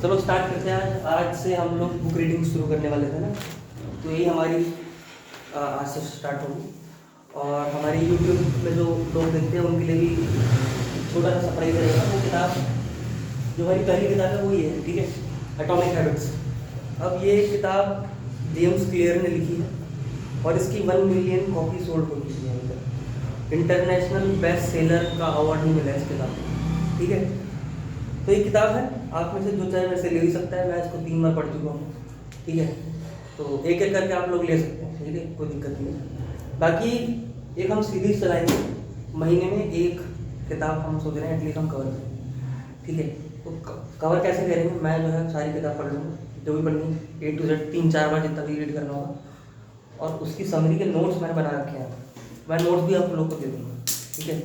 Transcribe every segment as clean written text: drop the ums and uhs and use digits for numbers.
चलो स्टार्ट करते हैं। आज से हम लोग बुक रीडिंग शुरू करने वाले थे ना, तो यही हमारी आज से स्टार्ट होगी। और हमारी यूट्यूब में जो लोग देखते हैं उनके लिए भी छोटा सा सरप्राइज रहेगा। वो किताब जो हमारी पहली किताब है वही है, ठीक है, एटॉमिक हैबिट्स। अब ये किताब जेम्स क्लियर ने लिखी है और इसकी 1 मिलियन कॉपी सोल्ड हो चुकी है। इंटरनेशनल बेस्ट सेलर का अवार्ड भी मिला है इस किताब को, ठीक है। तो ये किताब है, आप में से जो चाहे मेरे से ले ही सकता है। मैं इसको 3 बार पढ़ चुका हूँ, ठीक है। तो एक एक करके आप लोग ले सकते हैं, ठीक है, कोई दिक्कत नहीं है। बाकी एक हम सीरीज चलाएंगे, महीने में एक किताब हम सोच रहे हैं एटलीस्ट हम कवर करें, ठीक है। तो कवर कैसे करेंगे, मैं जो है सारी किताब पढ़ लूँगा, जो भी पढ़नी है A to Z 3-4 बार जितना भी रीड करना होगा। और उसकी समरी के नोट्स मैंने बना रखे हैं, मैं नोट्स भी आप लोग को दे दूँगा, ठीक है।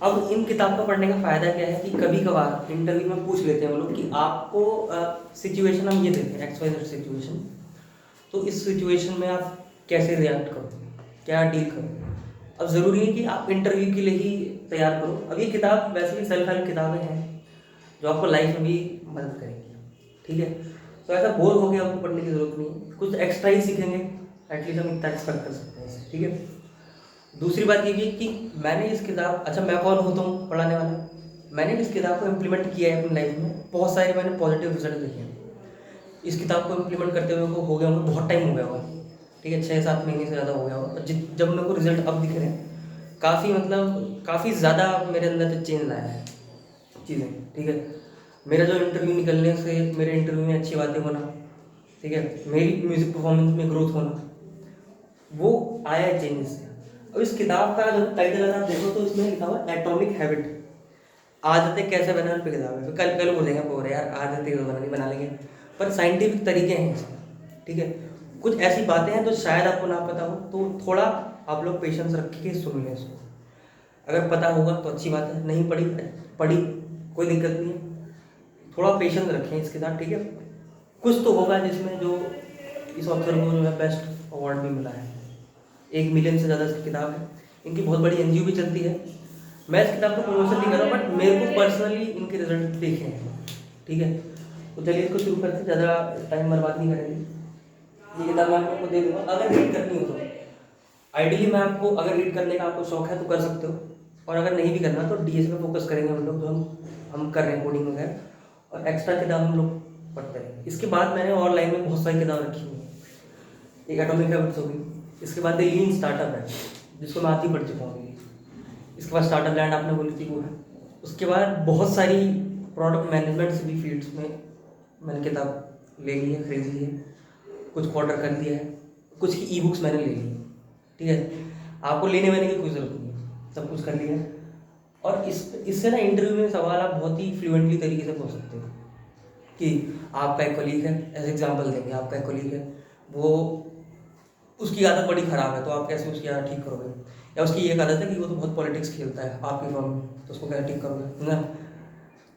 अब इन किताब को पढ़ने का फ़ायदा क्या है कि कभी कभार इंटरव्यू में पूछ लेते हैं वो लोग कि आपको सिचुएशन हम ये देते हैं XYZ सिचुएशन, तो इस सिचुएशन में आप कैसे रिएक्ट करो, क्या डील करो। अब ज़रूरी है कि आप इंटरव्यू के लिए ही तैयार करो। अब ये किताब वैसे भी सेल्फ हेल्प किताबें हैं जो आपको लाइफ में भी मदद करेंगी, ठीक है। तो ऐसा बोर हो गया आपको पढ़ने की ज़रूरत नहीं है, कुछ एक्स्ट्रा ही सीखेंगे, एटलीस्ट हम इतना एक्सपेक्ट कर सकते हैं, ठीक है। दूसरी बात ये भी कि मैंने इस किताब, अच्छा मैं कौन होता हूँ पढ़ाने वाला, मैंने इस किताब को इम्प्लीमेंट किया है अपनी लाइफ में। बहुत सारे मैंने पॉजिटिव रिजल्ट देखे हैं इस किताब को इम्प्लीमेंट करते हुए को हो गया मुझे बहुत टाइम हो गया होगा, ठीक है, 6-7 महीने से ज़्यादा हो गया होगा। जब मेरे को रिजल्ट अब दिख रहे हैं, काफ़ी मतलब काफ़ी ज़्यादा मेरे अंदर से चेंज लाया है चीज़ें, ठीक है। मेरा जो इंटरव्यू निकलने से, मेरे इंटरव्यू में अच्छी बातें होना, ठीक है, मेरी म्यूज़िक परफॉर्मेंस में ग्रोथ होना, वो आया है चेंजेस से। अब इस किताब का जो टाइटल अगर आप देखो तो इसमें लिखा हुआ है एटॉमिक हैबिट, आदतें कैसे बनाने पे किताब है। तो कल बोलेंगे बोल रहे यार आदतें बनानी बना लेंगे, पर साइंटिफिक तरीके हैं इसमें, ठीक है। कुछ ऐसी बातें हैं तो शायद आपको ना पता हो, तो थोड़ा आप लोग पेशेंस रख के सुन लें इसको। अगर पता होगा तो अच्छी बात है, नहीं पढ़ी कोई दिक्कत नहीं है, थोड़ा पेशेंस रखें इसके साथ, ठीक है। कुछ तो होगा जिसमें जो इस ऑथर को जो है बेस्ट अवार्ड भी मिला है। 1 मिलियन से ज़्यादा इसकी किताब है, इनकी बहुत बड़ी NGO भी चलती है। मैं इस किताब को प्रमोशन नहीं कर रहा हूँ, बट मेरे को पर्सनली इनके रिजल्ट देखे हैं, ठीक है। तो चलिए इसको शुरू करते हैं, ज़्यादा टाइम बर्बाद नहीं करेंगे। ये किताब मैं आपको दे दूँगा, अगर रीड करनी हो तो। आइडियली मैं आपको, अगर रीड करने का आपको शौक है तो कर सकते हो, और अगर नहीं भी करना तो DS पे फोकस करेंगे हम लोग, जो हम कर रहे हैं कोडिंग वगैरह, और एक्स्ट्रा किताब हम लोग पढ़ते हैं। इसके बाद मैंने ऑनलाइन में बहुत सारी किताब रखी हुई है। एक एटॉमिक हैबिट्स हो गई, इसके बाद लीन स्टार्टअप है जिसको मैं आती पढ़ चुका हूँ, इसके बाद स्टार्टअप लैंड आपने बोली थी वो है। उसके बाद बहुत सारी प्रोडक्ट मैनेजमेंट से भी फील्ड्स में मैंने किताब ले ली है, खरीद ली है, कुछ ऑर्डर कर दिया है, कुछ की ई-बुक्स मैंने ले ली है, ठीक है। आपको लेने वेने की कोई ज़रूरत नहीं है, सब कुछ कर लिया है। और इससे ना इंटरव्यू में सवाल आप बहुत ही फ्लुएंटली तरीके से पूछ सकते हो कि आपका एक कलीग है, एज एग्जाम्पल देंगे, आपका एक कलीग है, वो उसकी आदत बड़ी ख़राब है, तो आप कैसे उसकी आदत ठीक करोगे। या उसकी एक आदत है कि वो तो बहुत पॉलिटिक्स खेलता है आपकी फॉर्म में, तो उसको कैसे ठीक करोगे ना।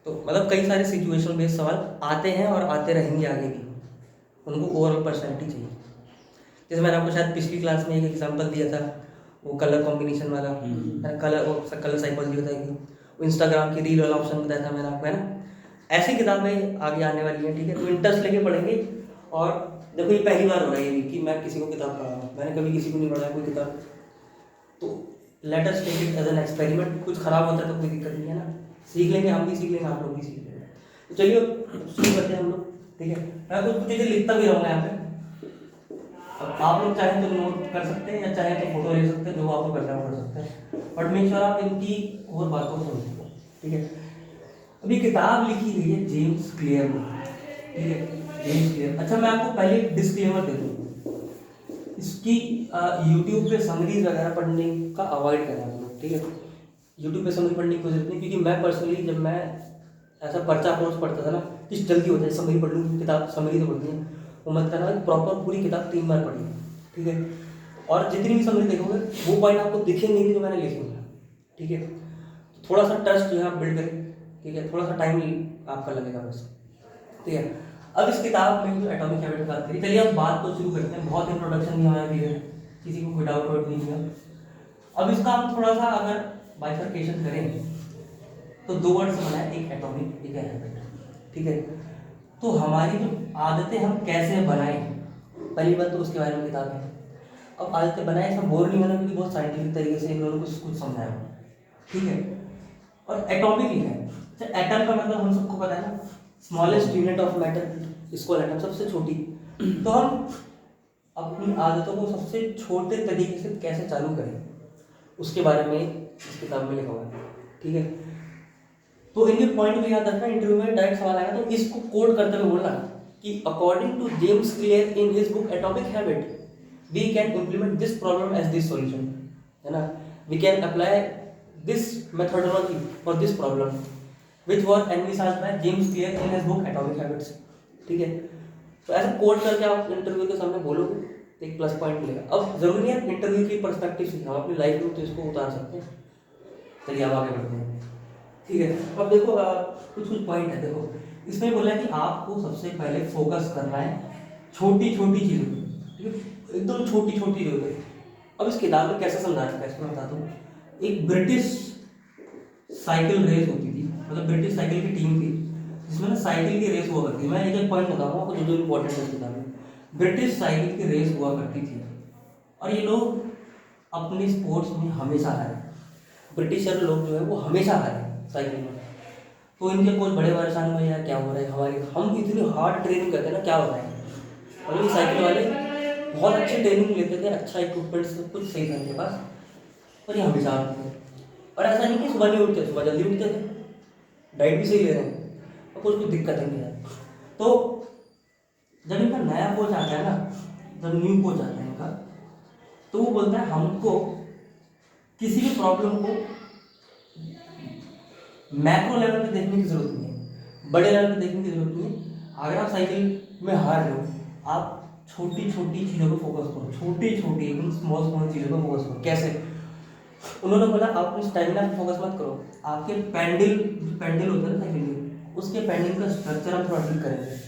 तो मतलब कई सारे सिचुएशन बेस्ड सवाल आते हैं और आते रहेंगे आगे भी, उनको ओवरऑल पर्सनैलिटी चाहिए। जैसे मैंने आपको शायद पिछली क्लास में एक एग्जांपल दिया था, वो कलर कॉम्बिनेशन वाला, कलर साइकोलॉजी बताई थी, वो इंस्टाग्राम की रील वाला ऑप्शन बताया था मैंने आपको, है ना। ऐसी किताबें आगे आने वाली हैं, ठीक है। तो इंटरेस्ट लेके पढ़ेंगे। और देखो ये पहली बार हो रहा है ये कि मैं किसी को किताब पढ़ा रहा हूँ, मैंने कभी किसी को नहीं पढ़ाया कोई किताब। तो let us take it as an experiment, कुछ खराब होता है तो कोई दिक्कत नहीं है ना, सीख लेंगे, हम भी सीख लेंगे, आप लोग भी सीख लेंगे। तो चलिए शुरू करते हैं हम लोग, ठीक है। मैं कुछ चीज़ें लिखता भी रहूँगा यहाँ पे, अब आप लोग चाहें तो नोट कर सकते हैं या चाहे तो फोटो ले सकते हैं, जो आपको करना है वो कर सकते हैं, बट मेक श्योर आप इनकी और बातों को समझें, ठीक है। अभी किताब लिखी गई है जेम्स क्लियर ने, ठीक है, जेम्स क्लियर। अच्छा मैं आपको पहले डिस्क्लेमर दे दूँ, इसकी यूट्यूब पे समरीज वगैरह पढ़ने का अवॉइड करें आप लोग, ठीक है। यूट्यूब पे समरी पढ़ने की कोई जरूरत नहीं, क्योंकि मैं पर्सनली जब मैं ऐसा पर्चा कोर्स पढ़ता था ना कि जल्दी हो जाए, समरी पढ़ लूँ, किताब समरी तो पढ़नी है, वो मत करना। प्रॉपर पूरी किताब 3 बार पढ़ी, ठीक है। और जितनी भी समरी देखोगे वो पॉइंट आपको दिखेंगे नहीं जो मैंने लिखे हुए हैं, ठीक है। थोड़ा सा ट्रस्ट जो है आप बिल्ड करें, ठीक है, थोड़ा सा टाइम आपका लगेगा बस, ठीक है। अब इस किताब में जो एटॉमिक हैबिट की बात करी, चलिए अब बात को शुरू करते हैं। बहुत इंट्रोडक्शन नहीं हमारा क्लियर है, किसी को कोई डाउट नहीं है। अब इसका हम थोड़ा सा अगर बाइफरकेशन करें तो 2 वर्ड से बना है, एक एटॉमिक एक हैबिट, ठीक है। तो हमारी जो आदतें हम कैसे बनाएं, पहली बात तो उसके बारे में किताब है। अब आदतें बनाए, इसमें बोर नहीं होना क्योंकि बहुत साइंटिफिक तरीके से इन्होंने कुछ समझाया, ठीक है। और एटॉमिक लिखा है। अच्छा, एटम का मतलब हम सबको पता है ना, स्मॉलेस्ट यूनिट ऑफ मैटर, इसको एटम, सबसे छोटी। तो हम अपनी आदतों को सबसे छोटे तरीके से कैसे चालू करें, उसके बारे में इस किताब में लिखा हुआ है, ठीक है। तो इनके पॉइंट भी याद रखना, इंटरव्यू में डायरेक्ट सवाल आएगा तो इसको कोड करते हुए बोलना कि according to James Clear in his book Atomic Habit we can implement this problem as this solution, है ना। We can apply this methodology for this problem which was envisaged by James Clear in his book Atomic Habits, ठीक है। तो ऐसा code करके आप interview के सामने बोलोगे तो एक प्लस पॉइंट मिलेगा। अब जरूरी नहीं है इंटरव्यू की पर्सपेक्टिव से हम अपनी लाइफ में तो इसको उतार सकते हैं। चलिए अब आगे बढ़ते हैं, ठीक है। अब देखो कुछ पॉइंट है, देखो इसमें बोला है कि आपको सबसे पहले फोकस करना है छोटी छोटी चीज़ों पे, ठीक है, एकदम छोटी छोटी चीज़ों पे। अब इस किताब में कैसे समझा रखा है इसको मैं बताता हूँ। एक ब्रिटिश साइकिल रेस होती थी, मतलब ब्रिटिश साइकिल की टीम थी जिसमें ना साइकिल की रेस हुआ करती थी। मैं एक एक पॉइंट बताऊंगा आपको जो जो इंपॉर्टेंट है इस किताब में। ब्रिटिश साइकिल की रेस हुआ करती थी और ये लोग अपने स्पोर्ट्स में हमेशा हारे, ब्रिटिशर लोग जो है वो हमेशा हारे साइकिल में। तो इनके कोच बड़े परेशान हुए यार क्या हो रहा है, हमारी हम इतनी हार्ड ट्रेनिंग करते हैं ना, क्या हो रहा है। और ये साइकिल वाले बहुत अच्छी ट्रेनिंग लेते थे, अच्छा इक्विपमेंट सब कुछ सही था इनके पास, पर ये हमेशा हारते थे। और ऐसा नहीं कि सुबह नहीं उठते, सुबह जल्दी उठते थे, डाइट भी सही ले रहे हैं और कुछ दिक्कत नहीं है। तो जब इनका नया कोच आता है ना, जब न्यू कोच आता है इनका, तो वो बोलता है हमको किसी भी प्रॉब्लम को मैक्रो लेवल पे देखने की जरूरत नहीं है, बड़े लेवल पे देखने की जरूरत नहीं है। अगर आप साइकिल में हार रहे हो, आप छोटी छोटी चीज़ों पर फोकस करो, छोटी छोटी एकदम स्मॉल स्मॉल चीज़ों पर फोकस करो। कैसे? उन्होंने बोला आप अपनी स्टैमिना पर फोकस मत करो, आपके पैंडल होता है ना साइकिल में, उसके पैंडल का स्ट्रक्चर हम थोड़ा ठीक करेंगे।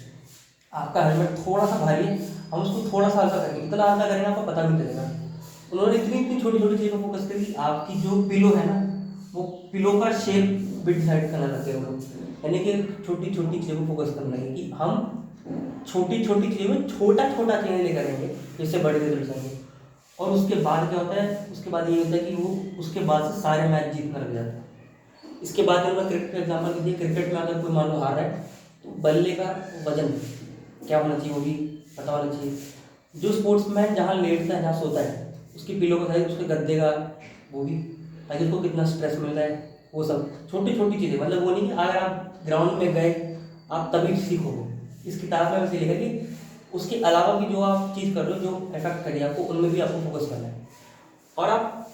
आपका हेलमेट थोड़ा सा भारी है, हम उसको थोड़ा सा हल्का करेंगे, इतना हल्का करेंगे आपको पता नहीं चलेगा। उन्होंने इतनी इतनी छोटी छोटी चीज़ों पर फोकस करी, आपकी जो पिलो है ना, वो पिलो का शेप भी डिसाइड करने लगे वो लोग। यानी कि छोटी छोटी चीज़ों को फोकस करने लगे कि हम छोटी छोटी चीज़ों में छोटा छोटा चेंज ले करेंगे जिससे बड़े रिजल्ट आएंगे। और उसके बाद क्या होता है, उसके बाद ये होता है कि वो उसके बाद से सारे मैच जीतने लग जाते हैं। इसके बाद उन्होंने क्रिकेट का एग्जाम्पल दिया, क्रिकेट में अगर कोई मान लो हार रहा है तो बल्ले का वजन क्या होना चाहिए वो भी पता होना चाहिए। जो स्पोर्ट्समैन जहाँ लेटता है, जहाँ सोता है, उसकी पिलो का साइज, उसके गद्दे का वो भी, ताकि उसको कितना स्ट्रेस मिल रहा है, वो सब छोटी छोटी चीज़ें। मतलब वो नहीं कि अगर आप ग्राउंड में गए आप तभी सीखोगे। इस किताब में वैसे लिखा कि उसके अलावा भी जो आप चीज़ कर रहे हो जो इफेक्ट करिए आपको, उनमें भी आपको फोकस करना है। और आप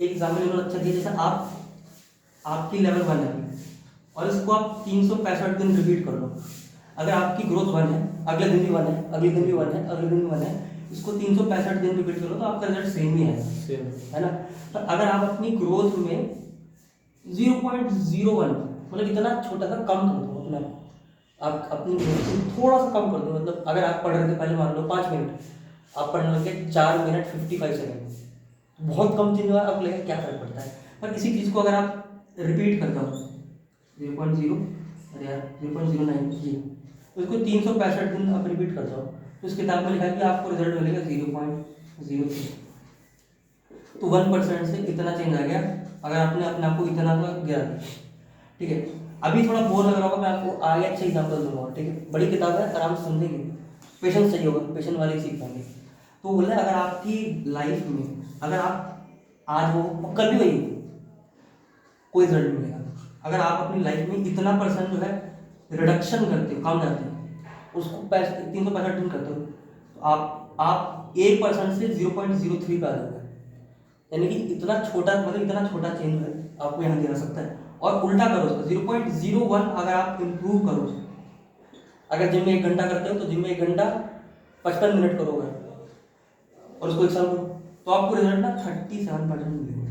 एक एग्जाम्पल इन्होंने अच्छा दिया, जैसे आपकी लेवल 1 है और इसको आप 365 दिन रिपीट कर लो। अगर आपकी ग्रोथ 1 है, अगले दिन भी 1 है, अगले दिन भी 1 है, अगले दिन भी 1 है, इसको 365 दिन रिपीट करो तो आपका रिजल्ट सेम ही है ना। तो अगर आप अपनी ग्रोथ में 0.01 मतलब इतना छोटा सा कम कर दो अपना, आप अपनी ग्रोथ को थोड़ा सा कम कर दो। मतलब अगर आप पढ़ रहे थे पहले मान लो 5 मिनट, आप पढ़ने लगे 4 मिनट 55 सेकेंड, बहुत कम चीज़ है, आप लेकर क्या फर्क पड़ता है। पर इसी चीज़ को अगर आप रिपीट करते हो 0.0 अरे यार 0.09 जी, तो इसको 365 दिन आप रिपीट कर जाओ तो इस किताब में लिखा है कि आपको रिजल्ट मिलेगा 0.03। तो 1% से इतना चेंज आ गया अगर आपने अपने आप को इतना का गिरा दिया, ठीक है। अभी थोड़ा बोर लग रहा होगा, मैं आपको आगे अच्छे एग्जाम्पल दूंगा, ठीक है। बड़ी किताब है, आराम से समझेंगे, पेशेंस चाहिए होगा, पेशेंस वाले ही सीख पाएंगे। तो बोल रहे हैं अगर आपकी लाइफ में अगर आप आज वो कल भी वही कोई रिजल्ट नहीं मिलेगा। अगर आप अपनी लाइफ में इतना परसेंट जो है रिडक्शन करते हो, कम जाते हो, उसको 365 दिन करते हो, तो आप 1% से 0.03 पे आ जाओगे। यानी कि इतना छोटा, मतलब इतना छोटा चेंज है आपको यहाँ गिरा सकता है। और उल्टा करो उसका 0.01 अगर आप इम्प्रूव करो, अगर जिम में 1 घंटा करते हो तो जिम में 1 घंटा 55 मिनट करोगे और उसको 1 साल करो तो आपको रिजल्ट ना 37% मिलेगा,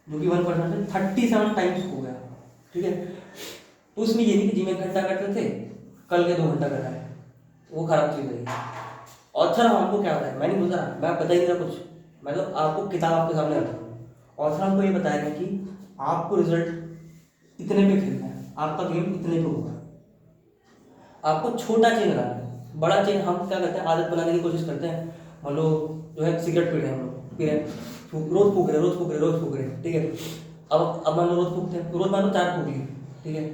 जो कि 1% से 37 टाइम्स हो गया, ठीक है। तो उसमें ये नहीं कि जिम 1 घंटा करते थे कल के 2 घंटा करना है, वो खराब चीज़ है। ऑथर हमको क्या बताया, मैं नहीं बोल रहा, मैं बता ही नहीं रहा कुछ, मतलब आपको किताब आपके सामने रखा हूँ। ऑथर हमको ये बताएगा कि आपको रिजल्ट इतने पे खेलना है, आपका गेम इतने पे होगा, आपको छोटा चेन लगाना है। बड़ा चेन हम क्या करते हैं, आदत बनाने की कोशिश करते हैं। मान लो जो है सिगरेट पी रहे हैं हम लोग, पी रहे हैं, रोज फूक रहे, रोज फूक रहे, रोज फूक रहे, ठीक है। अब मान लो रोज फूकते हैं, रोज मान लो 4 फूक लिए, ठीक है।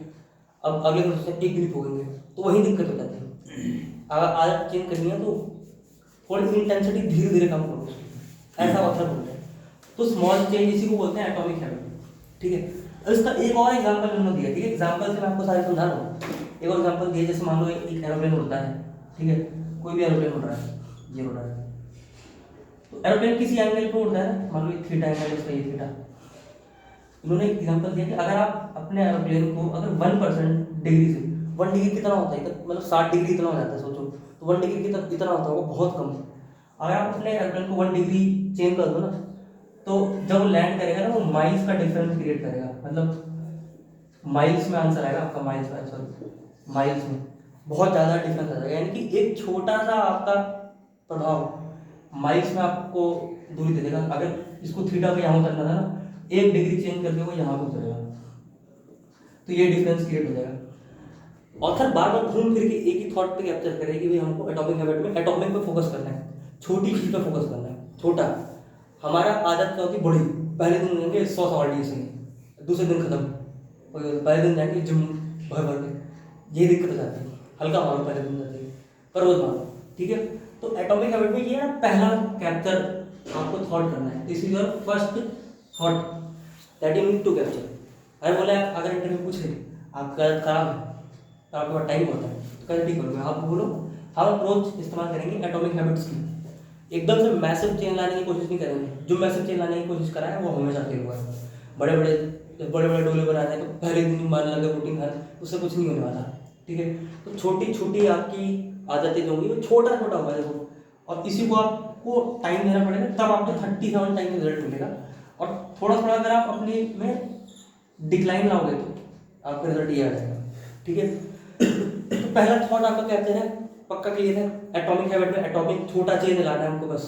अब अगले दिन सोचते हैं 1 दिन फूकेंगे, तो वही दिक्कत हो जाती है। अगर आदत चेंज करनी है तो थोड़ी इंटेंसिटी धीरे धीरे कम करो उसकी, ऐसा ऑथर बोलते हैं। तो स्मॉल चेंज इसी को बोलते हैं एटॉमिक हैबिट, ठीक है। अब इसका एक और एग्जांपल उन्होंने दिया, ठीक है। एग्जांपल से मैं आपको सारे समझा रहा हूँ। एक और एग्जांपल दिया, जैसे मान लो एक एरोप्लेन उड़ता है, ठीक है। कोई भी एरोप्लेन उड़ रहा है, ये उड़ रहा है, तो एरोप्लेन किसी एंगल पे उड़ता है ना, मान लो ये थीटा एंगल, इसका ये थीटा। उन्होंने एक एग्जांपल दिया कि अगर आप अपने एरोप्लेन को अगर 1% डिग्री से, 1 डिग्री कितना होता है, मतलब 60 डिग्री इतना हो जाता है सोचो, तो 1 डिग्री कितना होता है, वो बहुत कम है। अगर आप अपने एरोप्लेन को 1 डिग्री चेंज कर दो ना, तो जब वो लैंड करेगा ना, वो माइल्स का डिफरेंस क्रिएट करेगा, मतलब माइल्स में आंसर आएगा आपका, माइल्स में, सॉरी माइल्स में बहुत ज़्यादा डिफरेंस आ जाएगा। यानी कि एक छोटा सा आपका प्रभाव माइल्स में आपको दूरी दे देगा। अगर इसको थीटा पे यहाँ उतरना था ना, 1 डिग्री चेंज करके वो यहाँ पे उतरेगा, तो ये डिफरेंस क्रिएट हो जाएगा। ऑथर बार बार घूम फिर के एक ही थॉट पे कैप्चर करे कि भाई हमको एटॉमिक हैबिट में एटॉमिक पे फोकस करना है, छोटी चीज पे फोकस करना है। छोटा हमारा आदत क्या होती है, बड़ी, पहले दिन जाएंगे 100 सवाल डीएसएंगे, दूसरे दिन खत्म, पहले दिन जाएंगे जिम भर भर के, ये दिक्कत हो जाती है। हल्का मारो पहले दिन जाते हैं, पर रोज मारो, ठीक है। तो एटॉमिक हैबिट में ये ना पहला कैप्चर आपको थॉट करना है, this is your first thought that you need to capture. अरे बोले अगर इंटरव्यू पूछे आपका आदत खराब है, तो आपके पास टाइम होता है, तो कैसे ठीक करोगे आप, बोलो हम अप्रोच इस्तेमाल करेंगे एटॉमिक हैबिट्स की। एकदम से मैसिव चेंज लाने की कोशिश नहीं करेंगे, जो मैसिव चेंज लाने की कोशिश करा है वो हमेशा फेल हुआ है। बड़े बड़े डोले बनाते हैं, तो पहले दिन ही मान लगे प्रोटीन खाना, उससे कुछ नहीं होने वाला, ठीक है। तो छोटी छोटी आपकी आदतें जो होंगी वो छोटा छोटा होगा देखो, और इसी को आपको टाइम देना पड़ेगा, तब आपको 37 टाइम में रिजल्ट मिलेगा। और थोड़ा थोड़ा अगर आप अपने में डिक्लाइन लाओगे तो आपका रिजल्ट ये आ जाएगा, ठीक है। तो पहला थॉट आपका कहते हैं पक्का क्लियर है, एटॉमिक हैबिट में एटॉमिक छोटा चेंज लाना है हमको, बस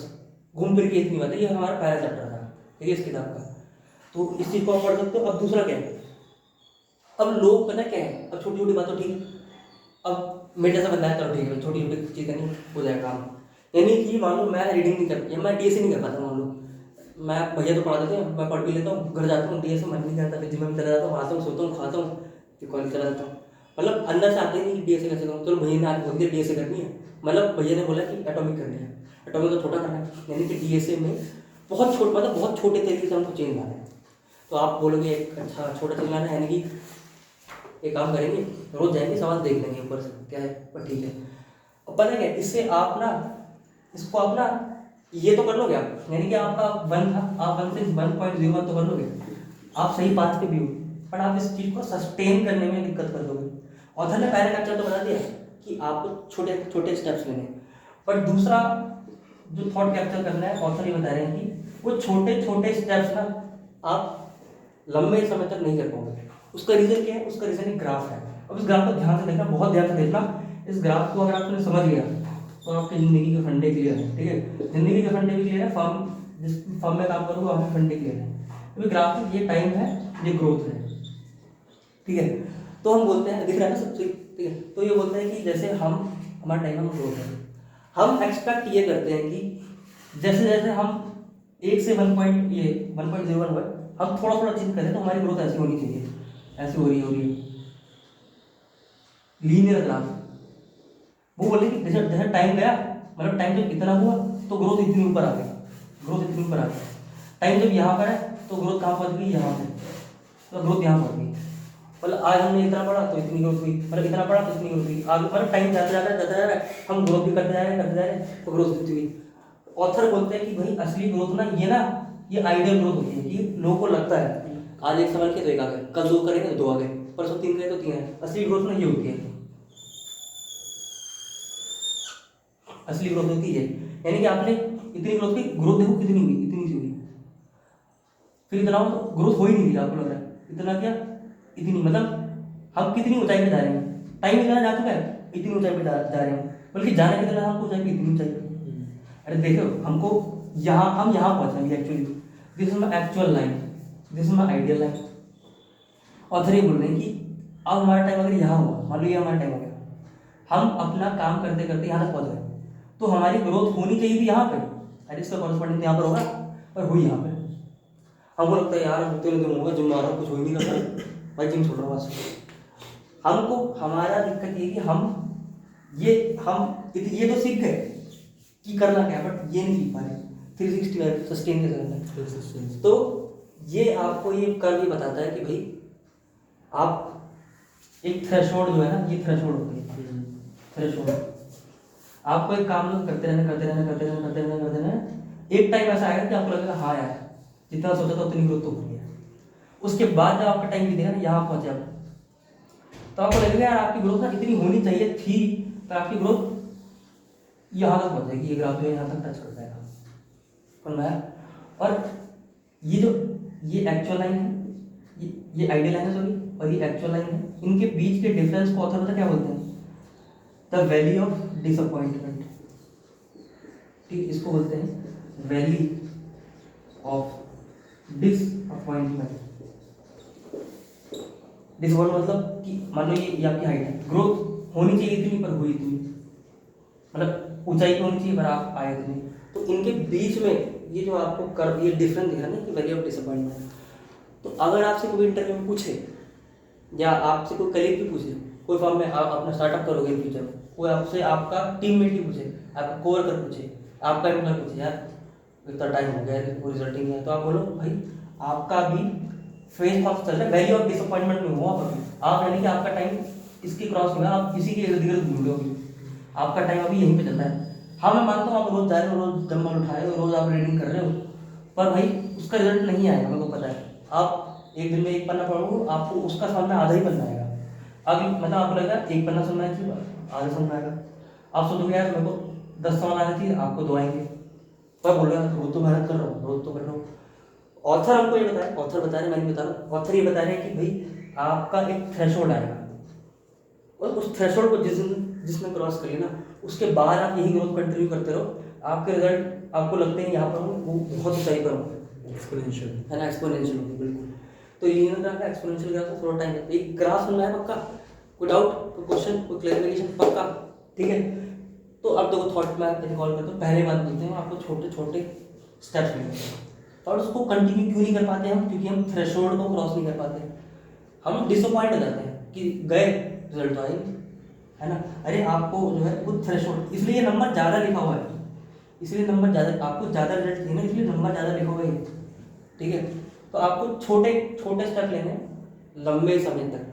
घूम फिर के इतनी बात है। ये हमारा पहला चैप्टर था, ठीक है, इस किताब का। तो इस चीज को आप पढ़ सकते हो। अब दूसरा क्या है, अब लोग पता क्या है, अब छोटी छोटी बातों ठीक, अब मेरे जैसा बंदा है, चलो ठीक है, छोटी छोटी चीज़ नहीं हो जाएगा काम। यानी कि मान लो मैं रीडिंग नहीं कर, या मैं डीएसए नहीं कर पाता, मान लो मैं, भैया तो पढ़ा देते हैं, मैं पढ़ भी लेता हूँ, घर जाता हूँ, डीएसए मन नहीं करता, फिर जिम में चला जाता हूँ, आता हूँ, सोता हूँ, खाता हूँ, फिर कॉलेज चला जाता हूँ। मतलब अंदर से आते ही नहीं डीएसए कैसे करूँ, चलो भैया ने आज बोल दिया डीएसए करनी है, मतलब भैया ने बोला कि एटॉमिक करनी है, एटॉमिक को छोटा करना है, यानी कि डीएसए में बहुत छोटा, मतलब बहुत छोटे तरीके से हमको चेंज लाना है। तो आप बोलोगे एक अच्छा छोटा चेंज लाना है, यानी कि एक काम करेंगे, रोज जाएंगे, सवाल देख लेंगे ऊपर से क्या है, पर ठीक है। और पता है क्या, इससे आप ना, इसको आप ना ये तो कर लोगे आप, यानी कि आपका 1 था, आप 1 से 1.01 तो कर लोगे, आप सही पाथ पे भी हो, पर आप इस चीज़ को सस्टेन करने में दिक्कत कर दोगे। ऑथर ने पहले कैप्चर तो बता दिया कि आपको छोटे छोटे स्टेप्स लेने हैं, पर दूसरा जो थॉट कैप्चर करना है, ऑथर ये बता रहे हैं कि वो छोटे छोटे स्टेप्स ना आप लंबे समय तक नहीं कर पाओगे। उसका रीजन क्या है, उसका रीजन एक ग्राफ है। अब इस ग्राफ को ध्यान से देखना, बहुत ध्यान से देखना। इस ग्राफ को अगर आपने समझ लिया तो आपकी जिंदगी के फंडे क्लियर है, ठीक है। जिंदगी के फंडे भी क्लियर है, फर्म जिस फर्म में काम करूँगा वहाँ फंडे क्लियर है। तो ग्राफ में ये टाइम है, ये ग्रोथ है, ठीक है। तो हम बोलते हैं, दिख रहा है ना सब, ठीक है। तो ये बोलते हैं कि जैसे हम, हमारा टाइम हम ग्रोथ है, हम एक्सपेक्ट ये करते हैं कि जैसे जैसे हम 1 से 1.01 हुआ, हम थोड़ा थोड़ा चेंज करें तो हमारी ग्रोथ ऐसी होनी चाहिए, ऐसी हो रही है लीनियर ग्राफ। वो बोले कि जैसे जैसे टाइम गया, मतलब टाइम जब इतना हुआ तो ग्रोथ इतनी ऊपर आ गई, ग्रोथ इतनी ऊपर आ गई। टाइम जब यहाँ पर है तो ग्रोथ कहाँ पहुँच गई, यहाँ पे, तो ग्रोथ यहाँ पहुँच गई। मतलब आज हमने इतना पढ़ा तो इतनी ग्रोथ हुई, मतलब इतना पढ़ा तो इतनी ग्रोथ हुई, आगे मतलब टाइम जाता जा रहा है, हम ग्रोथ भी करते जा रहे हैं, तो ग्रोथ इतनी हुई। ऑथर बोलते हैं कि भाई असली ग्रोथ ना ये आइडियल ग्रोथ होती है, कि लोगों को लगता है आज एक सवाल किया तो एक आ गए, कल 2 करेंगे तो 2 आ गए, परसों 3 करें तो 3 आए। असली ग्रोथ ना ये होती है, असली ग्रोथ होती है, यानी कि आपने इतनी ग्रोथ की, ग्रोथ देखो कितनी हुई, इतनी सी हुई, फिर इतना तो ग्रोथ हो ही नहीं रही, आपको लग रहा है इतना क्या, इतनी, मतलब हम कितनी ऊंचाई पे जा रहे हैं, टाइम इतना जा चुका है, इतनी ऊंचाई पे जा रहे हैं, बल्कि जाना कितना हमको ऊंचाई पे, इतनी ऊंचाई पे। अरे देखो हमको यहाँ, हम यहाँ पहुँचेंगे actually, this is my actual line, this is my ideal line. Author ये बोल रहे हैं कि अब हमारा टाइम अगर यहाँ हुआ, मान लो ये हमारा टाइम हो गया, हम अपना काम करते करते यहाँ तक पहुँच गए, तो हमारी ग्रोथ होनी चाहिए थी यहाँ पे, अरे इसका कॉरस्पॉन्डिंग यहाँ पर होगा, पर हुई यहाँ पे। हमको लगता है यार होते नहीं तो होगा, जिम आ रहा हूँ कुछ हो ही नहीं करता भाई, जिम छोड़ रहा हूँ बस। हमको हमारा दिक्कत ये कि हम ये तो सीख गए कि करना क्या, बट ये नहीं सीख पा रहे 365 सस्टेन कैसे करना है। तो ये आपको ये कर्व भी बताता है कि भाई आप एक थ्रेशोल्ड जो है ना, ये थ्रेशोल्ड होती है, थ्रेशोल्ड। आपको एक काम करते रहना, एक टाइम ऐसा आएगा कि आपको लगेगा हाँ यार जितना सोचा था उतनी ग्रोथ तो हो गई है। उसके बाद जब आपका टाइम बीतेगा ना, यहाँ पहुंचे आप, तो आपको लगेगा यार आपकी ग्रोथ ना इतनी होनी चाहिए थी, तो आपकी ग्रोथ यहाँ तक पहुंच जाएगी, ये ग्राफ जो है यहाँ तक टच कर जाएगा, समझ में आया? और ये एक्चुअल लाइन है, ये आइडियल लाइन है सॉरी, और ये एक्चुअल लाइन है, इनके बीच के डिफरेंस को ऑथर पता क्या बोलते हैं? The value of disappointment. ठीक, इसको बोलते हैं वैल्यू ऑफ डिसअपॉइंटमेंट। डिसअपॉइंट मतलब कि मान लो ये आपकी हाइट है, ग्रोथ होनी चाहिए इतनी पर हुई इतनी, मतलब ऊंचाई पे होनी चाहिए पर आप आए इतनी, तो इनके बीच में ये जो आपको कर्व, ये डिफरेंस दिख रहा है ना कि वैल्यू ऑफ डिसअपॉइंटमेंट। तो अगर आपसे कोई इंटरव्यू में पूछे या आपसे कोई कलीग भी पूछे, कोई फॉर्म में आप अपना स्टार्टअप करोगे इन फ्यूचर में, कोई आपसे आपका टीममेट ही पूछे, आपका कोवर्कर पूछे, आपका एम्प्लॉय पूछे यार इतना टाइम हो गया वो रिजल्ट ही नहीं है, तो आप बोलो भाई आपका भी फेज फॉर्म चल रहा है, वैल्यू ऑफ डिसअपॉइंटमेंट में हो आप यानी कि आपका टाइम इसकी क्रॉस हुआ, आप इसी के इर्द गिर्द घूम रहे हो, आपका टाइम अभी यहीं पे चल रहा है। हाँ मैं मानता हूँ आप रोज जा रहे हो, रोज डंबल उठा रहे हो, रोज आप रीडिंग कर रहे हो, पर भाई उसका रिजल्ट नहीं आएगा, मेरे को पता है। आप एक दिन में एक पन्ना पढ़ोगे, आपको उसका समझ में आधा ही पन्ना आएगा। अभी मतलब आपको लगेगा एक पन्ना समझ चाहिए, आधा समझ में आएगा। आप सोचोगे यार मेरे को 10 समझ आना चाहिए, आपको 2 आएंगे। पर बोल रहे हैं रोज तो मेहनत कर रहा हूँ, रोज तो कर रहा हूँ। ऑथर हमको ये बताया, ऑथर बता रहे, मैं नहीं बता रहा, ऑथर ये बता रहे हैं कि भाई आपका एक थ्रेशोल्ड आएगा, और उस थ्रेशोल्ड को जिसने क्रॉस कर लिया ना, उसके बाद आप यही ग्रोथ कंटिन्यू करते रहो, आपके रिजल्ट आपको लगते हैं यहाँ पर वो बहुत ऊंचाई पर हो, एक्सपोनेंशियल है ना, एक्सपोनेंशियल होगी बिल्कुल। तो लीनियर ग्राफ का एक्सपोनेंशियल ग्राफ का थोड़ा टाइम लगता है। एक ग्राफ सुनना है पक्का, कोई डाउट, कोई क्वेश्चन, कोई क्लैरिफिकेशन पक्का? ठीक है, तो अब देखो थॉट में रिकॉल करते हो, पहले बात बोलते हैं आपको छोटे छोटे स्टेप्स लेंगे, और उसको कंटिन्यू क्यों नहीं कर पाते हम? क्योंकि हम थ्रेशोल्ड को क्रॉस नहीं कर पाते, हम डिसअपॉइंट हो जाते हैं कि गए रिजल्ट तो आई, है ना। अरे आपको जो है वो थ्रेशोल्ड, इसलिए नंबर ज़्यादा लिखा हुआ है, इसलिए नंबर ज़्यादा, आपको ज़्यादा रिजल्ट चाहिए ना, इसलिए नंबर ज़्यादा लिखा हुआ है, ठीक है। तो आपको छोटे छोटे स्टेप लेने हैं लंबे समय तक,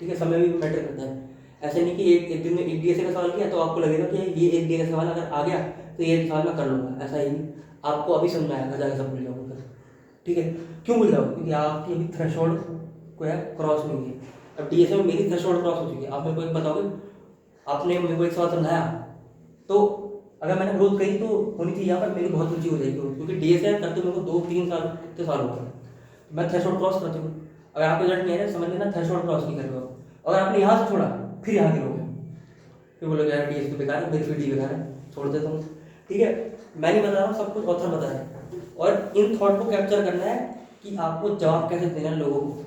ठीक है, समय भी मैटर करता है। ऐसे नहीं कि एक दिन में एक डीएसए का सवाल किया तो आपको लगेगा कि ये एक डीएसए का सवाल अगर आ गया तो ये सवाल मैं कर लूँगा, ऐसा ही नहीं, आपको अभी समझ में आएगा, जाकर सब भूल जाओगे फिर, ठीक है। क्यों भूल जाओगे? क्योंकि आपकी अभी थ्रेशोल्ड को है क्रॉस नहीं हुई है। अब डीएसए में मेरी थ्रेशोल्ड क्रॉस हो चुकी है, आप मेरे को एक बताओगे, आपने मेरे को एक सवाल समझाया, तो अगर मैंने ग्रोथ करी तो होनी थी यहाँ पर मेरी बहुत ऊंची हो जाएगी, क्योंकि डीएसए करते मेरे को 2-3 साल, कितने साल हो गए, मैं थ्रेशोल्ड क्रॉस कर चुका। अगर आपको रिजल्ट नहीं आया समझ लेना थ्रेशोल्ड क्रॉस नहीं कर रहे हो। अगर आपने यहाँ से छोड़ा फिर यहाँ गिरोगे, फिर बोलोगे यार डीएसए बेकार है, मेरी फिर डी बेकार है, छोड़ देता हूँ, ठीक है। मैं नहीं बता रहा हूँ, सब कुछ ऑथर बता रहे हैं, और इन थॉट को कैप्चर करना है कि आपको जवाब कैसे देना है लोगों को,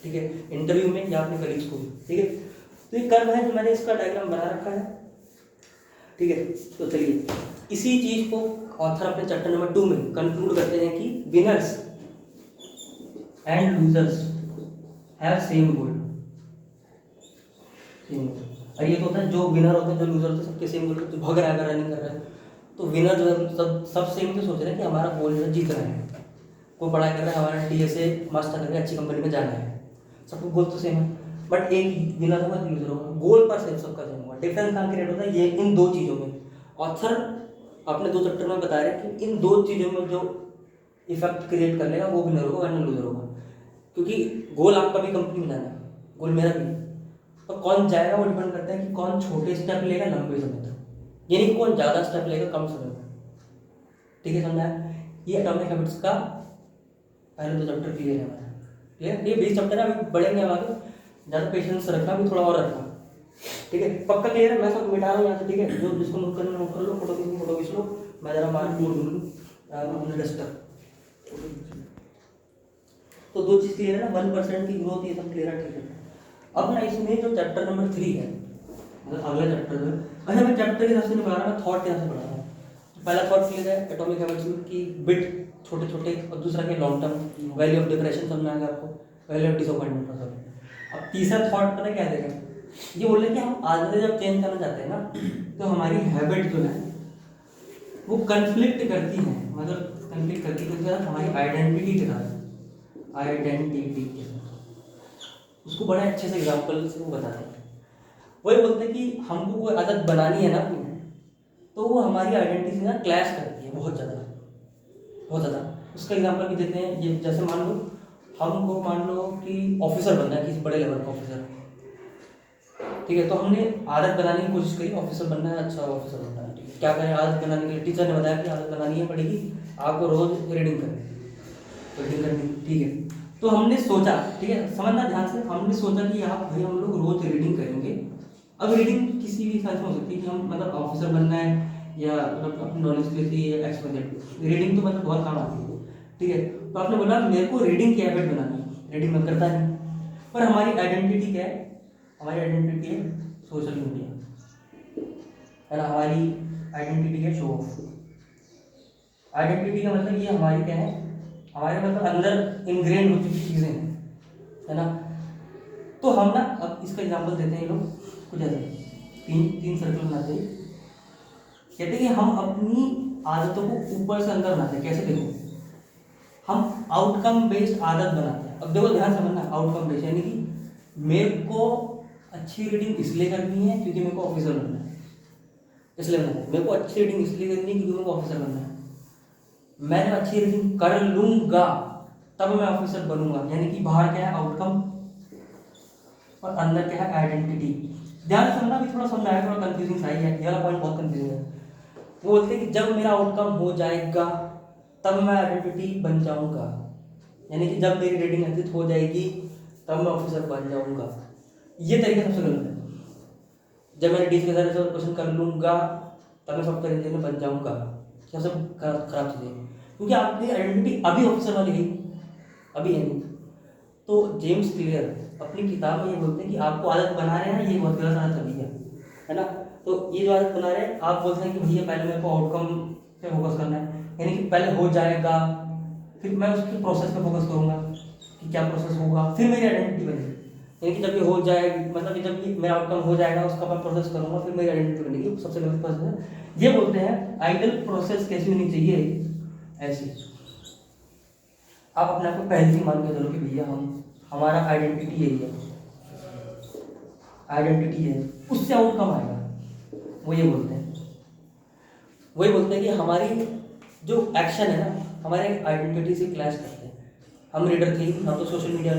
ठीक है, इंटरव्यू में या अपने कलीग्स को, ठीक है। तो ये कर्व है जो मैंने इसका डायग्राम बना रखा है, ठीक है। तो चलिए इसी चीज को ऑथर अपने चैप्टर नंबर 2 में कंक्लूड करते हैं कि winners and losers have same गोल। और ये तो होता है जो विनर होते हैं, जो लूजर होते हैं, सबके सेम गोल, जो भाग रहा है, रनिंग कर रहा है, तो विनर जो है सब सेम तो सोच रहे हैं कि हमारा गोल जो है जीतना है, कोई पढ़ाई कर रहा है हमारा डीएसए मास्टर करके अच्छी कंपनी में जाना है, सबको गोल तो सेम है, बट एक विनर होगा एक लूजर होगा, गोल पर सेम सबका सेम होगा। डिफरेंस कहाँ क्रिएट होता है? ये इन दो चीज़ों में। ऑथर अपने 2 चैप्टर में बता रहे हैं कि इन 2 चीज़ों में जो इफेक्ट क्रिएट कर लेगा वो विनर होगा वरना लूजर होगा, क्योंकि गोल आपका भी कंपनी में जाना है, गोल मेरा भी, और कौन जाएगा वो डिपेंड करता है कि कौन छोटे स्टेप लेगा लंबे समय तक, यानी कौन ज़्यादा स्टेप लेगा कम समय में, ठीक है, समझा? ये एटॉमिक हैबिट्स का पहले 2 चैप्टर क्लियर है हमारा, ठीक है। ये 20 चैप्टर है, अभी बढ़ेंगे हम आगे, ज़्यादा पेशेंस रखना, भी थोड़ा और रखना, ठीक है, पक्का क्लियर है। मैं सब मिटा रहा हूँ यहाँ से, ठीक है, जो जिसको नोट करना नोट कर लो, फोटो खींच लो, मैं जरा मार्क बोल दूँ डस्टर। तो 2 चीज़ क्लियर है ना, 1% की ग्रोथ, ये सब क्लियर है, ठीक है। अब ना इसमें जो चैप्टर नंबर 3 है, मतलब अगला चैप्टर जो है, अच्छा मैं चैप्टर के हिसाब से नहीं पढ़ा रहा, मैं थॉट के हिसाब से पढ़ा रहा हूँ। पहला थॉट क्लियर है एटॉमिक हैबिट्स की बिट छोटे छोटे, और दूसरा के long term value of depression समझ में आएगा आपको, वैल्यू ऑफ डिसअपॉइंटमेंट का सब। अब तीसरा थॉट पता क्या देगा, ये बोल रहे कि हम आदतें जब चेंज करना चाहते हैं ना, तो हमारी हैबिट जो है वो कन्फ्लिक्ट करती है, मतलब कन्फ्लिक्ट करती है हमारी आइडेंटिटी के साथ, आइडेंटिटी के साथ। उसको बड़े अच्छे से एग्जाम्पल से वो बताते हैं। वही बोलते हैं कि हमको कोई आदत बनानी है ना अपनी, तो वो हमारी आइडेंटिटी से ना क्लैश करती है बहुत ज़्यादा, बहुत ज़्यादा। उसका एग्जांपल भी देते हैं, ये जैसे मान लो हमको, मान लो कि ऑफिसर बनना है, किसी बड़े लेवल का ऑफिसर, ठीक है। तो हमने आदत बनाने की कोशिश करी, ऑफिसर बनना है, अच्छा ऑफिसर बनना है, ठीक है। क्या करें आदत बनाने के लिए, टीचर ने बताया कि आदत बनानी है पड़ेगी आपको, रोज़ रीडिंग करनी, ठीक है। तो हमने सोचा, ठीक है, समझना ध्यान से, हमने सोचा कि आप भाई हम लोग रोज़ रीडिंग करेंगे। अब रीडिंग किसी भी सेंस में हो सकती है कि हम मतलब ऑफिसर बनना है या मतलब अपनी नॉलेज के लिए एक्सपर्ट, रीडिंग तो मतलब बहुत काम आती है, ठीक है। तो आपने बोला मेरे को रीडिंग की हैबिट बनानी है, रीडिंग मैं करता नहीं, पर हमारी आइडेंटिटी क्या है, हमारी आइडेंटिटी है सोशल मीडिया, है ना, हमारी आइडेंटिटी है शो ऑफ। आइडेंटिटी का मतलब ये हमारी क्या है, हमारे मतलब अंदर इनग्रेन हो चुकी चीज़ें हैं, है ना। तो हम ना अब इसका एग्जांपल देते हैं लोग कुछ ऐसे, तीन सर्कल बनाते हैं, कहते हैं कि हम अपनी आदतों को ऊपर से अंदर बनाते हैं। कैसे, देखो हम आउटकम बेस्ड आदत बनाते हैं। अब देखो ध्यान समझना, आउटकम बेस्ड यानी कि मेरे को अच्छी रीडिंग इसलिए करनी है क्योंकि मेरे को ऑफिसर बनना है, इसलिए बनना है। मेरे को अच्छी रीडिंग इसलिए करनी है क्योंकि मेरे को ऑफिसर बनना है। मैंने अच्छी रीडिंग कर लूँगा तब मैं ऑफिसर बनूंगा, यानी कि बाहर क्या है आउटकम और अंदर क्या है आइडेंटिटी। ध्यान से समझना, भी थोड़ा समझ आएगा, थोड़ा कंफ्यूजिंग सा ही है, ये वाला पॉइंट बहुत कंफ्यूजिंग है। वो बोलते हैं कि जब मेरा आउटकम हो जाएगा तब मैं आइडेंटिटी बन जाऊंगा, यानी कि जब मेरी रीडिंग एक्टिव हो जाएगी तब मैं ऑफिसर बन जाऊंगा। ये तरीका सबसे गलत है। जब मैंने डी के साथ क्वेश्चन कर लूँगा तब मैं सॉफ्टवेयर इंजीनियर बन जाऊँगा, क्या सब खराब चीज़ें, क्योंकि आपकी आइडेंटिटी अभी ऑफिसर वाली है, अभी है नहीं। तो जेम्स क्लियर अपनी किताब में ये बोलते हैं कि आपको आदत बना रहे हैं, ये बहुत गलत आदत अभी है ना। तो ये जो आदत बना रहे हैं, आप बोलते हैं कि भैया पहले मेरे को आउटकम पे फोकस करना है, यानी कि पहले हो जाएगा फिर मैं उसके प्रोसेस पे फोकस करूँगा कि क्या प्रोसेस होगा, फिर मेरी आइडेंटिटी बनेगी। यानी कि जब ये हो जाएगी, मतलब कि जब ये मेरा आउटकम हो जाएगा उसका मैं प्रोसेस करूँगा, फिर मेरी आइडेंटिटी बनेगी। सबसे गलत प्रोसेस है। ये बोलते हैं आइडल प्रोसेस कैसी होनी चाहिए, ऐसी। आप अपने आप को पहले ही मान के चलो कि भैया हमारा आइडेंटिटी यही है, आइडेंटिटी है, उससे आउटकम आएगा। वो ये बोलते हैं, वही बोलते हैं कि हमारी जो एक्शन है ना हमारे आइडेंटिटी से क्लैश करते हैं। हम रीडर थे, हम तो सोशल मीडिया,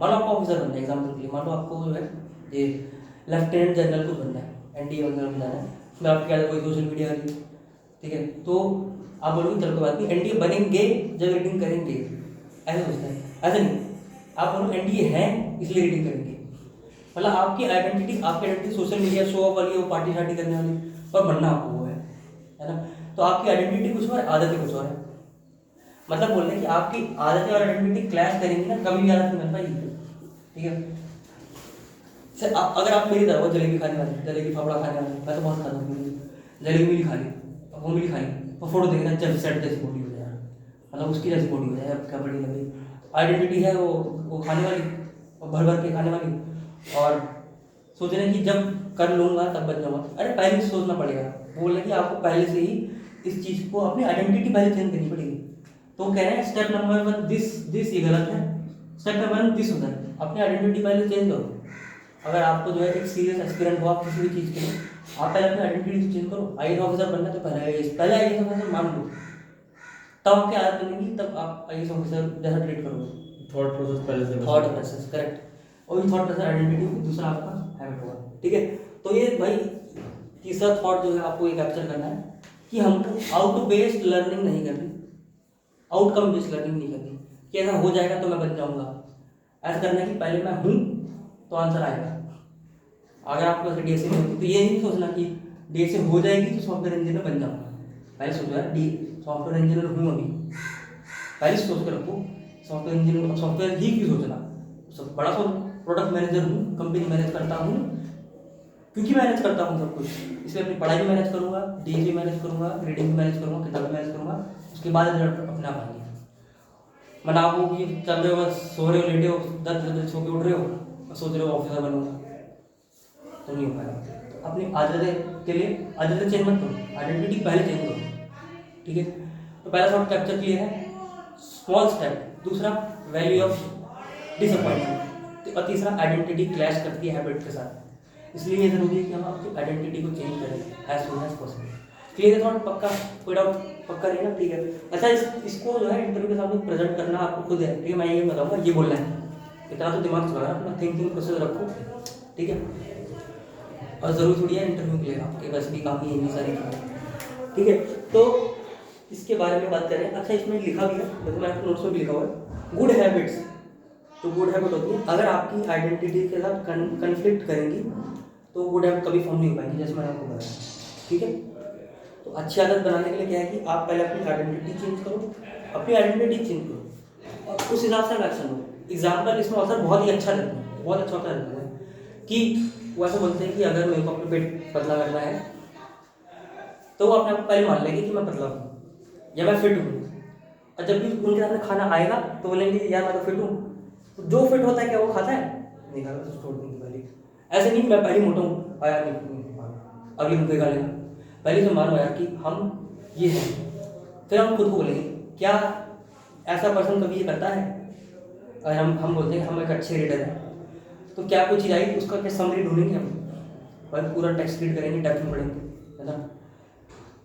मान लो आपको ऑफिसर बनना है, एग्जाम्पल के लिए मान लो आपको जो है ये लेफ्टिनेंट जनरल को बनना है, एनडीए वगैरह में जाना है, उसमें आपकी क्या कोई सोशल मीडिया वाली, ठीक है। तो आप बोलोगे चलो कोई बात नहीं, एनडीए बनेंगे जब रीडिंग करेंगे, ऐसा सोचते हैं। ऐसा नहीं, आप बोलो एनडीए है इसलिए रीडिंग करेंगे, मतलब आपकी identity social media show off वाली, वो पार्टी शार्टी करने वाली, पर बनना आपको वो है ना। तो आपकी आइडेंटिटी कुछ और है, आदतें कुछ और है। मतलब बोल रहे हैं कि आपकी आदतें और आइडेंटिटी क्लैश करेंगी ना, कभी भी आदत नहीं बन पाएगी, ठीक है। सर अगर आप मेरी तरह हो जलेबी खाने वाले, जलेबी फाफड़ा खाने वाले, मैं तो बहुत खाता हूँ, जलेबी मिली खा ली, वो मिली खा ली, और फोटो देखना चल सेट जैसी बॉडी हो जाए, मतलब उसकी जैसी बॉडी हो जाए, क्या बड़ी लग रही आइडेंटिटी है वो खाने वाली, और भर भर के खाने वाली, और सोच रहे हैं कि जब कर लूँगा तब बच जाऊँगा। अरे पहले से सोचना पड़ेगा, बोल रहे कि आपको पहले से ही इस चीज़ को अपनी आइडेंटिटी पहले चेंज करनी पड़ेगी। तो कह रहे हैं स्टेप नंबर 1 दिस ये गलत है, स्टेप नंबर 1 दिस होता है, अपनी आइडेंटिटी पहले चेंज करो। अगर आपको जो है एक सीरियस एक्सपीरियंस हुआ किसी भी चीज़ के लिए, आप पहले अपनी आइडेंटिटी चेंज करो। आईएएस ऑफिसर बनना है तो पहले आईएएस ऑफिसर मान लो, तब आपकी आदत बनेगी, तब आप आईएएस ऑफिसर जैसा ट्रीट करोगे। थॉट प्रोसेस पहले से, थॉट प्रोसेस करेक्ट, और थॉट प्रोसेस आइडेंटिटी दूसरा आपका हैबिट होगा, ठीक है। तो ये भाई तीसरा थॉट जो है आपको ये कैप्चर करना है कि हमको आउट बेस्ड लर्निंग नहीं करनी, आउटकम बेस्ड लर्निंग नहीं करनी कि ऐसा हो जाएगा तो मैं बन जाऊंगा। ऐसा करना है कि पहले मैं हूँ तो आंसर आएगा। अगर आपको डीएसए में होती तो ये नहीं सोचना कि डीएसए हो जाएगी तो सॉफ्टवेयर इंजीनियर बन जाऊंगा। पहले सोचो यार डी सॉफ्टवेयर इंजीनियर हूँ अभी, पहले सोच कर रखो सॉफ्टवेयर इंजीनियर, सॉफ्टवेयर ही क्यों सोचना, सब बड़ा सोच, प्रोडक्ट मैनेजर हूँ, कंपनी मैनेज करता हूँ, क्योंकि मैनेज करता हूँ सब कुछ, इसलिए अपनी पढ़ाई भी मैनेज करूँगा, डीज भी मैनेज करूँगा, रीडिंग भी मैनेज करूँगा, किताब भी मैनेज करूँगा, उसके बाद रिजल्ट अपने आप आएंगे। वरना आप वो कि चल रहे हो बस, सो रहे हो, लेटे हो, 10 बजे सो के उठ रहे हो और सोच रहे हो ऑफिसर बनूंगा, तो नहीं हो पाएगा। तो अपनी आदतें के लिए आदतें चेंज मत करो, आइडेंटिटी पहले चेंज करो, ठीक है। तो पहला थॉट कैप्चर क्लियर है, स्मॉल स्टेप। दूसरा वैल्यू ऑफ डिसअपॉइंटमेंट, और तीसरा आइडेंटिटी क्लैश करती है हैबिट के साथ, इसलिए ये जरूरी है कि हम अपनी आइडेंटिटी को चेंज करें as soon as possible. Clear है थॉट? पक्का? कोई डाउट? पक्का नहीं ना? ठीक है। अच्छा, इसको जो है इंटरव्यू के सामने प्रेजेंट करना आपको खुद है, ठीक है। मैं ये बताऊंगा, ये बोलना है, इतना तो दिमाग चला, अपना थिंकिंग प्रोसेस रखो, ठीक है। और ज़रूर थोड़ी है इंटरव्यू के लिए, आपके वैसे भी काफ़ी इतनी सारी चीज़ें, ठीक है। तो इसके बारे में बात करें। अच्छा, इसमें लिखा भी है, जैसे मैं आपके नोट्स में भी लिखा हुआ है, गुड हैबिट्स। तो गुड हैबिट होती है, अगर आपकी आइडेंटिटी के साथ कन्फ्लिक्ट करेंगी तो गुड हैबिट कभी फॉर्म नहीं हो पाएंगी, जैसे मैंने आपको बताया, ठीक है। तो अच्छी आदत बनाने के लिए क्या है कि आप पहले अपनी आइडेंटिटी चेंज करो, अपनी आइडेंटिटी चेंज करो और उस हिसाब से एक्शन लो। एग्जाम्पल इसमें ऑथर बहुत ही अच्छा देते हैं, बहुत अच्छा होता है कि वो ऐसा बोलते हैं कि अगर मेरे को अपना पेट पतला करना है तो वो अपने आप पहले मान लेंगे कि मैं पतला हूँ या मैं फिट हूँ, और जब भी उनके सामने खाना आएगा तो बोलेंगे यार मैं तो फिट हूँ। तो जो फिट होता है क्या वो खाता है? नहीं खाता, तो छोड़ देंगे पहले। ऐसे नहीं मैं पहले मोटा हूँ, आया नहीं, अगले मुझे खा लेगा। पहले तो मानो यार कि हम ये हैं, फिर हम खुद को बोलेंगे क्या ऐसा पर्सन कभी ये करता है? और हम बोलते हैं हम एक अच्छे रीडर हैं, तो क्या कोई चीज़ आई उसका क्या समरी ढूंढेंगे हम, भाई पूरा टेक्स्ट रीड करेंगे, डेप्थ में पढ़ेंगे, है ना।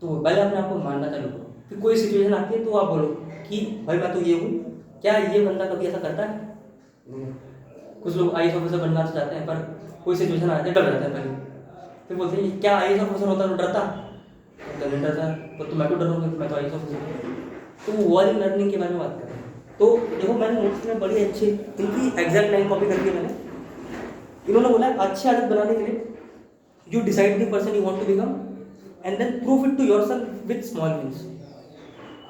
तो पहले अपने आप को मानना चालू करो, फिर कोई सिचुएशन आती है तो आप बोलो कि भाई मैं तो ये हूँ, क्या ये बंदा कभी ऐसा करता है? नहीं। कुछ लोग आई ऑफिसर बनना चाहते हैं पर कोई सिचुएशन आती है डर जाते हैं पहले, फिर बोलते हैं क्या आई ऑफिसर होता तो डरता? तो नहीं डरता, तो मैं तो डरूंगा, मैं तो आई ऑफिसर। तो वो वाली लर्निंग के बारे में बात कर रहे हैं। तो देखो मैंने नोट्स में बड़ी अच्छी इनकी एग्जैक्ट लाइन कॉपी करके मैंने, इन्होंने बोला अच्छी आदत बनाने के लिए you decide the person you want to become and then prove it to yourself with small wins.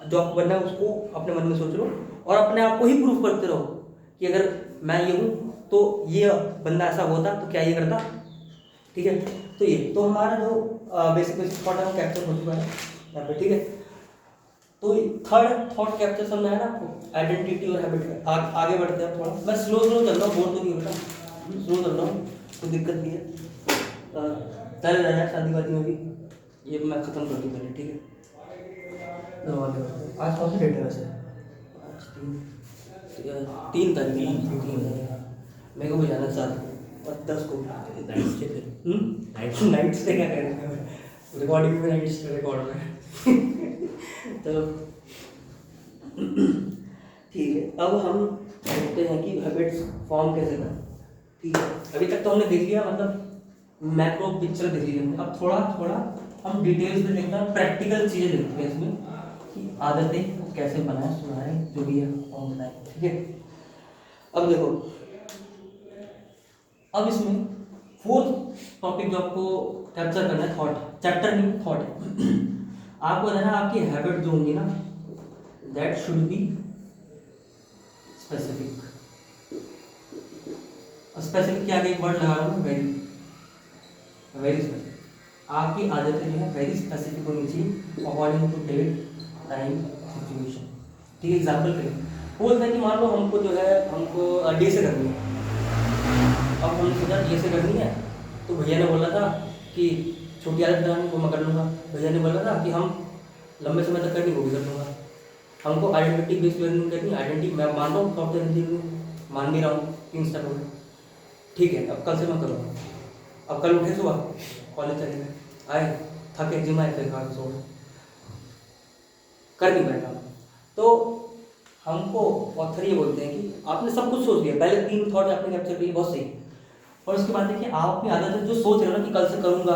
जो आपको बनना है उसको अपने मन में सोच लो और अपने आप को ही प्रूव करते रहो कि अगर मैं ये हूँ तो ये बंदा ऐसा होता तो क्या ये करता, ठीक है। तो ये तो हमारा जो बेसिक थॉट है वो कैप्चर हो चुका है यहाँ पे, ठीक है। तो थर्ड थॉट कैप्चर समझ आया ना आपको, आइडेंटिटी और हैबिट। आगे बढ़ते हैं थोड़ा, मैं स्लो स्लो चल रहा हूँ, बोर तो नहीं हो रहा, स्लो चल रहा हूँ, कोई दिक्कत नहीं है। चल रहा है शादी वादी में भी, ये मैं ख़त्म कर दूँ पहले, ठीक है। तो आगे बढ़ते हैं। आज कौन सी डेट है वैसे? आज 3 तारीख है, 3 मेरे को भी जाना 7 और 10 को नाइट से क्या करेंगे, रिकॉर्डिंग में नाइट से रिकॉर्ड में तो ठीक है। अब हम देखते हैं कि हैबिट्स फॉर्म कैसे करें, ठीक है। अभी तक तो हमने देख लिया, मतलब मैक्रो पिक्चर देख ली हमने, अब थोड़ा थोड़ा हम डिटेल्स में देखते हैं, प्रैक्टिकल चीज़ें देखते हैं इसमें कि आदतें को कैसे बनाएं, सुधारें, जो भी है फॉर्म बनाएं, ठीक है। अब देखो, अब इसमें फोर्थ टॉपिक जो आपको कैप्चर करना है, थॉट, चैप्टर नहीं थॉट है। आपको बताना आपकी हैबिट जो होंगी ना, that should be specific. Specific के आगे एक वर्ड लगा रहा हूँ, वेरी, वेरी स्पेसिफिक। आपकी आदतें जो है वेरी स्पेसिफिक होनी चाहिए according to date, time, situation, ठीक है। एग्जाम्पल करें, बोलते हैं कि मान लो हमको जो है हमको डे से करनी है, अब हमने सोचा डे से करनी है, तो भैया ने बोला था कि छोटी आदत बनानी वो मैं कर लूँगा, भैया ने बोला था कि हम लंबे समय तक करनी वो भी कर लूँगा। हमको आइडेंटिटी बेस्ड लर्निंग करनी, आइडेंटिटी मैं मान रहा हूँ सॉफ्टवेयर इंजीनियरिंग मान भी रहा हूँ, 3 स्टेप हो गए, ठीक है। अब कल से मैं करूँगा, अब कल उठे सुबह कॉलेज चले गए, आए थके, जिम आए, फिर खा के सो गए, कर नहीं पाएगा। तो हमको ऑथर ये बोलते हैं कि आपने सब कुछ सोच लिया, पहले 3 थॉट आपने कैप्चर किए, बहुत सही, और उसके बाद देखिए आप अपनी आदत जो सोच रहे हो ना कि कल से करूँगा,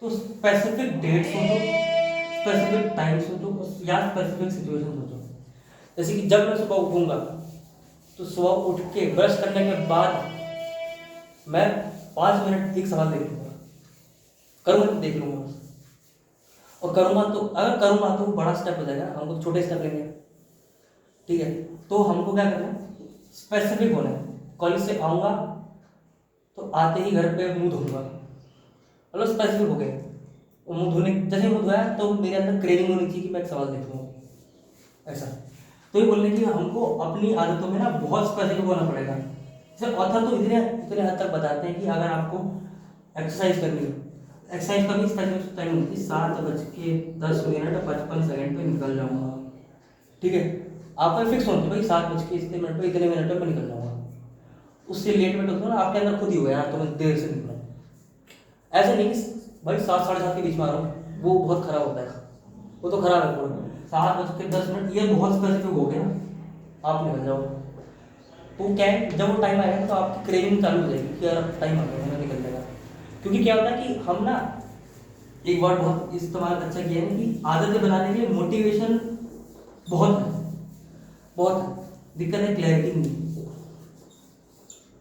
तो स्पेसिफिक डेट सोचो, स्पेसिफिक टाइम सोचो या स्पेसिफिक सिचुएशन सोचो। जैसे कि जब मैं सुबह उठूँगा तो सुबह उठ के ब्रश करने के बाद मैं 5 मिनट एक सवाल देख लूँगा, करूँगा तो देख लूँगा बस, और करूँगा तो अगर करूँगा तो बड़ा स्टेप हो जाएगा, हमको छोटे स्टेप लेंगे, ठीक है। तो हमको क्या करना है, स्पेसिफिक होना है। कॉलेज से आऊँगा तो आते ही घर पे मुंह धोऊंगा, मतलब स्पेसिफिक हो गए। मुँह धोने जैसे मुँह धोया तो मेरे अंदर क्रेविंग होनी चाहिए कि मैं एक सवाल देखूँ, ऐसा। तो ये बोलने की हमको अपनी आदतों में ना बहुत स्पेसिफिक होना पड़ेगा। जैसे ऑथर तो इतने इतने हद तक बताते हैं कि अगर आपको एक्सरसाइज करनी है, एक्सरसाइज का भी स्पेसिफिक टाइम होती है, 7:10 और 55 पे निकल जाऊंगा, ठीक है। आपका फिक्स होता है भाई 7:00 पे इतने मिनट में मैं निकल जाऊंगा। उससे लेट वेट होता है ना, आपके अंदर खुद ही होगा यार तो मैं देर से निकला। ऐसा नहीं कि भाई 7 साढ़े 7 के बीच में आ रहा हूँ, वो बहुत खराब होता है, वो तो खराब है पूरा। 7:10 ये बहुत स्पेसिफिक हो गया, आप निकल जाओ। तो क्या है, जब वो टाइम आएगा तो आपकी क्रेविंग चालू हो जाएगी कि यार टाइम आ गया हमें निकलने का। क्योंकि क्या होता है कि हम ना एक वर्ड बहुत इस्तेमाल अच्छा किया है कि आदतें बनाने के लिए मोटिवेशन बहुत है, बहुत है। दिक्कत है क्लैरिटी नहीं।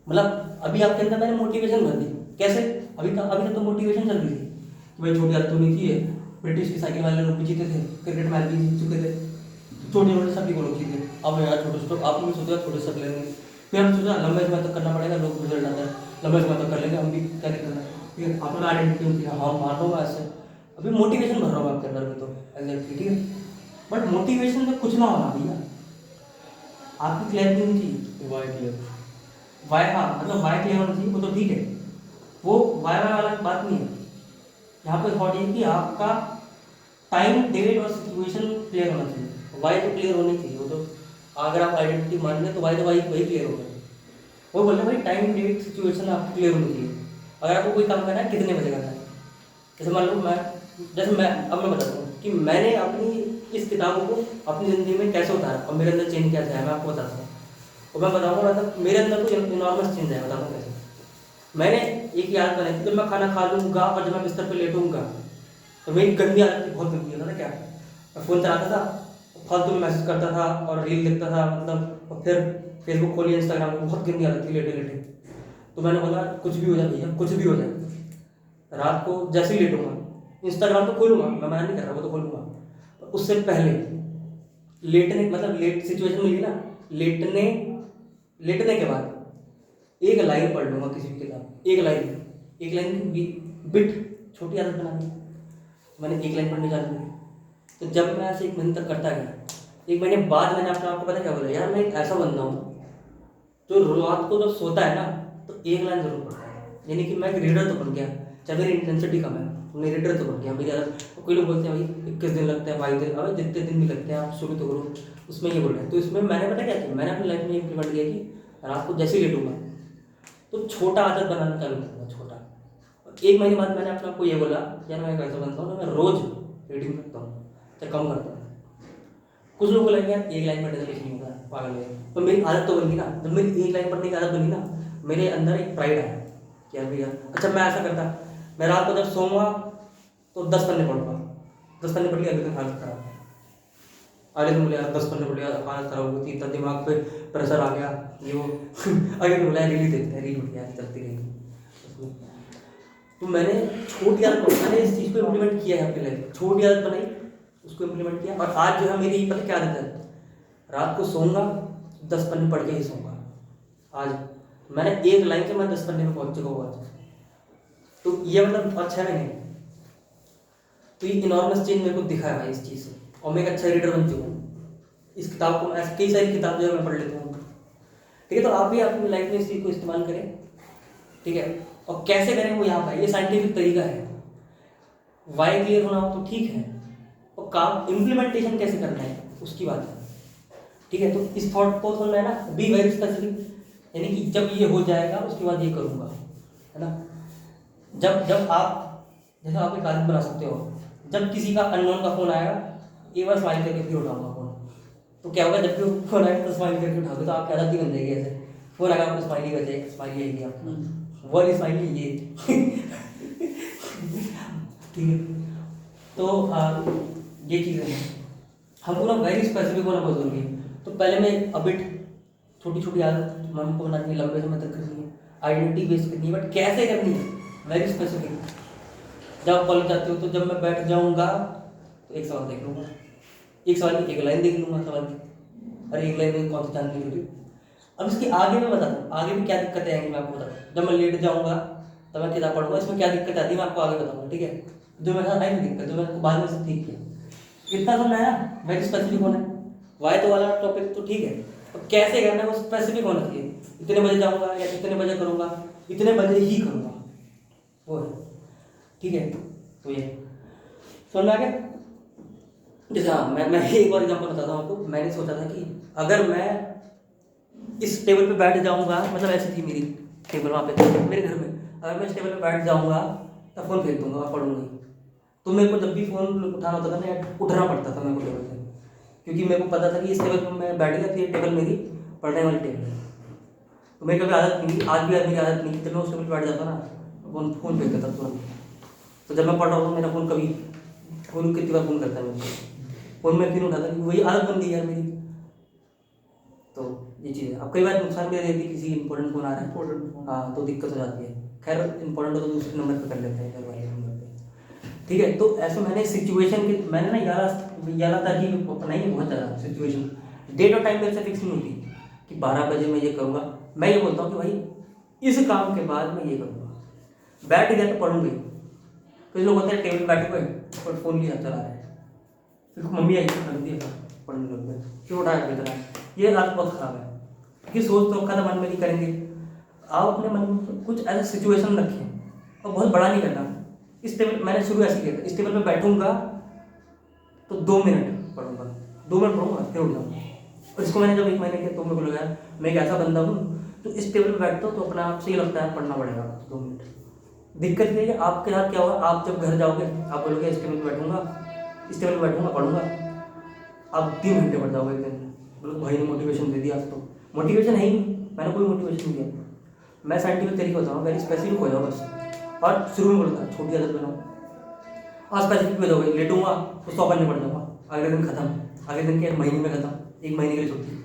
मतलब अभी आपके अंदर मैंने मोटिवेशन भर दी, कैसे? अभी तक तो मोटिवेशन चल रही थी कि भाई छोटी आदत होनी चाहिए, ब्रिटिश की साइकिल वाले लोग भी जीते थे, क्रिकेट मैच भी जीत चुके थे, छोटे छोटे सभी को लोग जीते। अब यार छोटे स्टेप आप भी सोचा छोटे स्टेप लेंगे, फिर हम सोचा लंबे समय तक करना पड़ेगा, लोग रिजल्ट आता है, लंबे समय तक कर लेंगे हम भी, क्या नहीं करना, ठीक है। अपना आइडेंटिटी होती है, हाँ मान लो मैं ऐसे अभी मोटिवेशन भर रहा हूँ आपके अंदर में, तो एग्जैक्टली, ठीक है। बट मोटिवेशन में कुछ ना होना भैया, आपकी क्लैरिटी होनी चाहिए, वाई क्लियर, वाई, हाँ मतलब वाई क्लियर होना चाहिए, वो तो ठीक है, वो वाई वाई वाला बात नहीं है। यहाँ पे थॉट ये कि आपका टाइम डेट और सिचुएशन क्लियर होना चाहिए, वाई तो क्लियर होनी चाहिए, वो तो अगर आप आइडेंटिटी मान लें तो वाई तो वही क्लियर होगा। वो बोल रहे भाई टाइम डेट सिचुएशन आपको क्लियर होनी चाहिए। अगर आपको कोई काम करना है कितने बजे करना है, जैसे मान लो मैं बताता हूँ कि मैंने अपनी इस किताबों को अपनी ज़िंदगी में कैसे उतारा और मेरे अंदर चेंज कैसे आया, मैं आपको बताता हूँ। और मैं बताऊँगा मतलब मेरे अंदर तो इनॉर्मस चेंज है, बताता हूँ कैसे। मैंने एक ही आदत बनाई थी, जब मैं खाना खा लूँगा और जब मैं बिस्तर पर लेटूंगा तो मेरी गंदी आदत थी, बहुत गंदी आदत है। क्या, मैं फ़ोन चलाता था, फालतू में मैसेज करता था और रील देखता था, मतलब, और फिर फेसबुक खोली, इंस्टाग्राम को, बहुत गंदी आदत थी लेटे लेटे। तो मैंने बोला कुछ भी हो जाए भैया, कुछ भी हो जाए, रात को जैसे ही लेटूंगा इंस्टाग्राम तो खोलूंगा, मैं मना नहीं कर रहा, वो तो खोलूंगा, पर उससे पहले लेटने, मतलब लेट सिचुएशन मिली ना, लेटने लेटने के बाद एक लाइन पढ़ लूंगा किसी भी किताब, एक लाइन की बिट, छोटी आदत बना दी मैंने, एक लाइन पढ़ने चालू करी। तो जब मैं ऐसे 1 महीने तक करता गया, 1 महीने बाद मैंने अपने आपको पता क्या बोला, यार मैं एक ऐसा बंदा हूँ जो रात को जब सोता है ना तो एक लाइन जरूर पढ़ता है, यानी कि मैं एक रीडर तो बन गया, चाहे मेरी इंटेंसिटी कम है, मैं रीडर तो बन गया मेरी आदत। कोई लोग बोलते हैं भाई 21 दिन लगते हैं, 22 दिन, अरे जितने दिन भी लगते हैं आप शुरू तो करो, उसमें ये बोल रहे हैं। तो इसमें मैंने पता क्या किया, मैंने अपनी लाइफ में इंप्लीमेंट किया कि रात को जैसे ही लेटूंगा तो छोटा आदत बनाना चालू करूँगा, छोटा। 1 महीने बाद मैंने अपने आपको ये बोला यार मैं कैसे बनता हूँ, मैं रोज रीडिंग करता हूँ, चाहे कम करता हूँ। कुछ लोग बोलेंगे यार एक लाइन पढ़ने से कुछ नहीं होगा, पागल है, तो मेरी आदत तो बन गई ना। जब मेरी एक लाइन पढ़ने की आदत बनी ना, मेरे अंदर एक प्राइड आया कि यार भैया, अच्छा मैं ऐसा करता, मैं रात को जब सोऊंगा तो 10 पन्ने पढ़ूंगा, 10 पन्ने पढ़ लिया, अगले दिन हालत खराब, अगले दिन बोले यार 10 पन्ने पढ़ लिया, हालत खराब हो गई, इतना दिमाग पे प्रेशर आ गया, ये वो अगले दिन बोला रील ही देखते हैं, रील उठ गया चलती रही। तो मैंने छोटी आदत, मैंने इस चीज़ को इम्प्लीमेंट किया है अपनी लाइफ, छोटी आदत बनाई, उसको इम्प्लीमेंट किया, और आज जो है मेरी पता क्या आदत है, रात को सोऊंगा 10 पन्ने पढ़ के ही सोऊंगा। आज मैंने एक लाइन से मैं 10 पन्ने में पहुंच चुका हूँ आज। तो ये मतलब अच्छा है नहीं, तो ये इनॉर्मस चेंज मेरे को दिखा है भाई इस चीज़ से, और मैं एक अच्छा रीडर बन चुका हूँ। इस किताब को ऐसी कई सारी किताब जो है मैं पढ़ लेता हूँ, ठीक है। तो आप भी अपनी लाइफ में इस चीज़ को इस्तेमाल करें, ठीक है। और कैसे करें वो यहाँ पर, ये साइंटिफिक तरीका है। वाई क्लियर होना हो तो ठीक है, और काम इम्प्लीमेंटेशन कैसे करना है उसकी बात है, ठीक है। तो इस थॉट को सुनना है ना, बी वेरी स्पेसिफिक, यानी कि जब ये हो जाएगा उसके बाद ये करूँगा, है ना। जब जब आप, जैसे आप एक आदत बना सकते हो, जब किसी का अननोन का फ़ोन आएगा एक बार स्माइल करके फिर उठाऊंगा फ़ोन। तो क्या होगा, जब भी फ़ोन आएगा तो स्माइल करके उठाओगे, तो आपकी आदत ही बन जाएगी ऐसे। फ़ोन आएगा आपको स्माइली कर जाएगी, स्माइली आएगी आपको, वो वाली स्माइली ये ठीक है। तो ये चीज़ें हैं, हमको ना वेरी स्पेसिफिक होना बहुत जरूरी है। तो पहले मैं अबिट छोटी छोटी आदत हमको बनानी है, लंबे समय तक करनी है, आइडेंटिटी बेस करनी है, बट कैसे करनी है वेरी स्पेसिफिक। जब कॉलेज जाते हो तो जब मैं बैठ जाऊंगा तो एक सवाल देख लूंगा, एक सवाल की एक लाइन देख लूंगा सवाल की, अरे एक लाइन में कौन सी जानकारी होती है। अब इसके आगे मैं बताता हूँ, आगे भी क्या दिक्कतें आएंगी मैं आपको बताता हूँ। जब मैं लेट जाऊंगा तो मैं किताब पढ़ूंगा। इसमें क्या दिक्कत आती है मैं आपको आगे बताऊंगा, ठीक है। जो मेरे साथ आई नहीं दिक्कत, जो मैंने बाद में से ठीक किया, इतना समझाया ना। वेरी स्पेसिफिक होना है, वाई तो वाला टॉपिक तो ठीक है, अब कैसे करना है वो स्पेसिफिक होना चाहिए। इतने बजे जाऊँगा या इतने बजे करूँगा, इतने बजे ही करूँगा, वो है, ठीक है। तो ये समझ में आ गया। जैसे हाँ, मैं एक और एग्जाम्पल बताता हूँ आपको। मैंने सोचा था कि अगर मैं इस टेबल पे बैठ जाऊँगा, मतलब ऐसी थी मेरी टेबल वहाँ पे मेरे घर में, अगर मैं इस टेबल पे बैठ जाऊँगा तो फ़ोन फेंक दूँगा और पढ़ूंगा ही। तो मेरे को जब भी फ़ोन उठाना होता था ना, उठना पड़ता था मेरे को टेबल से, क्योंकि मेरे को पता था कि इस टेबल पर मैं बैठ गया तो ये टेबल मेरी पढ़ने वाली टेबल है। तो मेरी कभी आदत नहीं थी, आज भी मेरी आदत नहीं थी, जब मैं उस टेबल पर बैठ जाता ना फ़ोन फेंक देता तुरंत। तो जब मैं पढ़ रहा हूँ मेरा फ़ोन कभी फ़ोन कितनी बार फ़ोन करता है मेरे को, फ़ोन में क्यों नहीं उठाता, क्योंकि वही आदत बन गई यार मेरी। तो ये चीज़ है। अब कई बार नुकसान भी रहती है, किसी इंपॉर्टेंट फ़ोन आ रहा है, इंपॉर्टेंट फ़ोन, हाँ, तो दिक्कत हो जाती है। खैर इंपॉर्टेंट हो तो दूसरे नंबर पर कर लेते हैं, घर वाले नंबर पे, ठीक है। तो ऐसे मैंने सिचुएशन के मैंने ना याला ताकि अपनाई है बहुत ज़्यादा सिचुएशन। डेट और टाइम मेरे से फिक्स नहीं होती कि 12 बजे मैं ये करूँगा। मैं ये बोलता हूँ कि भाई इस काम के बाद मैं ये करूँगा, बैठ गया तो पढ़ूंगी। कुछ लोग होते हैं टेबल पे बैठे हुए और फ़ोन लिया चला रहे हैं, फिर मम्मी आई कर दिया पढ़ने लग गए, फिर उठा के बेच रहा है। ये हालत बहुत ख़राब है कि सोच तो रखा था मन में नहीं करेंगे। आप अपने मन में कुछ ऐसा सिचुएशन रखें और बहुत बड़ा नहीं करना। इस टेबल मैंने शुरू ऐसे किया था, इस टेबल पे बैठूंगा तो 2 मिनट पढ़ूंगा, 2 मिनट पढ़ूंगा फिर उठ जाऊँगा। और इसको मैंने जब 1 महीने किया तो मेरे को लगा मैं एक ऐसा बंदा हूँ तो इस टेबल पे बैठता हूँ तो अपने आप से ही लगता है पढ़ना पड़ेगा 2 मिनट। दिक्कत ये है कि आपके साथ क्या होगा, आप जब घर जाओगे आप बोलोगे इस टेबल पे बैठूंगा, इस टेबल पे बैठूंगा पढ़ूंगा, आप 3 घंटे पढ़ जाओगे एक दिन में। बोलो भाई ने मोटिवेशन दे दिया, आज तो मोटिवेशन है ही नहीं, मैंने कोई मोटिवेशन नहीं दिया। मैं साइंटिफिक तरीके बताऊँ, वेरी स्पेसिफिक हो जाओ बस। और शुरू में बोलता छोटी आदत बनाओ, आज स्पेसिफिक हो जाओगे, लेटूंगा तो 100 पन्ने पढ़ जाऊँगा, अगले दिन खत्म, अगले दिन के 1 महीने में खत्म, 1 महीने के लिए छुट्टी।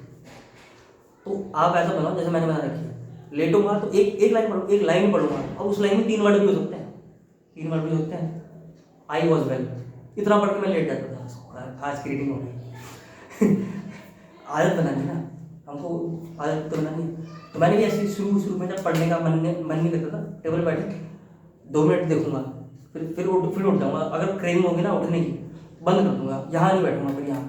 तो आप ऐसा बनाओ जैसे मैंने बना रखी है, लेटूंगा तो एक लाइन पढ़ूँ, एक लाइन पढ़ूंगा और उस लाइन में 3 वर्ड भी हो सकते हैं, 3 वर्ड भी हो सकते हैं। आई वॉज वेल, इतना पढ़ के मैं लेट जाता था, आज की रीडिंग हो गई। आदत बनानी ना हमको, आदत तो बनानी। तो मैंने भी ऐसे शुरू में जब पढ़ने का मन नहीं करता था, टेबल बैठे 2 मिनट देखूंगा, फिर उठ जाऊँगा। अगर क्रेविंग होगी ना उठने की, बंद कर दूंगा, यहाँ नहीं बैठूंगा। फिर यहाँ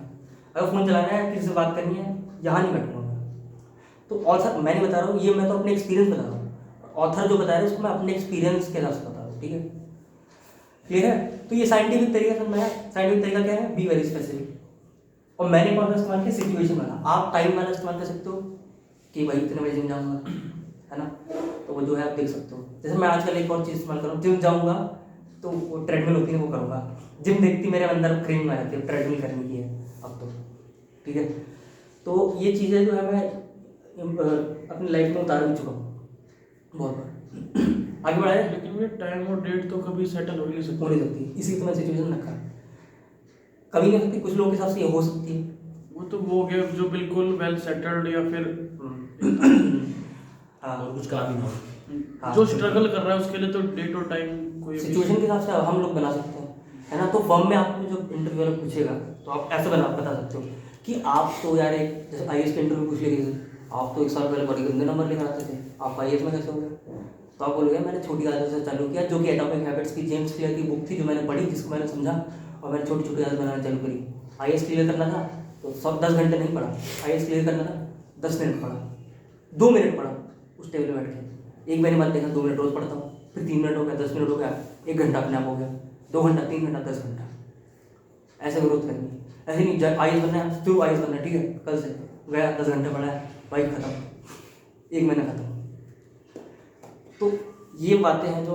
अगर फ़ोन चलाना है, किसी से बात करनी है, यहाँ नहीं बैठूंगा। तो ऑथर मैं नहीं बता रहा हूँ, ये मैं तो अपने एक्सपीरियंस बता रहा हूँ। ऑथर जो बता रहे हैं उसको मैं अपने एक्सपीरियंस के हिसाब से बता रहा हूँ, ठीक है, क्लियर है। तो ये साइंटिफिक तरीका समझाया। साइंटिफिक तरीका क्या है, बी वेरी स्पेसिफिक। और मैंने कौन सा इस्तेमाल किया, सिचुएशन वाला। आप टाइम वाला इस्तेमाल कर सकते हो कि भाई इतने बजे जिम जाऊँगा, है ना, तो वो जो है आप देख सकते हो। जैसे मैं आजकल एक और चीज़ इस्तेमाल कर रहा हूँ, जिम जाऊँगा तो वो ट्रेडमिल होती है वो करूँगा। जिम देखती मेरे अंदर क्रेविंग आ जाती है ट्रेडमिल करने की है अब तो, ठीक है। तो ये चीज़ें जो है मैं अपनी लाइफ में उतार भी चुका हूँ बहुत बार। आगे बढ़ाए, लेकिन ये टाइम और डेट तो कभी सेटल हो ही नहीं हो नहीं सकती, इसी तो मैं सिचुएशन रखा है। कभी नहीं सकती, कुछ लोगों के हिसाब से ये हो सकती है। वो तो वो हो गया जो बिल्कुल वेल सेटल्ड या फिर हाँ, और कुछ काम ही ना हो। हाँ, जो स्ट्रगल कर रहा है उसके लिए तो डेट और टाइम कोई सिचुएशन के हिसाब से हम लोग बना सकते हैं, है ना। तो फॉर्म में आपको जो इंटरव्यू वाला पूछेगा तो आप ऐसे बता सकते हो कि आप तो यार एक जैसे IAS के इंटरव्यू पूछ लेंगे, आप तो 1 साल पहले बड़े गंदे नंबर लेकर आते थे, आप IAS में कैसे हो गए। तो आप बोलोगे मैंने छोटी आदत से चालू किया, जो कि एटॉमिक हैबिट्स की जेम्स क्लियर की बुक थी, जो मैंने पढ़ी, जिसको मैंने समझा और मैंने छोटी छोटी आदत बनाना चालू करी। IAS क्लियर करना था तो सब 10 घंटे नहीं पढ़ा, IAS क्लियर करना था 10 मिनट पढ़ा, 2 मिनट पढ़ा उस टेबल में बैठ के। 1 महीने बाद देखा 2 मिनट रोज पढ़ता हूँ, फिर 3 मिनट हो गया, 10 मिनट हो गया, 1 घंटा अपने आप हो गया, 2 घंटा, 3 घंटा, 10 घंटा, ऐसे ग्रोथ करनी है। ऐसे नहीं IAS बनना है तो IAS बनना है, ठीक है, कल से गया 10 घंटे पढ़ा है भाई, खत्म, 1 महीना खत्म। तो ये बातें हैं जो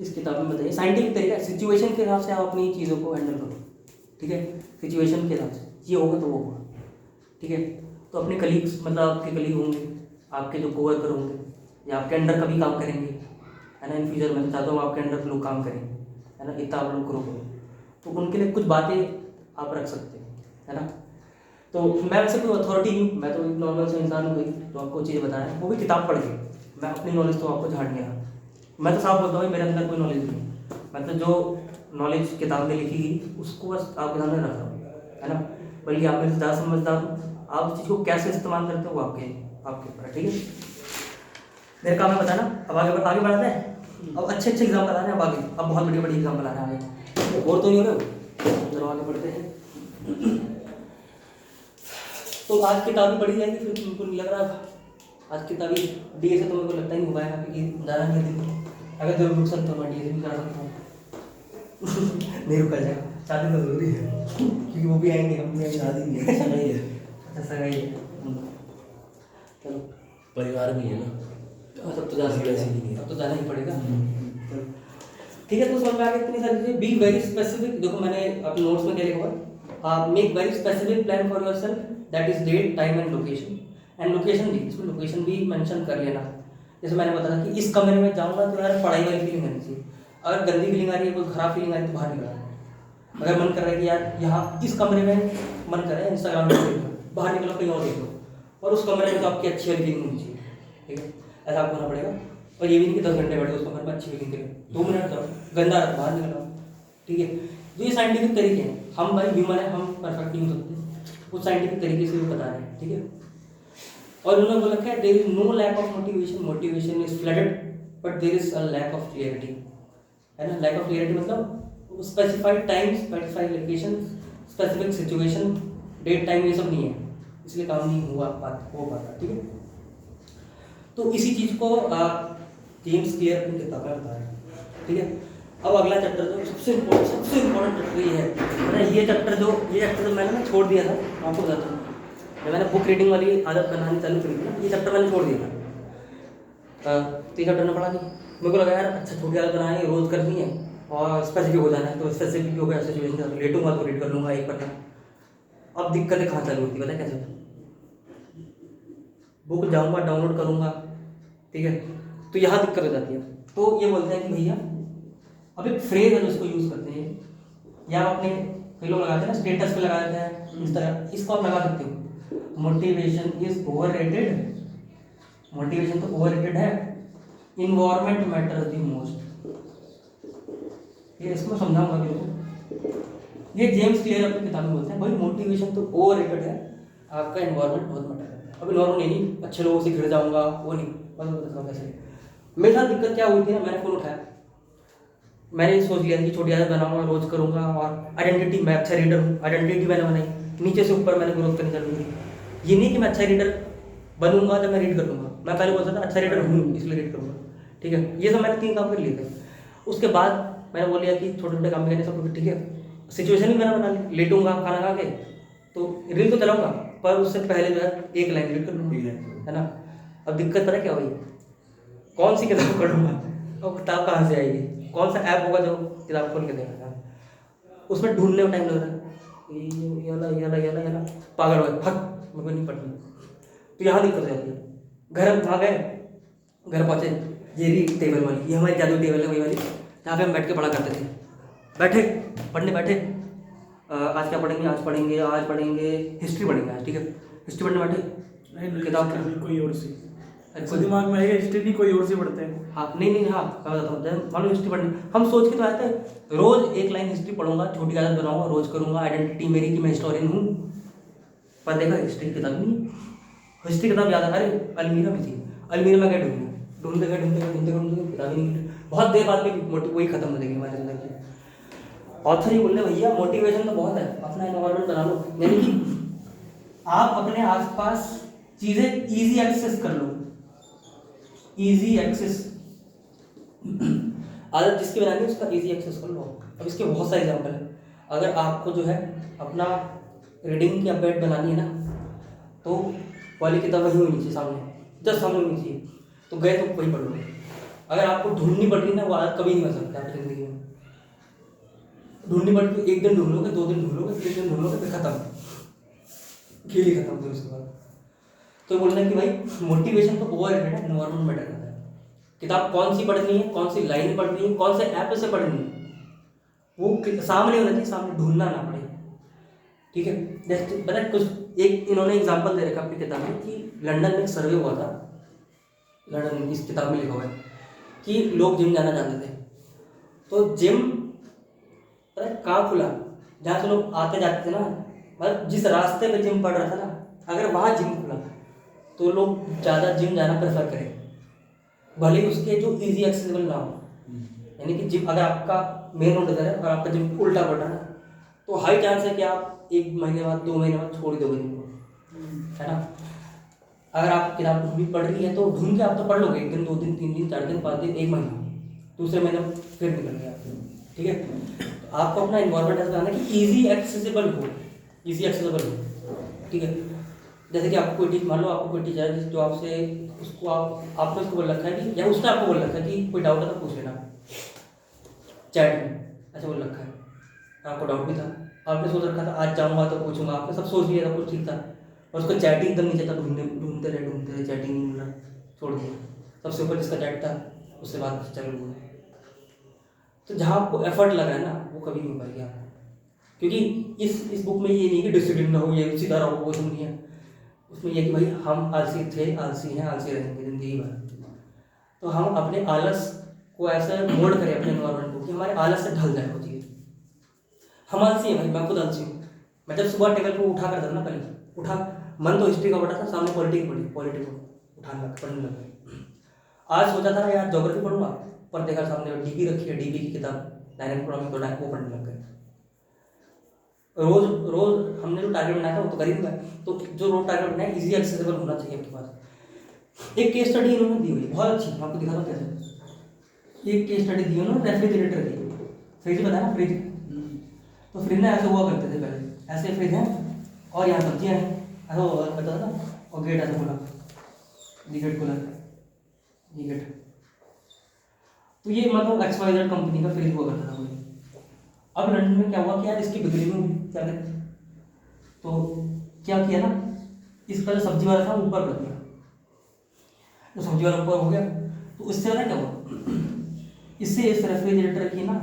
इस किताब में बताइए। साइंटिफिक तरीका, सिचुएशन के हिसाब से आप अपनी चीज़ों को हैंडल करो, ठीक है, सिचुएशन के हिसाब से ये होगा तो वो होगा, ठीक है। तो अपने कलीग्स, मतलब आपके कलीग होंगे, आपके जो कोवर्कर होंगे या आपके अंडर कभी काम करेंगे, है ना, इन फ्यूचर मैं चाहता हूँ आपके अंडर लोग काम करें, है ना, इतना आप लोग करो, तो उनके लिए कुछ बातें आप रख सकते हैं, है ना। तो मैं वैसे कोई अथॉरिटी नहीं हूँ, मैं तो एक नॉर्मल से इंसान हूँ भाई, तो आपको चीज़ें बताया, वो भी किताब पढ़ के। मैं अपनी नॉलेज तो आपको झाड़ नहीं रहा, मैं तो साफ बोलता हूँ मेरे अंदर कोई नॉलेज नहीं, मतलब जो नॉलेज किताब में लिखी गई उसको बस आपके सामने रख रहा हूँ, है ना। बल्कि आप मेरे से ज़्यादा समझदार हो, आप उस चीज़ को कैसे इस्तेमाल करते हो वो आपके ऊपर है, ठीक है। मेरे काम में बताना। अब आगे बढ़ाते हैं। अब अच्छे अच्छे एग्जाम्पल आ रहे हैं अब आगे, अब बहुत बड़ी बड़ी एग्जाम्पल आ रहे हैं आगे, और तो नहीं हो रहे हो, चलो आगे बढ़ते हैं। तो आज किताबें पढ़ी जाएगी, फिर तुमको नहीं लग रहा आज किताबी डीए से तो मेरे को लगता ही नहीं हो पाएगा, क्योंकि ज़्यादा नहीं है दिन, अगर जरूर रुक सकता हूँ मैं डीए से भी करा सकता हूँ। नहीं रुका जाएगा, शादी तो जरूरी है क्योंकि वो भी आएंगे, हम भी आएंगे। शादी नहीं है, सगाई है। अच्छा सगाई है, चलो परिवार में है ना, तब तो जाना वैसे भी नहीं है। अब तो जाना ही पड़ेगा। चलो ठीक है, तो समझ में आ गया इतनी सारी चीज़ें। बी वेरी स्पेसिफिक, देखो मैंने अपने नोट्स में क्या लिखा हुआ, make very specific plan for yourself, that is date time and location. And location भी, इसमें लोकेशन भी मेंशन कर लेना। जैसे मैंने बताया कि इस कमरे में जाऊंगा तो यार पढ़ाई वाली फीलिंग आनी चाहिए, अगर गंदी फीलिंग आ रही है, कोई खराब फीलिंग आ रही है तो बाहर निकल। अगर मन कर रहा है कि यार यहाँ इस कमरे में मन कर रहा है इंस्टाग्राम में देख लो, बाहर निकलो कहीं और देख लो, और उस कमरे में तो आपकी अच्छी वाली फीलिंग होनी चाहिए, ठीक है, ऐसा आपको होना पड़ेगा। और ये भी नहीं कि 10 घंटे बैठे उस कमरे में अच्छी फीलिंग के लिए, 2 मिनट करो, गंदा रहा बाहर निकलो, ठीक है। तो ये साइंटिफिक तरीके हैं, हम भाई ह्यूमन है, हम परफेक्ट नहीं हो सकते, उस साइंटिफिक तरीके से वो बता रहे हैं, ठीक है। और उन्होंने बोला क्या, there is no lack of motivation, motivation is flooded but there is a lack of clarity, है ना। लैक ऑफ क्लियरिटी मतलब specified time, specified location, specific situation, date time, ये सब नहीं है, इसलिए काम नहीं हो पाता, ठीक है। तो इसी चीज़ को जेम्स क्लियर अपनी किताब में बता रहे हैं, ठीक है। अब अगला चैप्टर जो सबसे इम्पोर्टेंट चैप्टर ये है, मतलब ये चैप्टर जो मैंने ना छोड़ दिया था, आपको बताता हूँ। जब मैंने बुक रीडिंग वाली आदत बनानी चालू करी थी ना, ये चैप्टर मैंने छोड़ दिया था। तो ये चैप्टर ने पढ़ा नहीं, मेरे को लगा यार अच्छा छोटी आदत बनानी है, रोज़ करनी है और स्पेसिफिक हो जाना है, तो स्पेसिफिक हो गया सिचुएशन, लेटूंगा तो रीड कर लूँगा एक पन्ना। अब दिक्कतें कहाँ चालू होती है पता है कैसे, बुक जाऊँगा डाउनलोड करूँगा, ठीक है, तो यहाँ दिक्कत हो जाती है। तो ये बोलते हैं कि भैया अब एक फ्रेज है जो इसको यूज़ करते हैं, या आप अपने कई लोग लगाते हैं ना स्टेटस पे लगा देते हैं इंस्टाग्राम, इसको आप लगा सकते हो, मोटिवेशन इज ओवररेटेड, मोटिवेशन तो ओवररेटेड है, इन्वायरमेंट मैटर्स द मोस्ट। ये इसको समझाऊंगा मेरे को, ये जेम्स क्लियर अपनी किताब में बोलते हैं भाई मोटिवेशन तो ओवररेटेड है, आपका इन्वायरमेंट बहुत मैटर करता है। अब इन्वायरमेंट नहीं अच्छे लोगों से घिर जाऊंगा वो नहीं, बस कैसे। मेरे साथ दिक्कत क्या हुई थी ना, मैंने फ़ोन उठाया, मैंने सोच लिया कि छोटी आदत बनाऊंगा, रोज करूंगा, और आइडेंटिटी, मैं अच्छा रीडर हूँ, आइडेंटिटी मैंने बनाई, नीचे से ऊपर मैंने ग्रोथ करनी चालू की। ये नहीं कि मैं अच्छा रीडर बनूंगा जब मैं रीड कर लूँगा, मैं पहले बोलता था अच्छा रीडर हूँ इसलिए रीड करूँगा, ठीक है। ये सब मैंने 3 काम कर लिए थे। उसके बाद मैंने बोल लिया कि छोटे छोटे काम करने सब ठीक है, सिचुएशन भी मैंने बना ली, लेटूंगा खाना खा के तो रील तो चलाऊंगा, पर उससे पहले जो है 1 लाइन रीड कर लूँगा, है ना। अब दिक्कत पता क्या हुई, कौन सी किताब पढ़ूंगा और किताब कहाँ से आएगी, कौन सा ऐप होगा जो किताब खोल के देगा, उसमें ढूंढने में टाइम लग रहा है, ये पागल हो गया, भाग मेरे को नहीं पढ़नी। तो यहाँ दिक्कत हो जाती है। घर आ गए, घर पहुँचे, ये रही टेबल वाली, ये हमारी जादू टेबल है वही वाली, जहाँ पे हम बैठ के पढ़ा करते थे। बैठे पढ़ने बैठे, आज क्या पढ़ेंगे, आज पढ़ेंगे हिस्ट्री पढ़ेंगे आज, ठीक है। हिस्ट्री पढ़ने बैठे, किताब कोई और सी अच्छा दिमाग में है, हिस्ट्री नहीं कोई और सी पढ़ते हैं। हाँ नहीं हाँ मैं बताता हूँ, जब मान लो हिस्ट्री पढ़नी, हम सोच के तो आए थे रोज 1 लाइन हिस्ट्री पढ़ूंगा, छोटी आदत बनाऊंगा, रोज करूंगा, आइडेंटिटी मेरी कि मैं हिस्टोरियन हूँ। पर देखा हिस्ट्री की किताब नहीं, हिस्ट्री किताब याद आ, अरे अलमीरा में थी, अलमीरा में गए ढूंढते किताब ही नहीं, बहुत देर बाद में वही खत्म हो जाएगी हमारे जिंदगी की। ऑथर ये बोल रहे भैया मोटिवेशन तो बहुत है, अपना एनवायरमेंट बना लो, यानी कि आप अपने आसपास चीज़ें ईजी एक्सेस कर लो, ईजी एक्सेस आदत जिसकी बनानी है उसका ईजी एक्सेस कर लो। अब इसके बहुत सारे एग्जाम्पल हैं। अगर आपको जो है अपना रीडिंग की अपडेट बनानी है ना, तो वाली किताब वही होनी चाहिए सामने, जस्ट सामने होनी चाहिए, तो गए तो वही पढ़ लो। अगर आपको ढूंढनी पड़ रही ना, वो आदत कभी नहीं बन सकती आपकी ज़िंदगी में। ढूंढनी पड़ती है, 1 दिन ढूंढ लोगे, 2 दिन ढूंढ लोगे, 3 दिन ढूंढ लोगे, फिर खत्म, खेल ही खत्म। फिर उसके बाद तो बोलना है कि भाई मोटिवेशन तो ओवररेटेड है, एनवायरमेंट मैटर करता है। किताब कौन सी पढ़नी है, कौन सी लाइन पढ़नी है, कौन से ऐप से पढ़नी है, वो सामने होना चाहिए, सामने ढूंढना ना पड़े, ठीक है। जैसे पता है कुछ एक इन्होंने एग्जांपल दे रखा अपनी किताब में कि लंदन में एक सर्वे हुआ था, लंदन में इस किताब में लिखा हुआ है कि लोग जिम जाना चाहते थे, तो जिम पता है कहाँ खुला, जहाँ से लोग आते जाते थे ना, मतलब जिस रास्ते पे जिम पड़ रहा था ना, अगर वहाँ जिम खुला तो लोग ज़्यादा जिम जाना प्रेफर करें, भले ही उसके जो इजी एक्सेसिबल ना हो। यानी कि जिम अगर आपका मेन रोड इधर है और आपका जिम उल्टा पड़ रहा है तो हाई चांस है कि आप 1 महीने बाद 2 महीने बाद छोड़ ही दोगे जिम को, है ना। अगर आप किताब कुछ भी पढ़ रही है तो ढूंढ के आप तो पढ़ लोगे 1 दिन 2 दिन 3 दिन 4 दिन 5 दिन 1 महीना, दूसरे महीने फिर निकल गया, ठीक है। तो आपको अपना इन्वायरमेंट ऐसा बनाना है कि ईजी एक्सेसिबल हो, ठीक है। जैसे कि आपको कोई टीचर, मान लो आपको कोई टीचर है जो आपसे उसको आपने उसको बोल रखा है कि, या उसने आपको बोल रखा है कि कोई डाउट है तो पूछ लेना चैट में, ऐसा बोल रखा है, आपको डाउट भी था, आपने सोच रखा था आज जाऊँगा तो पूछूंगा, आपने सब सोच लिया था, कुछ ठीक था, और उसको चैटिंग एकदम नीचे था, ढूंढते रहे चैटिंग नहीं मिल रहा, छोड़ दिया, सबसे ऊपर जिसका चैट था उससे बात चालू हुआ। तो जहाँ आपको एफर्ट लग रहा है ना वो कभी नहीं हो पाएगी आपको, क्योंकि इस बुक में ये नहीं कि डिसिप्लिन ना हो, ये सीधा रहो, वो सब नहीं है। उसमें यह कि भाई हम आलसी थे, आलसी हैं, आलसी रहेंगे जिंदगी भर। तो हम अपने आलस को ऐसा मोल्ड करें अपने एनवायरमेंट को कि हमारे आलस से ढल जाए वो चीज़। हम आलसी हैं भाई, मैं खुद आलसी हूँ। मैं जब सुबह टेबल पर उठा करता था ना, पहले उठा, मन तो हिस्ट्री का पढ़ा था, सामने पॉलिटी को उठाने लगा, पढ़ने लगा। आज सोचा था यार ज्योग्राफी पढ़ूंगा, पर देखा सामने डीपी रखी है, डीपी की किताब डायनेमिक इकोनॉमिक, तो वो पढ़ने लग गए। रोज हमने जो टारगेट बनाया था वो तो कर ही दिया। तो जो रोज टारगेट बनाया इजी एक्सेसिबल होना चाहिए आपके पास। एक केस स्टडी इन्होंने दी हुई है बहुत अच्छी, आपको दिखा दो कैसे। एक केस स्टडी दी उन्होंने रेफ्रिजरेटर की, फ्रिज बताया ना, फ्रिज। तो फ्रिज में ऐसे हुआ करते थे पहले, ऐसे फ्रिज है और यहाँ सब्जियाँ हैं, ऐसा हुआ करता था, और गेट ऐसे खुला, ये गेट खुला, ये गेट। तो ये मतलब XYZ कंपनी का फ्रिज हुआ करता था कोई। अब लंदन में क्या हुआ कि यार इसकी बिक्री में क्या करें, तो क्या किया ना, इसका जो सब्जी वाला था ऊपर कर दिया, तो सब्जी वाला ऊपर हो गया, तो इससे पता क्या हुआ, इससे इस रेफ्रिजरेटर की ना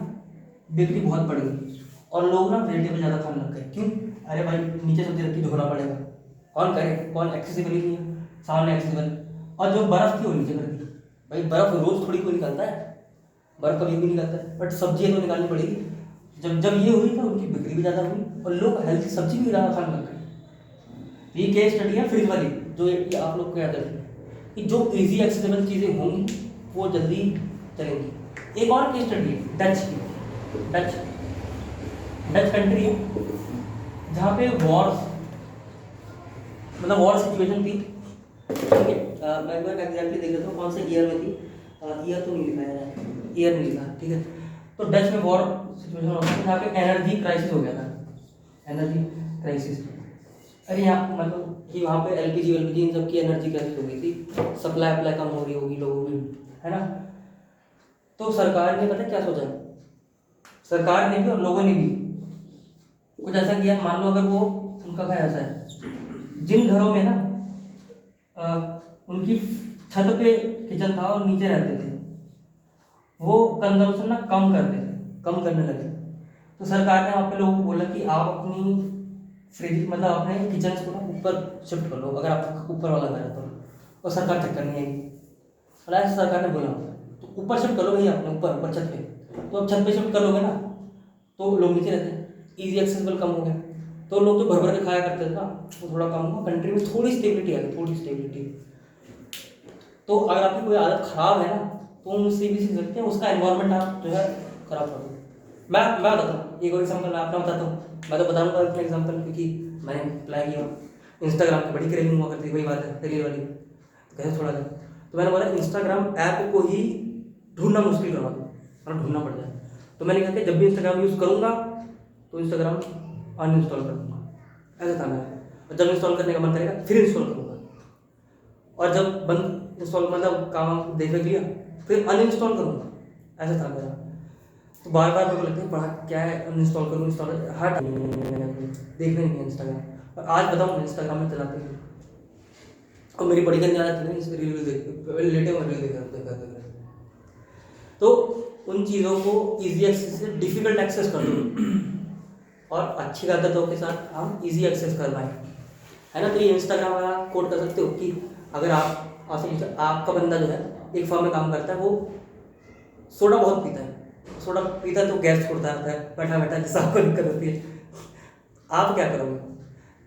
बिक्री बहुत बढ़ गई, और लोग ना वेजिटेबल ज़्यादा खाने लग गए। क्यों? अरे भाई नीचे सब्जी रखी, धोना पड़ेगा, कौन करे, कौन एक्सेसिबल ही नहीं है, सामने एक्सेसिबल। और जो बर्फ़ थी वो नीचे कर दी, भाई बर्फ़ रोज़ थोड़ी कोई निकालता है, बर्फ़ कभी भी निकालता है, बट सब्जी तो निकालनी पड़ेगी। जब ये हुई तो उनकी बिक्री भी ज़्यादा हुई और लोग हेल्थी सब्जी भी ज़्यादा खाने लग गए। ये केस स्टडी है फ्रिज वाली, जो ये आप लोग को याद रखें कि जो इजी एक्सेसिबल चीज़ें होंगी वो जल्दी चलेंगी। एक और केस स्टडी है डच की, डच कंट्री है जहाँ पे वॉर्स, मतलब वॉर सिचुएशन थी, ठीक है। मैं एक बार एग्जैक्टली देख लेता हूँ कौन से ईयर में थी, ईयर तो नहीं लिखा है, ईयर नहीं लिखा, ठीक है। तो डच में वॉर सिचुएशन होता है जहाँ पे एनर्जी क्राइसिस हो गया था, एनर्जी क्राइसिस। अरे यहाँ मतलब कि वहाँ पे एलपीजी इन सब की एनर्जी क्राइसिस हो गई थी, सप्लाई अप्लाई कम हो रही होगी लोगों की, है ना। तो सरकार ने पता क्या सोचा, सरकार ने भी और लोगों ने भी कुछ ऐसा किया, मान लो अगर वो उनका घर ऐसा है, जिन घरों में ना उनकी छत पे किचन था और नीचे रहते थे, वो कंजम्पशन ना कम करने लगे। तो सरकार ने वहाँ पे लोगों को बोला कि आप अपनी फ्रिज मतलब अपने किचन को ना ऊपर शिफ्ट कर लो, अगर आपका ऊपर वाला घर है तो, और सरकार चक्कर नहीं आएगी, और ऐसे सरकार ने बोला तो ऊपर शिफ्ट कर लो भैया अपने ऊपर छत पे। तो अब छत पे शिफ्ट कर लोगे ना तो लोग नीचे रहते हैं, ईजी एक्सेसिबल कम हो गया, तो लोग जो भर भर के खाया करते थे ना वो थोड़ा कम हुआ, कंट्री में थोड़ी स्टेबिलिटी आ गई, थोड़ी स्टेबिलिटी। तो अगर आपकी कोई आदत खराब है ना तो हम उससे भी सीख सकते हैं, उसका एनवायरनमेंट आप जो है खराब कर दो। मैं बताता हूँ एक और एग्जाम्पल, मैं अपना बताता हूँ, मैं तो बताऊँगा अपना एग्जाम्पल क्योंकि मैंने अप्लाई किया। इंस्टाग्राम की बड़ी क्रेविंग हुआ करती, वही बात है रील वाली, कैसे छोड़ा जाए। तो मैंने बोला इंस्टाग्राम ऐप को ही ढूंढना मुश्किल करवा दो, मतलब ढूंढना पड़ जाए। तो मैंने कहा कि जब भी इंस्टाग्राम यूज़ करूँगा तो इंस्टाग्राम अनइंस्टॉल कर दूँगा, ऐसा था मेरा। और जब इंस्टॉल करने का मन करेगा फिर इंस्टॉल करूँगा, और जब बंद इंस्टॉल मतलब काम देख लिया फिर अनइंस्टॉल करूँगा, ऐसा था मेरा। तो बार बार मेरे को लगता है पढ़ा क्या है, अनइंस्टॉल करूँ इंस्टॉल, हट देखना नहीं है इंस्टाग्राम। और आज बताऊँ मैं इंस्टाग्राम में चलाते हैं और मेरी बड़ी गंदी आदत है इस रील देख लेटे हुए रील देखा। तो उन चीज़ों को ईजी एक्सेस से डिफिकल्ट एक्सेस कर दो और अच्छी आदतों के साथ हम ईजी एक्सेस कर पाएँ, है ना। तो ये इंस्टाग्राम वाला कोड कर सकते हो कि अगर आपका बंदा जो है एक फर्म में काम करता है, वो सोडा बहुत पीता है, तो गैस छोड़ता रहता है बैठा बैठा, जिससे आपको दिक्कत होती है। आप क्या करोगे?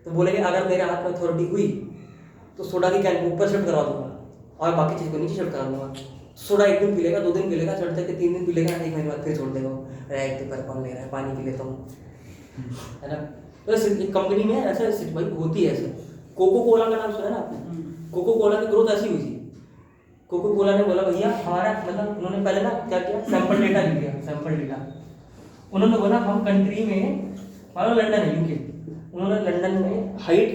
तो बोलेंगे अगर मेरे हाथ में अथॉरिटी हुई तो सोडा की कैन ऊपर शिफ्ट करवा दूंगा और बाकी चीज़ को नीचे शिफ्ट करा दूंगा। सोडा एक दिन पी लेगा, 2 दिन पी लेगा, चढ़ते के 3 दिन पी लेगा, 1 महीने बाद फिर छोड़ देगा। अरे एक तो कौन ले रहा है, पानी पी लेता हूँ, है ना। तो एक कंपनी में ऐसा भाई होती है ऐसे। कोको कोला का नाम सुना है ना आपने? कोको कोला की ग्रोथ ऐसी हुई थी। कोको कोला ने बोला भैया हमारा मतलब, उन्होंने पहले ना क्या किया, सैंपल डेटा लिया, सैंपल डेटा। उन्होंने बोला हम कंट्री में, मान लो लंदन है यूके, उन्होंने लंदन में हाइट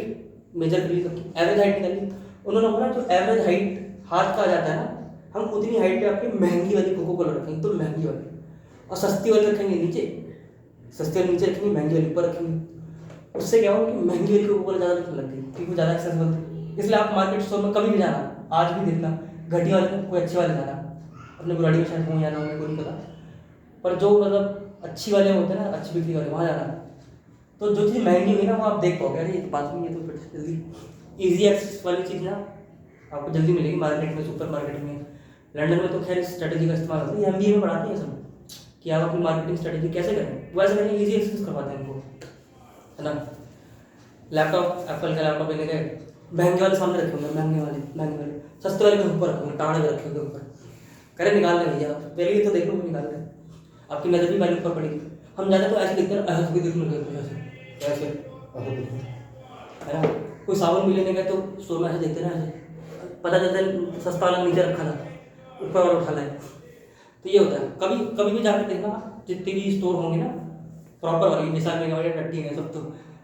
मेजर करी, एवरेज हाइट निकाली। उन्होंने बोला जो एवरेज हाइट हाथ का आ जाता है ना, हम उतनी हाइट पे आपकी महंगी वाली कोको कोला रखेंगे, तो महंगी वाली, और सस्ती वाली रखेंगे नीचे, सस्ती वाली नीचे रखेंगे, महंगी वाली ऊपर रखेंगे। उससे क्या हो कि महंगी वाली कोको कोला ज़्यादा रखने लग गई, क्योंकि वो ज़्यादा एक्सेसिबल थी। इसलिए आप मार्केट स्टोर में कभी भी जाना, आज भी देखना, घटिया वाले में कोई अच्छे वाले जाना, अपने बुराड़ी में शायद हो या ना हो, कोई नहीं पता, पर जो मतलब अच्छी वाले होते हैं ना, अच्छी बिक्री वाले, वहाँ जाना। तो जो चीज़ महंगी हुई ना, वो आप देख पाओगे, अरे ये बात नहीं है, तो फिर जल्दी ईजी एक्सेस वाली चीज़ ना आपको जल्दी मिलेगी मार्केट में, सुपर मार्केट में। लंदन में तो खैर इस स्ट्रेटेजी का इस्तेमाल होता है, MBA में पढ़ाते हैं सब कि आप अपनी मार्केटिंग स्ट्रेटेजी कैसे करें, वैसे करें, ईजी एक्सेस करवाते हैं उनको, है ना। लैपटॉप, एप्पल का लैपटॉप लेने गए, महंगे वाले सामने रखे होंगे, महंगे वाले, सस्ते वाले के ऊपर रखे होंगे, टाड़े में रखे होंगे ऊपर, करे निकाल लें भैया, पहले ही तो देख लो निकाल लें, आपकी नज़र भी पहले ऊपर पड़ेगी। हम ज़्यादा तो ऐसे देखते हैं, ऐसे भी देखने लगे, ऐसे है ना। कोई साबुन भी लेने गए तो स्टोर में ऐसे देखते ना, ऐसे पता चलता है सस्ता वाला नीचे रखा था, ऊपर वाला उठा लाए। तो ये होता है, कभी कभी भी जाकर देखना, जितने भी स्टोर होंगे ना प्रॉपर वाले, मिसाल में वाले टट्टी है सब, तो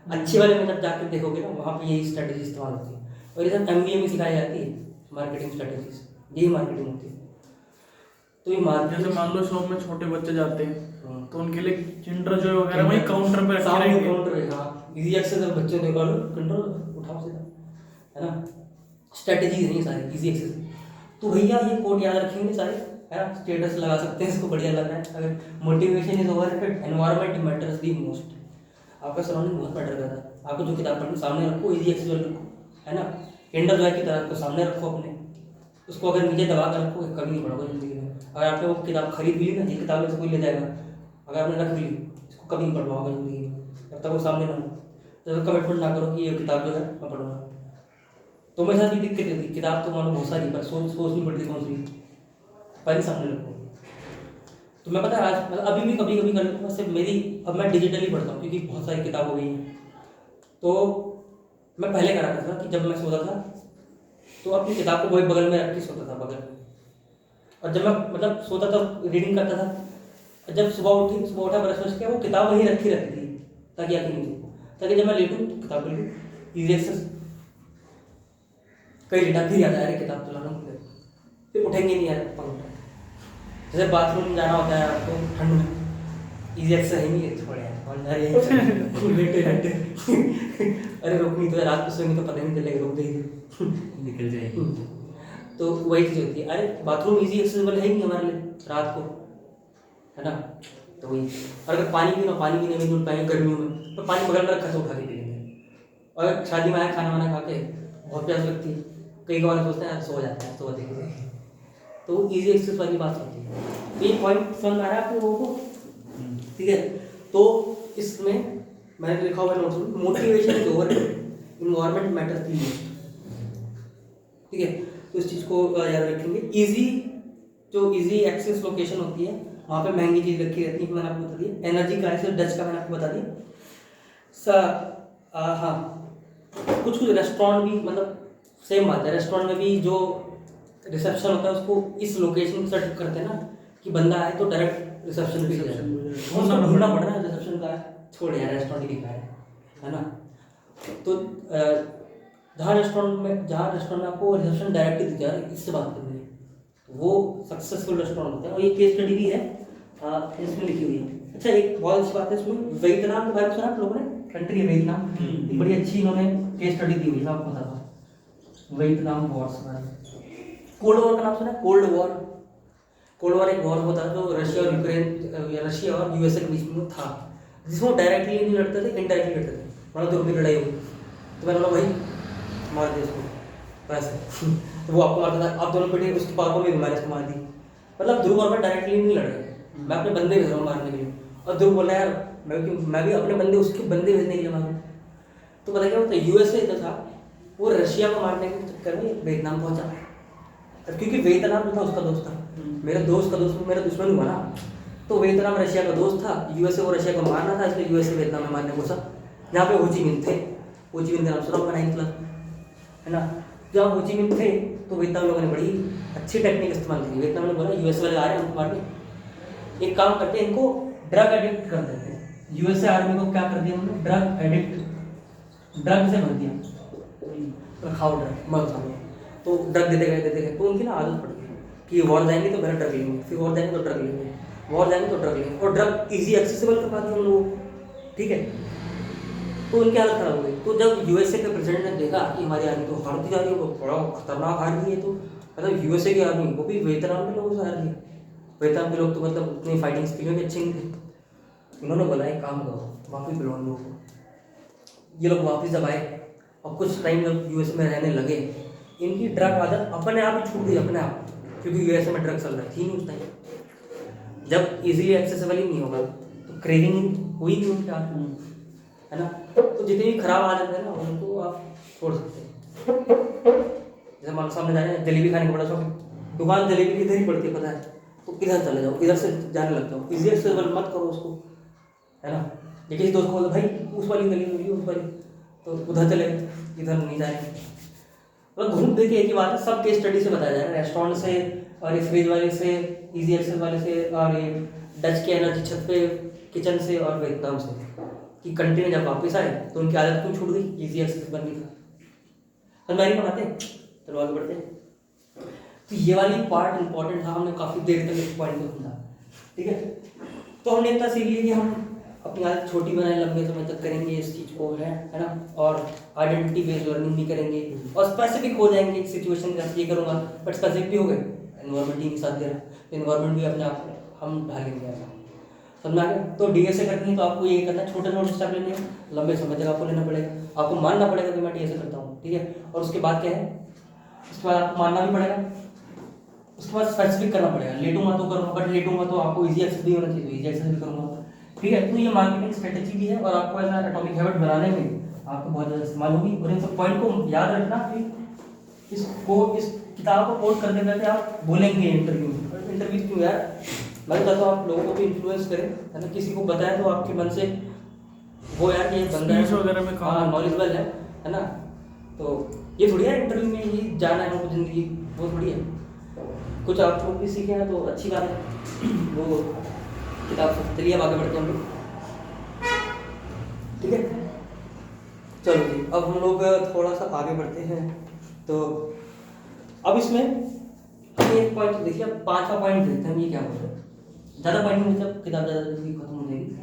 अच्छे वाले में जब जाकर देखोगे ना, वहाँ पे यही स्ट्रेटेजी इस्तेमाल होती है। और ये सब MBA में सिखाई जाती है मार्केटिंग स्ट्रेटेजीज, यही मार्केटिंग होती है। तो ये मार्केट, जैसे मान लो शॉप में छोटे बच्चे जाते हैं तो उनके लिए किंडर जॉय वगैरह वही काउंटर पे रखे रहेंगे, काउंटर है, हाँ इजी एक्सेस है, बच्चे निकालो किंडर उठाओ सीधा, है ना। स्ट्रेटेजीज नहीं सारी इजी एक्सेस। तो भैया ये कोड याद रखेंगे सारे, है ना, स्टेटस लगा सकते हैं, इसको बढ़िया लग रहा है। अगर motivation is overrated, environment matters the most, आपका सराउंडिंग बहुत मैटर करता है। आपको जो किताब पढ़नी सामने रखो, इजी एक्सेस रखो, है ना, किंडर जॉय की तरह को सामने रखो अपने, उसको अगर नीचे दबा कर रखो, कभी नहीं पढ़ोगे जिंदगी में। अगर आपने वो किताब खरीद ली ना, ये किताब में से कोई ले जाएगा, अगर आपने रख ली, इसको कभी नहीं पढ़ पाओगे जिंदगी में, जब तक वो सामने ना हो। तो कमिटमेंट ना करो कि ये किताब जो है मैं पढ़ूंगा। तो मेरे साथ भी दिक्कत होती, किताब तो मानो बहुत सारी, पर सोचनी पड़ती कौन सी पहले सामने रखो। तो मैं पता है आज मतलब अभी भी कभी कभी कर लेता हूँ, सिर्फ मेरी, अब मैं डिजिटली पढ़ता हूँ क्योंकि बहुत सारी किताब हो गई हैं। तो मैं पहले करा करता था कि जब मैं सोता था तो अपनी किताब को वही बगल में रख के सोता था, बगल में। और जब मैं मतलब सोता था रीडिंग करता था, जब सुबह उठा ब्रश किया, वो किताब वहीं रखी रहती थी ताकि आके नहीं, ताकि जब मैं लेटूँ तो किताब ले लूँ, ईजी एक्सेस। कई लेटा फिर याद आया, अरे किताब तो लाना मुझे, फिर उठेंगे नहीं यार पंखा। जैसे बाथरूम जाना होता है आपको ठंड में, ईजी एक्सेस है नहीं है, छोड़ यार और लेटे अरे रुकनी तो रात को सोएंगे तो पता नहीं चलेगा, रुक देगी निकल जाएगी। तो वही चीज़ होती है। अरे बाथरूम इजी एक्सेसिबल है ही नहीं हमारे लिए रात को, है ना। तो वही, और अगर पानी पीने में नहीं पाएंगे गर्मियों में, तो पानी बगल में रखा से उठा के पी लेंगे। और शादी में आया खाना वाना खा के बहुत प्यास लगती है, कई बार सोचते हैं सो जाते हैं, सो देखेंगे, तो ईजी एक्सेस वाली बात होती है। तो ये पॉइंट समझ आ रहा है आप लोगों को, ठीक है। तो इसमें मैंने लिखा हुआ नोट्स में, motivation is overrated, environment matters the most, ठीक है। तो इस चीज़ को याद रखेंगे। जो इजी एक्सेस लोकेशन होती है, वहाँ पे महंगी चीज़ रखी रहती है, मैंने आपको बता दिया। एनर्जी क्राइसिस डच का मैंने आपको बता दिया। हाँ, कुछ रेस्टोरेंट भी मतलब सेम बात है, रेस्टोरेंट में भी जो रिसेप्शन होता है उसको इस लोकेशन पर सेट करते हैं ना कि बंदा आए तो डायरेक्ट रिसेप्शन पे जाए, ढूंढना पड़ रहा है रिसेप्शन का, छोड़ यार रेस्टोरेंट ही है ना। तो जहाँ रेस्टोरेंट में आपको रिसेप्शन डायरेक्ट दी जा रही है, इससे बात करनी है, वो सक्सेसफुल रेस्टोरेंट होता है। और ये केस स्टडी भी है, इसमें लिखी हुई है। अच्छा, एक बहुत अच्छी बात है इसमें, वियतनाम के बारे में सुना आप लोगों ने? कंट्री है वियतनाम, बड़ी अच्छी इन्होंने केस स्टडी दी हुई है, आपको पता था वियतनाम वॉर्स में। कोल्ड वॉर का नाम सुना है? कोल्ड वॉर एक वॉर होता है जो रशिया और यूएसए के बीच में था, जिसमें डायरेक्टली नहीं लड़ते थे, इनडायरेक्टली लड़ते थे, मतलब दो की लड़ाई हुई। तो मैंने बोला भाई मार दे उसको वैसे तो वो आपको मारता था, आप दोनों बेटे उसके पापा को भी मैंने इसको मार दी। मतलब ध्रुव और मैं डायरेक्टली नहीं लड़ रहे, मैं अपने बंदे भेज रहा हूँ मारने के लिए, और ध्रुव बोला यार मैं भी अपने बंदे उसके बंदे भेजने के लिए मारूँ। तो पता क्या होता है, यूएसए जो था वो रशिया को मारने के चक्कर में वियतनाम पहुंचा, क्योंकि वियतनाम जो था उसका दोस्त था। मेरा दोस्त का दोस्त मेरा दुश्मन हुआ ना, तो वियतनाम रशिया का दोस्त था, यूएसए को रशिया को मारना था, इसलिए यूएसए वियतनाम में मारने घुसा। यहाँ पे होचिमिन थे, होचिमिन का नाम सुना होगा 9th क्लास, है ना। जहाँ होचिमिन थे तो वियतनाम लोगों ने बड़ी अच्छी टेक्निक इस्तेमाल की। वियतनाम ने बोला यूएस वाले आ रहे हैं हमको मारने, एक काम करते हैं इनको ड्रग एडिक्ट कर देते हैं। यूएसए आर्मी को क्या कर दिया उन्होंने, ड्रग एडिक्ट, ड्रग से भर दिया, खाओ ड्रग मर खाओ। तो ड्रग देते गए, तो उनकी ना आदत पड़ गई कि वॉर जाएंगे तो पहले ड्रग लेंगे, फिर वॉर जाएंगे तो ड्रग लेंगे, वॉर जाएंगे तो ड्रग लेंगे, और ड्रग इजी एक्सेसिबल करवा दिया उन लोगों को, ठीक है। तो उनकी हालत खराब हो गई। तो जब यूएसए के प्रेसिडेंट ने देखा कि हमारी आर्मी तो हारती जा रही है, वो बड़ा खतरनाक हार रही है, तो मतलब यूएसए की आर्मी वो भी वियतनाम के लोगों से हार रही है। वियतनाम के लोग तो मतलब उतनी फाइटिंग स्किल में भी अच्छे नहीं थे। उन्होंने बोला एक काम करो, वापस बुलाओ लोगों को। ये लोग वापस जब आए और कुछ टाइम जब यूएसए में रहने लगे, इनकी ड्रग आदत अपने आप ही छूट गई, अपने आप, क्योंकि यूएसए में ड्रग चल रही थी नहीं उस टाइम। जब इजीली एक्सेसिबल ही नहीं होगा तो क्रेविंग हुई नहीं उनके हाथ में, है ना। तो जितनी भी खराब आदत है ना उनको आप छोड़ सकते हैं। जैसे मान सामने जा रहे हैं, जलेबी खाने का बड़ा शौक है, दुकान जलेबी की इधर ही पड़ती है पता है, तो इधर चले जाओ, इधर से जाने लग जाओ, इजी एक्सेसिबल मत करो उसको, है ना। ये किसी दोस्त को बोलो भाई उस वाली गली में उस वाली, तो उधर चले, इधर नहीं जाएंगे। मतलब घूम फिर के एक ही बात है, सब केस स्टडी से बताया जा रहा है, रेस्टोरेंट से और ये फ्रिज वाले से, इजी एक्सेस वाले से, और ये डच के एनर्जी छत पे किचन से, और वियतनाम से, कि कंट्री में जब वापस आए तो उनकी आदत क्यों छूट गई, इजी एक्सेस बनने का। समझ में आते हैं, चलो आगे बढ़ते हैं। तो ये वाली पार्ट इंपॉर्टेंट था, हमने काफ़ी देर तक इस पॉइंट को सुना, ठीक है। तो हमने इतना सीख लिया कि हम अपनी आदत छोटी बनाए, लंबे समय तक करेंगे इस चीज़ को, है ना। और आइडेंटिटी बेस्ड लर्निंग भी करेंगे, और स्पेसिफिक हो जाएंगे एक सिचुएशन के साथ, ये करूँगा बट स्पेसिफिक भी हो गए, एनवायरमेंट ही नहीं साथ दे रहा, तो एनवायरमेंट भी अपने आप हम ढालेंगे ऐसा, समझ आ गया। तो डीएसए करनी है तो आपको ये करना है, छोटे छोटे स्टेप लेने हैं, लंबे समय तक आपको लेना पड़ेगा, आपको मानना पड़ेगा कि मैं डीएसए करता हूँ, ठीक है। और उसके बाद क्या है, उसके बाद आपको मानना भी पड़ेगा, उसके बाद स्पेसिफिक करना पड़ेगा। लेटूंगा तो करूँगा, बट लेटूंगा तो आपको इजी एक्सेस भी होना चाहिए, इजी एक्सेस भी करूँगा, ठीक है। तो ये मार्केटिंग स्ट्रेटेजी भी है, और आपको ऐसा एटॉमिक हैबिट बनाने में आपको बहुत ज़्यादा इस्तेमाल होगी। और इन सब पॉइंट को याद रखना कि इस किताब को कोट करते करते आप बोलेंगे इंटरव्यू में। इंटरव्यू क्यों यार, मैं चाहता हूँ आप लोगों को भी इन्फ्लुएंस करें, है ना। किसी को बताएं तो आपके मन से वो यार कि ये बंदा Speech वगैरह में काम नॉलेजेबल है ना। तो ये थोड़ी है इंटरव्यू में ही जाना है हमको जिंदगी, वो थोड़ी है। कुछ आप लोग भी सीखे हैं तो अच्छी बात है, वो किताब से। चलिए अब आगे बढ़ते हैं हम लोग, ठीक है। चलो जी, अब हम लोग थोड़ा सा आगे बढ़ते हैं। तो अब इसमें हम एक पॉइंट देखिए, अब 5वां पॉइंट देखते हैं हम, ये क्या बोल रहे हैं। ज़्यादा पॉइंट नहीं, मतलब किताब ज़्यादा जल्दी खत्म हो जाएगी।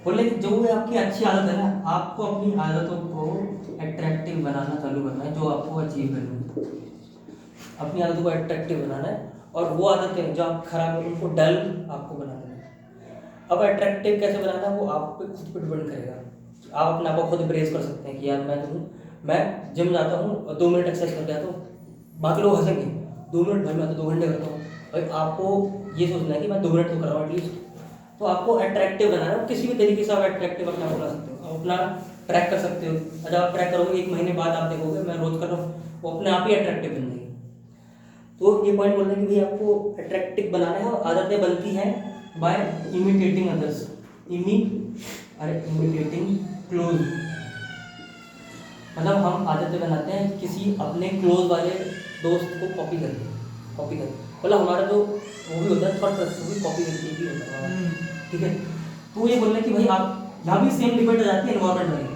बोले कि जो आपकी अच्छी आदत है ना, आपको अपनी आदतों को अट्रैक्टिव बनाना चालू करना है, जो आपको अचीव करनी है। अपनी आदतों को अट्रैक्टिव बनाना है, और वो आदतें जो आप खराब है उनको डल आपको बना देना है। अब अट्रैक्टिव कैसे बनाना है वो आप पे खुद पे डिपेंड करेगा। आप अपने आप को खुद प्रेज कर सकते हैं कि यार मैं जिम जाता हूँ और 2 मिनट एक्सरसाइज करके आता हूँ, बाकी लोग हंसेंगे, 2 मिनट भाई मैं तो 2 घंटे करता हूँ। भाई आपको ये सोचना है कि मैं 2 मिनट तो कर रहा हूँ एटलीस्ट। तो आपको अट्रैक्टिव बनाना है, किसी भी तरीके से आप अट्रैक्टिव अपने आप बना सकते हो, आप अपना ट्रैक कर सकते हो। जब आप ट्रैक करोगे 1 महीने बाद आप देखोगे मैं रोज कर रहा हूँ, वो अपने आप ही अट्रैक्टिव बन जाएगी। तो ये पॉइंट बोल रहे हैं कि भाई आपको अट्रैक्टिव बनाना है, और आदतें बनती हैं by imitating others, imitating close. मतलब हम आदतें बनाते हैं किसी अपने क्लोज वाले दोस्त को कॉपी करके, मतलब हमारा जो वो भी होता है थॉट प्रोसेस, वो भी कॉपी करके ही होता है, ठीक है। तो ये बोल रहे हैं कि भाई आप यहाँ भी सेम डिपेंड हो जाती है एनवायरमेंट वाली।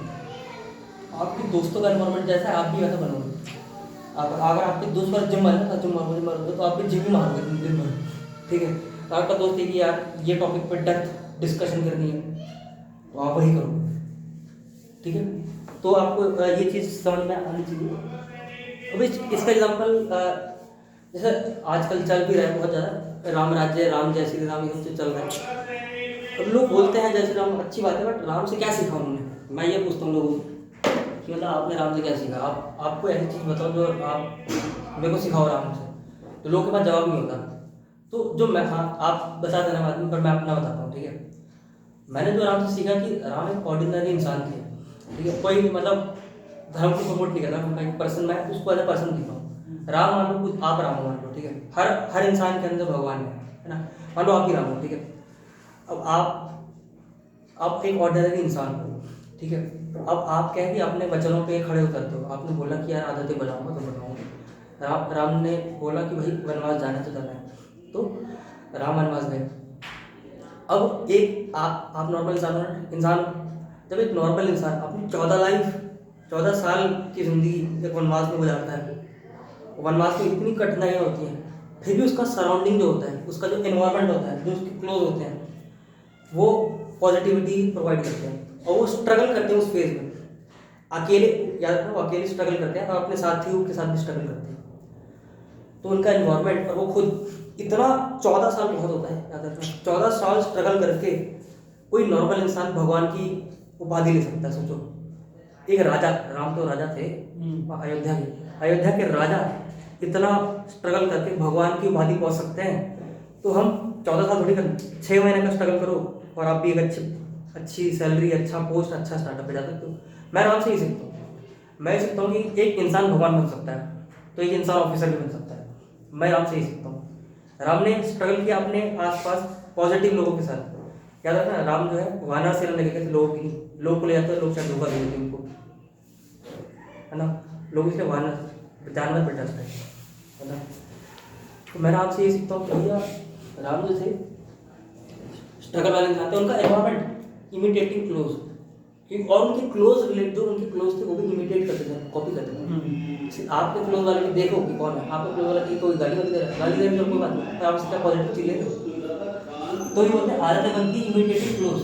आपके दोस्तों का एनवायरमेंट जैसा है आप भी वैसा बनोगे। अगर आपके दोस्त पर जिम मारे तो आप भी जिम ही मारोगे दिन भर, ठीक है। तो आपका दोस्त है कि यार ये टॉपिक पर डेप्थ डिस्कशन करनी है, तो आप वही करो, ठीक है। तो आपको ये चीज़ समझ में आनी चाहिए। अब इसका एग्जाम्पल जैसे आजकल चल भी रहा है बहुत ज़्यादा, राम राज्य, राम जय श्री राम, ये चल रहा है। अब लोग बोलते हैं जय श्री राम अच्छी बात है, बट राम से क्या सीखा उन्होंने। मैं ये पूछता हूँ लोगों से कि मतलब आपने राम से क्या सीखा, आपको ऐसी चीज़ बताओ जो आप मेरे को सिखाओ राम से। तो लोगों के पास जवाब नहीं होता। तो जो मैं, हाँ आप बता देना बाद में, पर मैं अपना बताता हूँ, ठीक है। मैंने जो राम से सीखा कि राम एक ऑर्डिनरी इंसान थे, ठीक है। कोई मतलब धर्म को प्रमोट नहीं कर रहा, मैं एक पर्सन, मैं उसको एज ए पर्सन देखता हूँ। राम मान लो, कुछ आप राम हो मान लो, ठीक है। हर इंसान के अंदर भगवान है ना। मान लो आप ही राम हो, ठीक है। अब आप एक ऑर्डिनरी इंसान हो, ठीक है। अब आप क्या है कि अपने वचनों पे खड़े उतरते हो। आपने बोला कि यार आदतें बनाऊंगा तो बनाऊंगा। राम ने बोला कि भाई वनवास जाना तो जाना है, तो राम वनवास गए। अब एक आप नॉर्मल इंसान, जब एक नॉर्मल इंसान अपनी 14 साल की जिंदगी एक वनवास में गुजारता है, वनवास में इतनी कठिनाइयाँ होती हैं, फिर भी उसका सराउंडिंग जो होता है, उसका जो एनवायरनमेंट होता है, जो उसके क्लोज होते हैं, वो पॉजिटिविटी प्रोवाइड करते हैं और वो स्ट्रगल करते हैं उस फेज में। अकेले, याद रखना, वो अकेले स्ट्रगल करते हैं और अपने साथियों के साथ भी स्ट्रगल करते हैं। तो उनका एनवायरनमेंट और वो खुद इतना 14 साल बहुत होता है, याद रखना। 14 साल स्ट्रगल करके कोई नॉर्मल इंसान भगवान की उपाधि ले सकता है। सोचो, एक राजा, राम तो राजा थे अयोध्या के राजा इतना स्ट्रगल करके भगवान की उपाधि पहुंच सकते हैं। तो हम 14 साल थोड़ी कर, 6 महीने का स्ट्रगल करो और आप भी एक अच्छी सैलरी, अच्छा पोस्ट, अच्छा स्टार्टअप पे जा सकते हो। मैं राम से ही सीखता हूँ। मैं सीखता हूँ कि एक इंसान भगवान बन सकता है तो एक इंसान ऑफिसर भी बन सकता है। मैं राम से ही सीखता हूँ। राम ने स्ट्रगल किया अपने आसपास पॉजिटिव लोगों के साथ। याद रखना, राम जो है वानर सेना लेके गए थे, लोग को ले जाते हैं, लोग शायद धोखा दे देते उनको, है ना। लोग इसलिए वानर जानवर पे टचते है ना। तो मैं राम से ये सीखता हूँ कि भैया राम जो थे स्ट्रगल वाले इंसान थे, उनका एनवायरमेंट इमिटेटिंग क्लोज, और उनके क्लोज रिलेट जो उनके क्लोज थे वो भी इमिटेट करते थे, कॉपी करते थे। आपके क्लोज वाले को देखो कि कौन है, आपके क्लोज वाला की कोई गाली वाली दे रहा है, गाली दे रही है कोई बात नहीं, आप उसका पॉजिटिव चीज ले लो। तो ये बोलते हैं आदतें बनती इमिटेटिंग क्लोज।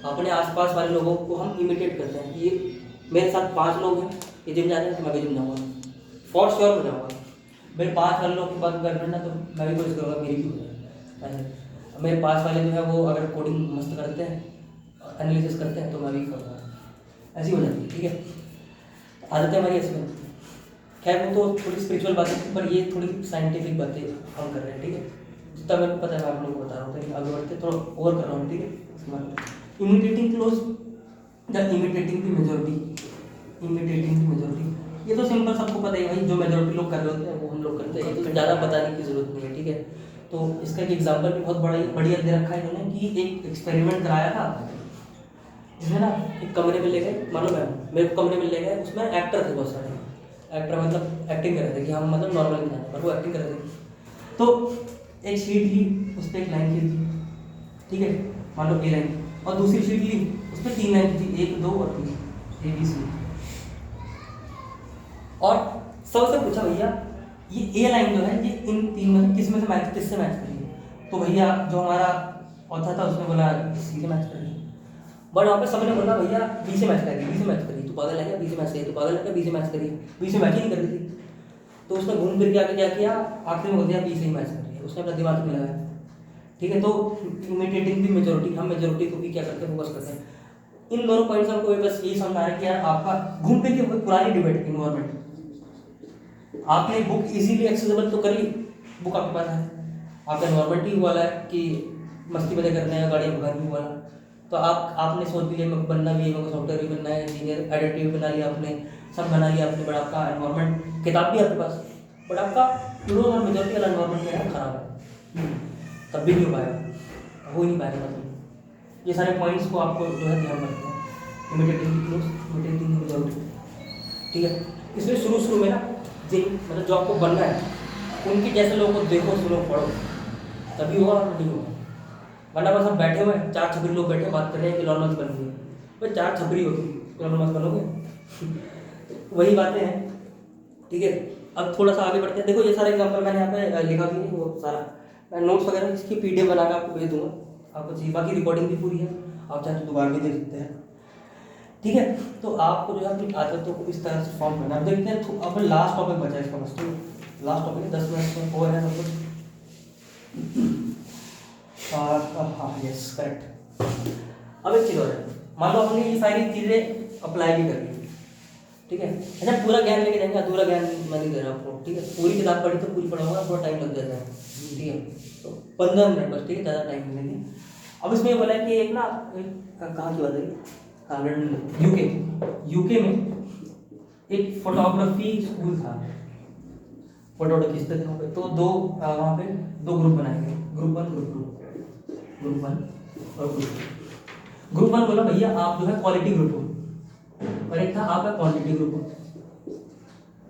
अपने आसपास वाले लोगों को हम इमिटेट करते हैं। ये मेरे साथ 5 लोग हैं, ये जिम जा रहे हैं तो मैं भी जिम जाऊँगा, फॉर श्योर हो जाऊँगा। मेरे 5 वाले लोग के पास गर्लफ्रेंड है तो मैं भी कोशिश करूँगा मेरी भी हो जाए। मेरे पास वाले जो है वो अगर कोडिंग मस्त करते हैं, एनालिसिस करते हैं, तो मैं भी करूँगा। ऐसी हो जाती है, ठीक है। आदतें हमारी ऐसी बनती हैं। खैर वो तो थोड़ी स्पिरिचुअल बातें थी, पर ये थोड़ी साइंटिफिक बातें हम कर रहे हैं, ठीक है। जितना मेरे को पता है मैं आप लोगों को बता रहा हूँ, कहीं आगे बढ़ते थोड़ा ओवर कर रहा हूँ, ठीक है। Imitating close the imitating the majority, ये तो सिंपल सबको पता है भाई, जो मेजोरिटी लोग कर रहे होते हैं वो हम लोग करते हैं, ये तो ज़्यादा बताने की जरूरत नहीं है, ठीक है। तो इसका एक एग्जाम्पल भी बहुत बढ़िया दे रखा है इन्होंने कि एक एक्सपेरिमेंट कराया था जिसमें ना एक कमरे में ले गए, मालूम है मेरे को, कमरे में ले गए, उसमें एक्टर थे बहुत सारे। एक्टर मतलब एक्टिंग कर रहे थे कि हम मतलब नॉर्मल इंसान है, पर वो एक्टिंग कर रहे थे। तो एक शीट ली, उस पर एक लाइन खींच दी, ठीक है, मान लो ए लाइन, और दूसरी शीट ली, उस पर 3 लाइन थी, 1, 2 और 3, ABC। और सबसे पूछा भैया ये ए लाइन जो है ये इन 3 में किस में से मैच, किससे मैच करिए। तो भैया जो हमारा ऑथर था उसने बोला सी से मैच करिए, बट वहाँ पे सबने बोला भैया बी से मैच करिए, बी से मैच करिए। तो पागल है क्या, बी से मैच करिए, तो पागल है क्या, बी से मैच करिए, बी से मैच ही नहीं कर रही थी। तो उसने घूम फिर के आके क्या किया, आखिर में बोल दिया बी से ही मैच करिए, उसने अपना दिमाग में लगाया, ठीक है। तो इमिटेटिंग दी मेजोरिटी, हम मेजोरिटी को भी क्या करते हैं, फोकस करते हैं। इन दोनों पॉइंट्स हमको बस यही समझ आ रहा है कि यार आपका घूम फिर के पुरानी डिबेट इन्वायरमेंट, आपने बुक इजीली एक्सेसिबल तो कर ली, बुक आपके पास है, आपका एनवायरमेंट ही वाला है कि मस्ती मजे करने हैं, गाड़ियाँ भगानी वाला, तो आपने सोच लिया मेरे को बनना भी है, मेरे को सॉफ्टवेयर भी बनना है, इंजीनियर एडिटिव बना लिया आपने, सब बना लिया आपने, बट आपका एनवायरमेंट किताब भी आपके पास, बट आपका क्लोज और मेजोरिटी वाला एनवायरमेंट क्या है, खराब है, तब भी नहीं हो पाएगा, हो ही नहीं पाएगा तब। ये सारे पॉइंट्स को आपको जो है ध्यान रखना है, इमिटेटिंग क्लोज, इमिटेटिंग मेजोरिटी, ठीक है। इसलिए शुरू में ना मतलब जो आपको बनना है उनके जैसे लोगों को देखो, सुनो, पढ़ो, तभी होगा, नहीं होगा। वरना बस हम बैठे हुए हैं, 4 छपरी लोग बैठे बात कर रहे हैं कि इलॉन मस्क बन गए, भाई 4 छपरी हो तुम, इलॉन मस्क बनोगे। वही बातें हैं, ठीक है। अब थोड़ा सा आगे बढ़ते हैं। देखो ये सारे एग्जाम्पल मैंने यहाँ पे लिखा भी है, वो सारा मैं नोट्स वगैरह इसकी PDF बना के आपको भेज दूंगा, आपको चाहिए, बाकी रिकॉर्डिंग भी पूरी है, आप चाहे तो दोबारा भी देख सकते हैं, ठीक है। तो आपको जो है अपनी आदतों को इस तरह से फॉर्म करना है। अब देखते हैं, अब लास्ट टॉपिक बचा है इसका, बस लास्ट टॉपिक है, 10 मिनट में ओवर है सब कुछ। हाँ यस करेक्ट। अब एक चीज़ और है, मान लो हमने ये सारी चीज़ें अप्लाई भी कर ली, ठीक है। अच्छा पूरा ज्ञान लेके जाएंगे, अधूरा ज्ञान मैं नहीं दे रहा आपको, ठीक है। पूरी किताब पढ़ी तो पूरी पढ़ाऊंगा, थोड़ा टाइम लग जाता है, ठीक है। तो 15 मिनट बस, ठीक है, ज़्यादा टाइम नहीं लेंगे। अब इसमें ये बोला है कि एक ना, कहाँ की बात है, यूके में एक फोटोग्राफी स्कूल था, फोटो वोटो खींचते थे वहाँ पे। तो दो वहाँ पे दो ग्रुप बनाए गए, ग्रुप 1 ग्रुप 2, ग्रुप 1 और ग्रुप 1 बोला भैया आप जो है क्वालिटी ग्रुप हो, और एक था आपका क्वांटिटी ग्रुप हो।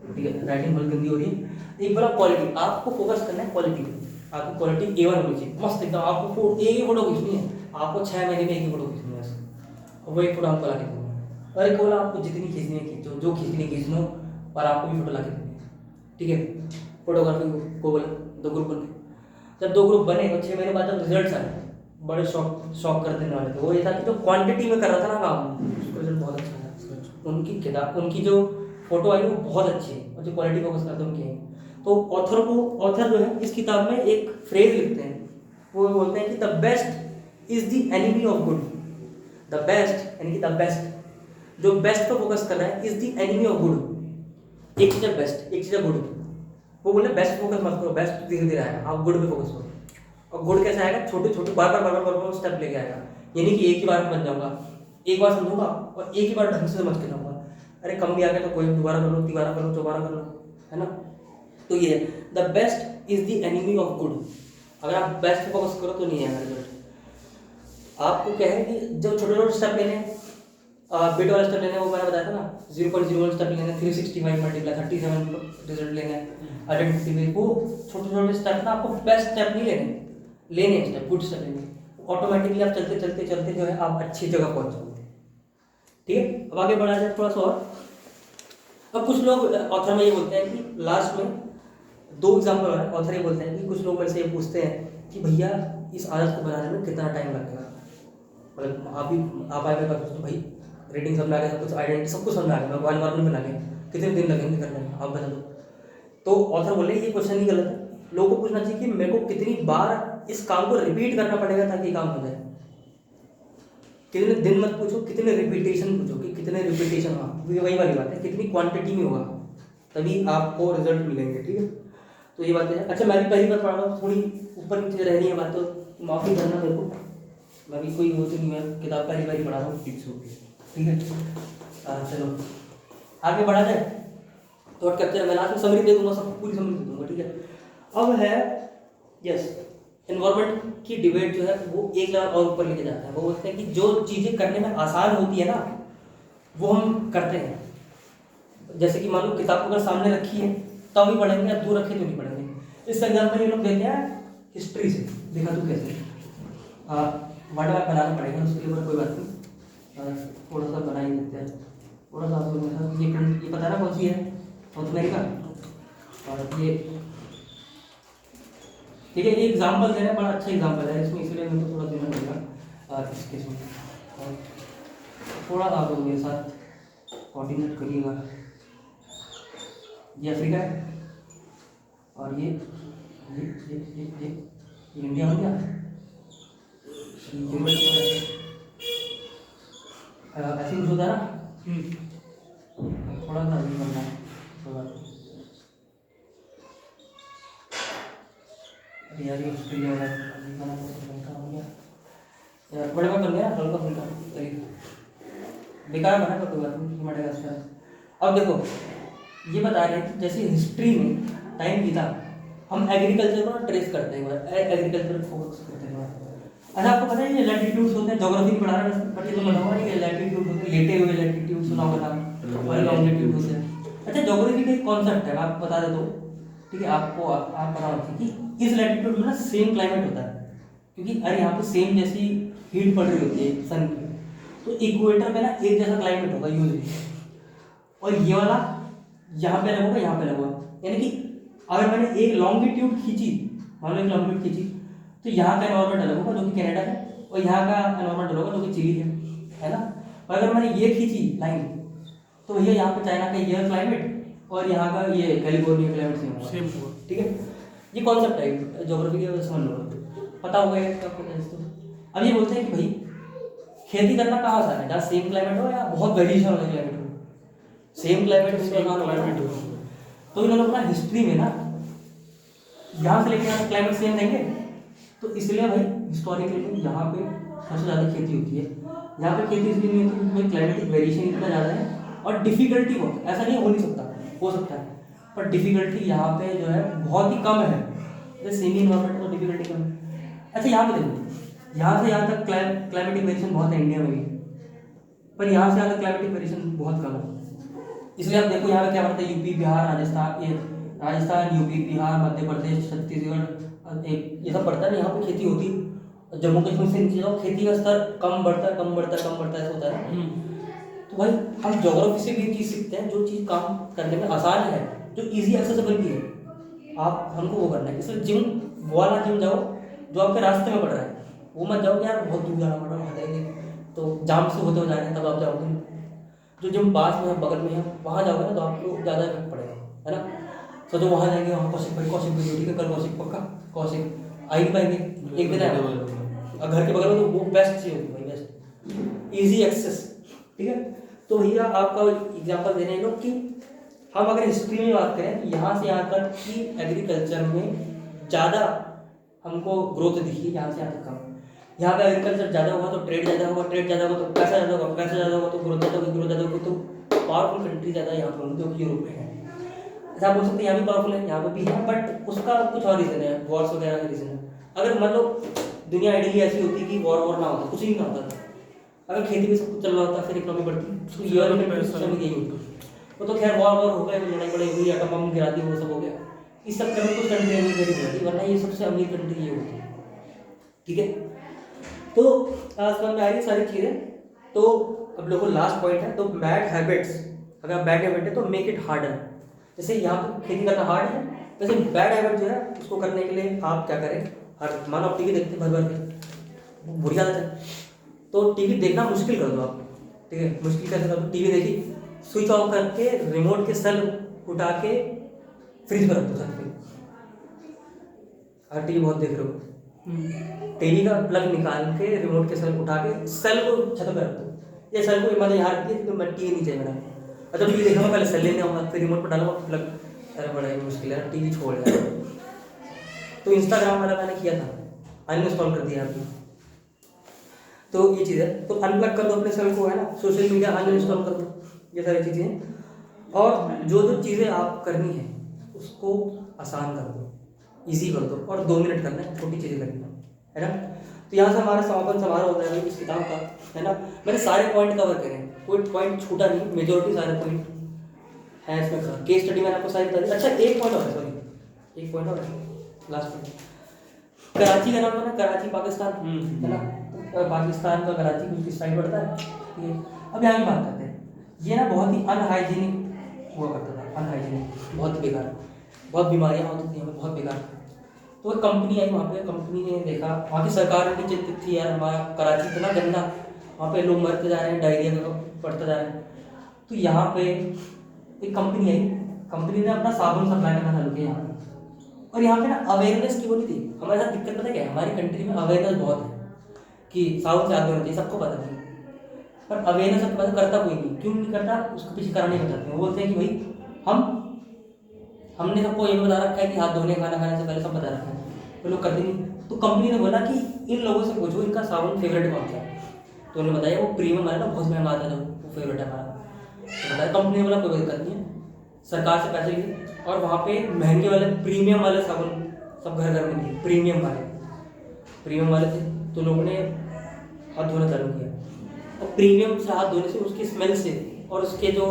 ठीक है, राइटिंग बहुत गंदी हो रही है। एक बोला क्वालिटी, आपको फोकस करना है क्वालिटी पे, आपकी क्वालिटी A1 होनी चाहिए, मस्त एकदम। आपको एक ही फोटो खींचनी है, आपको 6 महीने में एक ही फोटो खींचनी है बस, और वो एक फोटो आपको ला के देनी है। और एक बोला आपको जितनी खींचनी है खींचो, जो खींचनी है खींच लो, और आपको भी फोटो ला के देनी है। ठीक है, फोटोग्राफी को बोला दो ग्रुप बने। जब दो ग्रुप बने तो 6 महीने बाद जब रिजल्ट आए, बड़े शॉक कर देने वाले थे। वो ये था कि जो क्वांटिटी में कर रहा था ना काम, उसका रिजल्ट बहुत अच्छा था। उनकी किताब, उनकी जो फोटो आई वो बहुत अच्छी है, और जो क्वालिटी फोकस करते हैं उनकी है। तो ऑथर जो है इस किताब में एक फ्रेज लिखते हैं, वो बोलते हैं कि the best is the enemy of good. The best यानी कि द बेस्ट, जो बेस्ट पर फोकस कर रहा है, is the enemy of good. एक चीज है बेस्ट, एक चीज है गुड। वो बोले बेस्ट फोकस मत करो, बेस्ट धीरे धीरे आएगा, आप गुड पे फोकस करो। और गुड कैसे आएगा, छोटे छोटे बार स्टेप लेके आएगा। यानी कि एक ही बार में बन जाऊंगा, एक बार समझूंगा और एक ही बार ढंग से समझ के जाऊंगा। अरे कम भी आ गया तो कोई दोबारा कर लो, तीबारा कर लो, चौबारा कर लो, है ना। तो ये है the best is the enemy of good. अगर आप बेस्ट पे फोकस करो तो नहीं आएगा रिजल्ट। आपको क्या है कि जो छोटे छोटे स्टेप लेने हैं, बिट वाला स्टेप लेना है, वो मैंने बताया था ना, 0.01 स्टेप लेना है, 365 मल्टीप्लाई 37 रिजल्ट लेना है, आइडेंटिटी। वो छोटे छोटे स्टेप ना, आपको बेस्ट स्टेप नहीं लेने स्टेप, गुड स्टेप लेने, ऑटोमेटिकली आप चलते चलते चलते जो है आप अच्छी जगह पहुंच जाओगे। ठीक है, अब आगे बढ़ा जाए थोड़ा सा और। अब कुछ लोग ऑथर में ये बोलते हैं कि लास्ट में दो एग्जाम्पल है, ऑथर ये बोलते हैं कि कुछ लोग मेरे से ये पूछते हैं कि भैया इस आदत को बनाने में कितना टाइम लगेगा। मतलब आप आए मेरे पास तो भाई रीडिंग समझ आ गया, सब कुछ आइडेंटिटी सब कुछ समझ आ गया, मैं वन में बना लिया, कितने दिन लगेंगे करने में, आप बता दो। तो ऑथर बोले ये क्वेश्चन ही गलत है। लोगों को पूछना चाहिए कि मेरे को कितनी बार इस काम को रिपीट करना पड़ेगा ताकि काम हो जाए। कितने दिन मत पूछो, कितने रिपीटेशन पूछो कि कितने रिपीटेशन हुआ। वही वाली बात है, कितनी क्वांटिटी में होगा तभी आपको रिजल्ट मिलेंगे। ठीक है, तो ये बात है। अच्छा, मैं भी पहली बार पढ़ रहा हूँ, थोड़ी ऊपर नीचे रहनी है बात, तो माफ़ी करना मेरे को, मैं भी कोई वो तो नहीं, मैं किताब पहली बार ही पढ़ा रहा हूँ। ठीक है, चलो आगे बढ़ा जाए। तो कैप्चर मैं लास्ट में समरी दे दूंगा, सबको पूरी समरी दे दूंगा। ठीक है, अब है यस, एनवायरनमेंट की डिबेट जो है वो एक लेवल और ऊपर लेके जाता है। वो बोलते हैं कि जो चीज़ें करने में आसान होती है ना, वो हम करते हैं। जैसे कि मान लो किताब अगर सामने रखी है तो भी पढ़ेंगे, या दूर रखे तो नहीं पढ़ेंगे। इस एग्जाम्पल ये लोग देते हैं हिस्ट्री से, देखा तू कैसे वर्ड मैप बनाना पड़ेगा, उसके ऊपर कोई बात नहीं, थोड़ा सा बना ही देते हैं। थोड़ा सा ये पता है ना कौन सी है, साउथ अमेरिका। और ये ठीक है, ये एग्जाम्पल देना बड़ा अच्छा एग्जाम्पल है इसमें, इसलिए मेरे को थोड़ा देना पड़ेगा इस केस में। थोड़ा सा आप लोग मेरे साथ कोऑर्डिनेट करिएगा। ये अफ्रीका है, और ये इंडिया हो गया। ऐसे कुछ होता है ना, थोड़ा सा अभी करना है। यार ये ऑस्ट्रेलिया वाला अभी बना हो गया यार, बड़े बात कर गया हल्का फुल्का बेकार बना, कोई बात नहीं, मडेगास्कर। अब देखो ये बता रहे हैं जैसे हिस्ट्री में टाइम बीता, हम एग्रीकल्चर को ट्रेस करते हैं, एग्रीकल्चर फोकस करते हैं। अच्छा, आपको पता है ये लैटिट्यूड्स होते हैं, ज्योग्राफी नहीं पढ़ा रहा है बट ये तो पता हुआ है, ये लैटिट्यूड होते हैं, लेटे हुए लैटिट्यूड सुना होगा नाम, और लॉन्गिट्यूड होते हैं। अच्छा, ज्योग्राफी का एक कॉन्सेप्ट है, आप बता दे दो। ठीक है, आपको आप पता होता है कि इस लैटिट्यूड में ना सेम क्लाइमेट होता है, क्योंकि अरे यहाँ पे सेम जैसी हीट पड़ रही होती है सन की, तो इक्वेटर में ना एक जैसा क्लाइमेट होगा यूजली, और ये वाला यहाँ पे लगेगा, यहाँ पे लगेगा। यानी कि अगर मैंने एक लॉन्गिट्यूड खींची, मान लो एक लॉन्गिट्यूड खींची, तो यहाँ का एनवायरमेंट अलग होगा जो कि कनाडा है, और यहाँ का एनवायरमेंट अलग होगा जो कि चिली है ना। और अगर मैंने ये खींची लाइन, तो भैया यहाँ पे चाइना का ये क्लाइमेट और यहाँ का ये कैलिफोर्निया क्लाइमेट सेम होगा। ठीक है, ये कॉन्सेप्ट है ज्योग्राफी के, समझ लो, पता होगा आपको। अब ये बोलते हैं कि भाई खेती करना कहाँ आसान है, जहाँ सेम क्लाइमेट हो या बहुत वेरिएशन वाला क्लाइमेट हो। सेम क्लाइमेट हो तो इन्होंने अपना हिस्ट्री में ना यहाँ से लेके यहाँ क्लाइमेट सेम देंगे, तो इसलिए भाई हिस्टोरिकली यहाँ पे सबसे ज़्यादा खेती होती है। यहाँ पे खेती इसलिए नहीं होती क्योंकि क्लाइमेटिक वेरिएशन इतना ज़्यादा है और डिफिकल्टी बहुत, ऐसा नहीं हो नहीं सकता, हो सकता है पर डिफिकल्टी यहाँ पे जो है बहुत ही कम है। जैसे सेमी इन्वायरमेंट तो डिफिकल्टी कम है। अच्छा यहाँ पे देखो, यहाँ से यहाँ तक क्लाइमेटिक वेरिएशन बहुत है इंडिया में भी, पर यहाँ से यहाँ तक क्लाइमेटिक वेरिएशन बहुत कम है। इसलिए आप देखो यहाँ पे क्या पड़ता है, यूपी बिहार राजस्थान, ये राजस्थान यूपी बिहार मध्य प्रदेश छत्तीसगढ़ ये सब पड़ता है ना, यहाँ पे खेती होती है। जम्मू कश्मीर से नीचे जाओ खेती का स्तर कम बढ़ता ऐसा होता है। तो भाई हम ज्योग्राफी से भी ये चीज़ सीखते हैं, जो चीज़ काम करने में आसान है, जो इजी एक्सेसिबल भी है, आप हमको वो करना है। इसलिए जिम वाला जिम जाओ जो आपके रास्ते में पड़ रहा है, वो मत जाओ यार बहुत दूर जाना पड़ रहा है, जाएंगे तो जाम से होते हुए जा रहे हैं तब आप जाओगे। जो जिम पास में है बगल में है वहाँ जाओगे ना तो आपको ज़्यादा इफेक्ट पड़ेगा, है ना। तो जो वहाँ जाएंगे वहाँ कौशिक भी ठीक है, कल कौशिक पक्का कौशिक आ ही नहीं पाएंगे एक दिन आएगा। घर के बगल में तो वो बेस्ट चीज़ होगी भाई, बेस्ट ईजी एक्सेस, ठीक है। तो भैया आपका एग्जाम्पल दे रहे हैं लोग कि हम अगर हिस्ट्री में बात करें तो यहाँ से यहाँ तक कि एग्रीकल्चर में ज़्यादा हमको ग्रोथ दिखी, यहाँ से यहाँ तक कम। यहाँ पे एग्रीकल्चर ज़्यादा होगा तो ट्रेड ज़्यादा होगा, ट्रेड ज़्यादा होगा तो पैसा ज़्यादा होगा, पैसा ज़्यादा होगा तो ग्रोथ ज़्यादा होगी, ग्रोथ ज़्यादा होगी तो पावरफुल कंट्री ज़्यादा यहाँ पर होंगी जो कि यूरोप में है। ऐसा बोल सकते हैं यहाँ भी पावरफुल है, यहाँ पे भी है, बट उसका कुछ और रीज़न है, वॉर्स वगैरह का रीज़न है। अगर मान लो दुनिया आइडियली ऐसी होती कि वॉर ना होता, कुछ ही ना होता था, अगर खेती भी सब कुछ चल रहा होता फिर इकोनॉमी बढ़ती, तो ये वाली यही होती। वो तो खैर वॉर हो गया, लड़ाई बड़ाई हुई, एटम बम गिरा दी, वो सब हो गया। इस सब में कुछ कंट्री अमीर गरीब होती, वरना ये सबसे अमीर कंट्री ये होती, ठीक है। तो आज समझ में आ रही सारी चीज़ें। तो अब लोगों को लास्ट पॉइंट है, तो बैड हैबिट्स, अगर बैड हैबिट है तो मेक इट हार्डर। जैसे यहाँ पर खेती करना हार्ड है, वैसे बैड हैबिट जो है उसको करने के लिए आप क्या करें, हर मानो आप टीवी देखते भर के, बुरी आदत है तो टीवी देखना मुश्किल कर दो आप, ठीक है। मुश्किल कैसे कर दो, टीवी देखी स्विच ऑफ करके रिमोट के सेल उठा के फ्रिज पर रख दो छत पे। अगर टीवी बहुत देख रहे हो, टीवी का प्लग निकाल के रिमोट के सेल उठा के सेल को छत पे रख दो। ये सेल को मतलब यहाँ रखिए तो मैं टीवी नहीं चाहिए मेरा, अच्छा टीवी देखूंगा पहले सेल लेने आऊँगा फिर रिमोट पर डालूंगा प्लग, अरे बड़ा ही मुश्किल है, टीवी छोड़ दिया। तो इंस्टाग्राम वाला मैंने किया था, अनइंस्टॉल कर दिया आपने। तो ये चीज़ है, तो अनप्लग कर दो अपने सेल को, है ना, सोशल मीडिया अनइंस्टॉल कर दो, ये सारी चीज़ें हैं। और जो जो चीज़ें आप करनी है उसको आसान कर दो, इजी कर दो, और 2 मिनट करना है, छोटी चीज़ें करनी है ना। तो यहाँ से हमारा समापन समारोह होता है इस किताब का, है ना। मैंने सारे पॉइंट कवर करे, कोई पॉइंट छूटा नहीं, मेजोरिटी सारे पॉइंट है इसमें कहा। केस स्टडी मैंने आपको सारी बता दी। अच्छा एक पॉइंट और है, सॉरी एक पॉइंट और है, लास्ट पॉइंट। कराची का नाम है ना, कराची पाकिस्तान, है ना, पाकिस्तान का कराची कुछ किस साइड पड़ता है ये। अब यहाँ की बात करते हैं, ये ना बहुत ही अनहाइजीनिक हुआ करता था, अनहाइजीनिक, बहुत बेकार, बहुत बीमारियाँ होती थी हमें, बहुत बेकार। तो एक कंपनी आई वहाँ पे, कंपनी ने देखा, वहाँ की सरकार भी चिंतित थी यार हमारा कराची इतना गंदा, वहाँ पे लोग मरते जा रहे हैं, डायरिया का बढ़ता जा रहा है। तो यहाँ पे एक कंपनी आई, कंपनी ने अपना साबुन सप्लाई करना चालू किया यहाँ पे। और यहाँ पे ना अवेयरनेस की वो नहीं थी। हमारे साथ दिक्कत पता क्या है, हमारी कंट्री में अवेयरनेस बहुत है कि साबुन से हाथ धोना चाहिए, सबको पता नहीं, पर अवेयरनेस सबको पता, करता कोई नहीं। क्यों नहीं करता, उसके पीछे कारण नहीं बताते हैं। वो बोलते हैं कि भाई हमने सबको ये बता रखा है कि हाथ धोने खाना खाने से पहले सब बता रखा है, तो लोग करते नहीं। तो कंपनी ने बोला कि इन लोगों से पूछो इनका साबुन फेवरेट कौन सा है। तो उन्होंने बताया वो प्रीमियम वाला ना, बहुत महंगा आता है, वो फेवरेट है हमारा। तो बताया, कंपनी ने बोला कोई दिक्कत नहीं है, सरकार से पैसे लिए और वहाँ पे महंगे वाले प्रीमियम वाले साबुन सब घर घर में दिए, प्रीमियम वाले थे। तो लोगों ने हाथ धोना चालू किया, और प्रीमियम से हाथ धोने से उसकी स्मेल से और उसके जो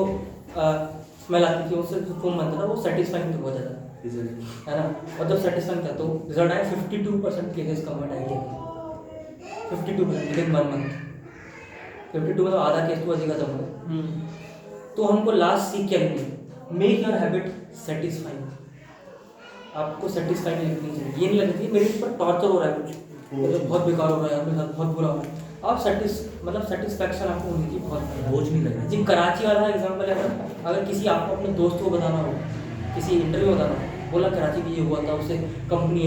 स्मेल आती थी उससे जो फोम बनता था वो सेटिस्फाइंग हो जाता है ना। और जब सेटिस्फाइंग था तो रिजल्ट आया 52% केसेस कम हुआ डायरिया के, 52% विद इन 1 मंथ। 52 मतलब आधा केस तो अधिक खत्म हुआ। तो हमको लास्ट सीख क्या लिखनी, मेक योर हैबिट सेटिस्फाइंग। आपको सेटिस्फाइंग लिखनी चाहिए, ये नहीं लगती मेरे ऊपर टॉर्चर हो रहा है कुछ, मुझे बहुत बेकार हो रहा है, मेरे साथ बहुत बुरा हो रहा है। आप सेटिस्फैक्शन आपको होनी चाहिए, बहुत बोझ नहीं लगना। जी कराची वाला एग्जांपल है, अगर किसी आपको अपने दोस्त को बताना हो, किसी इंटरव्यू बताना हो, बोला कराची में ये हुआ था, उससे कंपनी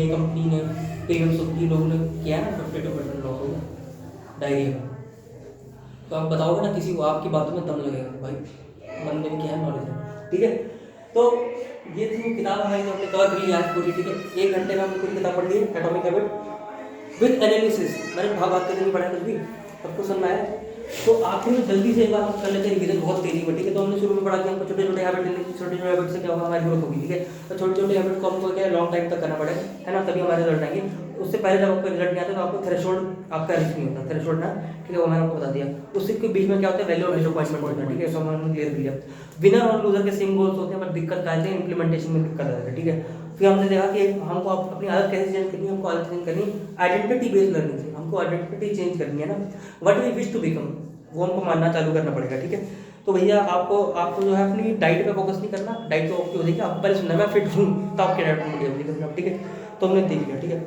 ने पेरेंट्स 3 लोगों ने किया ना, 52% लॉस हो गया डायरिया का। तो आप बताओगे ना किसी को, आपकी बातों में दम लगेगा, भाई बंदे में क्या है, नॉलेज है, ठीक है। तो ये थी वो किताब हमारी जो हमने कवर कर ली आज पूरी, ठीक है। 1 घंटे में हमने पूरी किताब पढ़ ली है, एटॉमिक हैबिट विद एनालिसिस। मैंने भाग के नहीं पढ़ा कुछ भी, सब कुछ सुनना है। तो आखिर में जल्दी से एक बार हम कर लेते हैं रिवीजन बहुत तेजी में, ठीक है। तो हमने शुरू में पढ़ा कि हमको छोटे छोटे हैबिट लेने, छोटे छोटे हैबिट से क्या होगा, हमारी ग्रोथ होगी, ठीक है। तो छोटे छोटे हैबिट को हमको क्या है लॉन्ग टाइम तक करना पड़ेगा, है ना, तभी हमारे रिजल्ट आएंगे। उससे पहले जब आपको रिजल्ट नहीं आता तो आपको थ्रेशोल्ड आपका रिस्क नहीं होता, थ्रेशोल्ड ना, ठीक है, वो मैंने आपको बता दिया। उससे के बीच में क्या होता है, वैल्यू और डिसअपॉइंटमेंट होता है, ठीक है, सब हमने क्लियर कर लिया। विनर और लूजर के सेम गोल्स होते हैं, बट दिक्कत क्या आती है, इंप्लीमेंटेशन में दिक्कत आती है, ठीक है। फिर हमने देखा कि हमको अपनी आदत कैसे चेंज करनी है, हमको आदत चेंज करनी आइडेंटिटी बेस्ड लर्निंग से, हमको आइडेंटिटी चेंज करनी है ना, what we wish to become, वो हमको मानना चालू करना पड़ेगा, ठीक है। तो भैया आपको जो है अपनी डाइट पे फोकस नहीं करना, डाइट तो आपकी हो जाएगी, आपको पहले सुनना मैं फिट हूँ तो आपकी डाइट में बढ़िया होगी, ठीक है। तो हमने देख लिया, ठीक है।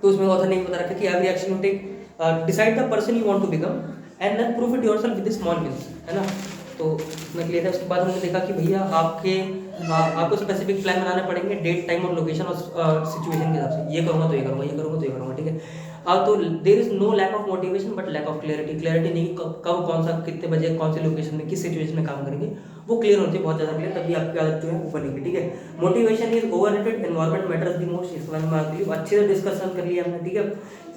तो उसमें ऑथर ने बता रखा कि every action you take decide the person you want to become and then prove it yourself with small wins, है ना। तो उसमें क्लियर है। उसके बाद हमने देखा कि भैया आपको स्पेसिफिक प्लान बनाने पड़ेंगे, डेट टाइम और लोकेशन और सिचुएशन के हिसाब से, ये करूँगा तो ये करूँगा, ये करूँगा तो ये करूँगा, ठीक है। तो there is no lack of motivation but lack of clarity, clarity नहीं कब कौन सा कितने बजे कौन सी लोकेशन में किस सिचुएशन में काम करेंगे, वो क्लियर होती है, बहुत ज़्यादा क्लियर, तभी आपकी आदत जो है वो बनेगी, ठीक है। Motivation is overrated, environment matters the most, इस बारे में अच्छे से डिस्कशन कर लिया हमने, ठीक है।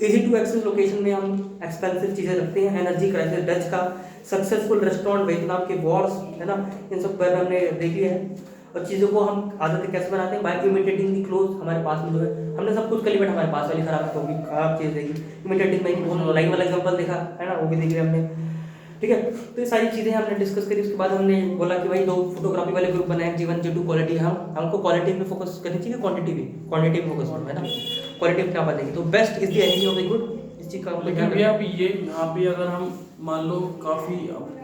इजी टू एक्सेस लोकेशन में हम एक्सपेंसिव चीज़ें रखते हैं, एनर्जी क्राइसिस, डच का सक्सेसफुल रेस्टोरेंट वियतनाम के वॉर्स, है ना, इन सब पर हमने देख लिया है। और चीज़ों को हम आदतें कैसे बनाते हैं, बाय इमिटेटिंग दी क्लोज, हमारे पास में जो है हमने सब कुछ कर लिया, बट हमारे पास वाली खराब है तो भी खराब चीज़ देगी। इमिटेटिंग में बहुत लाइन वाला एग्जांपल देखा है ना, वो भी देख लिया हमने, ठीक है। तो ये सारी चीज़ें हमने डिस्कस करी। उसके बाद हमने बोला कि भाई 2 फोटोग्राफी वाले ग्रुप बनाए, जीवन G2 क्वालिटी, हमको क्वालिटी पे फोकस करनी चाहिए, क्वांटिटी पे फोकस करना है ना, क्वालिटी पे क्या बात है। तो best is the enemy of the good, इस चीज़ का लेकिन भैया अब ये यहाँ पे अगर हम मान लो काफ़ी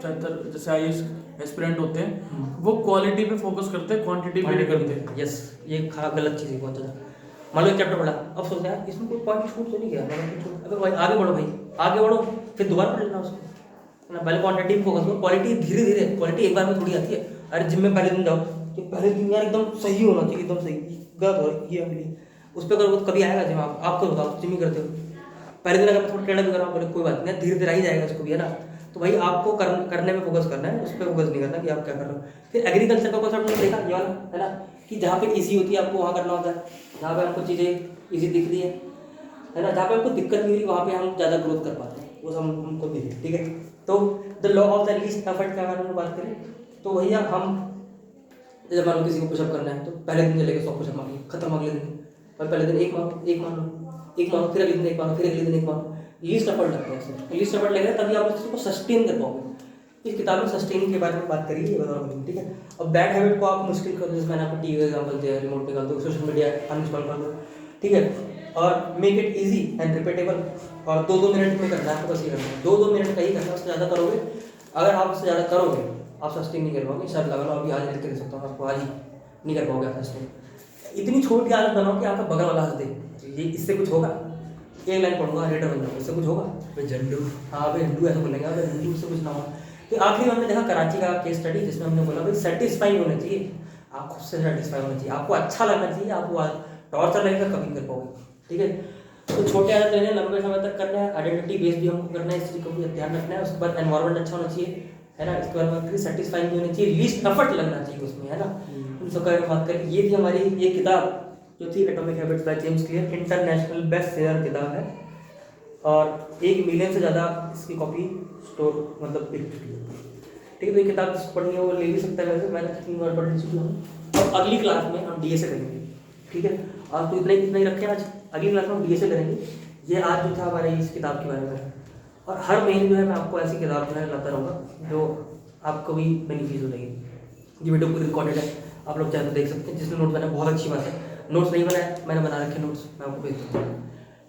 जैसे IAS एस्पिरेंट होते हैं, वो क्वालिटी पे फोकस करते हैं, क्वांटिटी पे नहीं करते। यस, ये खराब गलत चीज़ है बहुत ज़्यादा। मान लो एक चैप्टर पढ़ा, अब सोचते हैं इसमें कोई पॉइंट छूट तो नहीं गया, अबे भाई आगे बढ़ो, भाई आगे बढ़ो, फिर दोबारा पढ़ लेना उसको, है ना। पहले क्वांटिटी पे फोकस करो, क्वालिटी धीरे धीरे, क्वालिटी एक बार में थोड़ी आती है। अरे जिम में पहले दिन जाओ कि पहले दिन यार एकदम सही होना चाहिए, एकदम सही, गलत हो ये मेरी, उस पर करो तो कभी आएगा जिम। आपको बताओ जिम ही करते हो, पहले दिन अगर थोड़ा टेढ़ा भी करो, बोले कोई बात नहीं, धीरे धीरे ही जाएगा उसको भी, है ना। तो भाई आपको करने में फोकस करना है, उस पर फोकस नहीं करना कि आप क्या कर रहे हो। फिर एग्रीकल्चर का कॉन्सेप्ट हमने देखा ये वाला, है ना, कि जहाँ पे इजी होती है आपको वहाँ करना होता है, जहाँ पे हमको चीज़ें इजी दिख रही है ना, जहाँ पे हमको दिक्कत नहीं हो रही वहाँ पे हम ज़्यादा ग्रोथ कर पाते हैं, वो हमको दिखे, ठीक है। तो the law of the least effort के बारे में बात करें तो भैया हम जब मान लो किसी को पुशअप करना है तो पहले दिन चलेगा 100 पुशअप मारिए, खत्म अगले दिन, और पहले दिन एक मारो, फिर अगले दिन एक मारो, फिर अगले दिन एक मारो, लीस्ट एफर्ट लगता है। लीस्ट एफर्ट लगेगा तभी आप उसको सस्टेन कर पाओगे। इस किताब में सस्टेन के बारे में बात करिए, ये बताओ, ठीक है। और बैड हैबिट को आप मुश्किल कर दो, जैसे मैंने आपको टीवी का एग्जांपल दिया, रिमोट निकाल दो, सोशल मीडिया अनइंस्टॉल कर दो, ठीक है। और make it easy and repeatable, और 2-2 मिनट में करना है आपको, बस ये करना है, 2-2 मिनट का ही करना है, उससे ज़्यादा करोगे, अगर आप उससे ज़्यादा करोगे आप सस्टेन नहीं कर पाओगे। शायद लगा लो अभी आज लिख कर सकता हूँ आपको, आज ही नहीं कर पाओगे आप सस्टेन। इतनी छोटी आदत बनाओ कि आपका बगल वाला हंस दे, ये इससे कुछ होगा, एक लाइन पढ़ूंगा रेडर बन जाऊंगा, इससे कुछ होगा, झंडू, हाँ भाई झंडू ऐसा बोलेंगे, अगर झंडू से कुछ ना हो। फिर आखिरी में हमने देखा कराची का केस स्टडी, जिसमें हमने बोला भाई सेटिस्फाई होना चाहिए, आप खुद से सेटिस्फाई होना चाहिए, आपको अच्छा लगना चाहिए, आपको टॉर्चर लगेगा कभी कर पाओगे, ठीक है। तो छोटे आदत लेने लंबे समय तक करना है, आइडेंटिटी बेस भी हमको करना है, इस चीज़ को भी ध्यान रखना है। उसके बाद एनवायरमेंट अच्छा होना चाहिए, है ना, इसके बाद सेटिस्फाइंग होनी चाहिए, लीस्ट एफर्ट लगना चाहिए उसमें, है ना। इन सब का बात करें, ये थी हमारी ये किताब जो थी atomic habits bye James clear, international best seller किताब है, और 1 मिलियन से ज़्यादा इसकी कॉपी स्टोर मतलब बिक चुकी है, ठीक है। तो ये किताब पढ़नी है वो ले भी सकता है, वैसे मैंने 3 बार पढ़ चुकी हूँ। और अगली क्लास में हम DSA करेंगे, ठीक है। आज तो इतना ही रखें, आज अगली क्लास में हम DSA करेंगे। ये आज जो था हमारे इस किताब के बारे में, और हर महीने जो है मैं आपको ऐसी किताब जो है लाता रहूँगा जो आपको भी बेनिफिट हो जाएगी। ये वीडियो पूरी रिकॉर्डेड है, आप लोग चाहे तो देख सकते हैं, जिसने नोट बनाया बहुत अच्छी बात है, नोट्स नहीं बनाया मैंने बना रखे नोट्स, मैं आपको भेज दूँगा,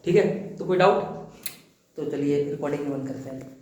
ठीक है। तो कोई डाउट तो चलिए रिकॉर्डिंग बंद करते हैं।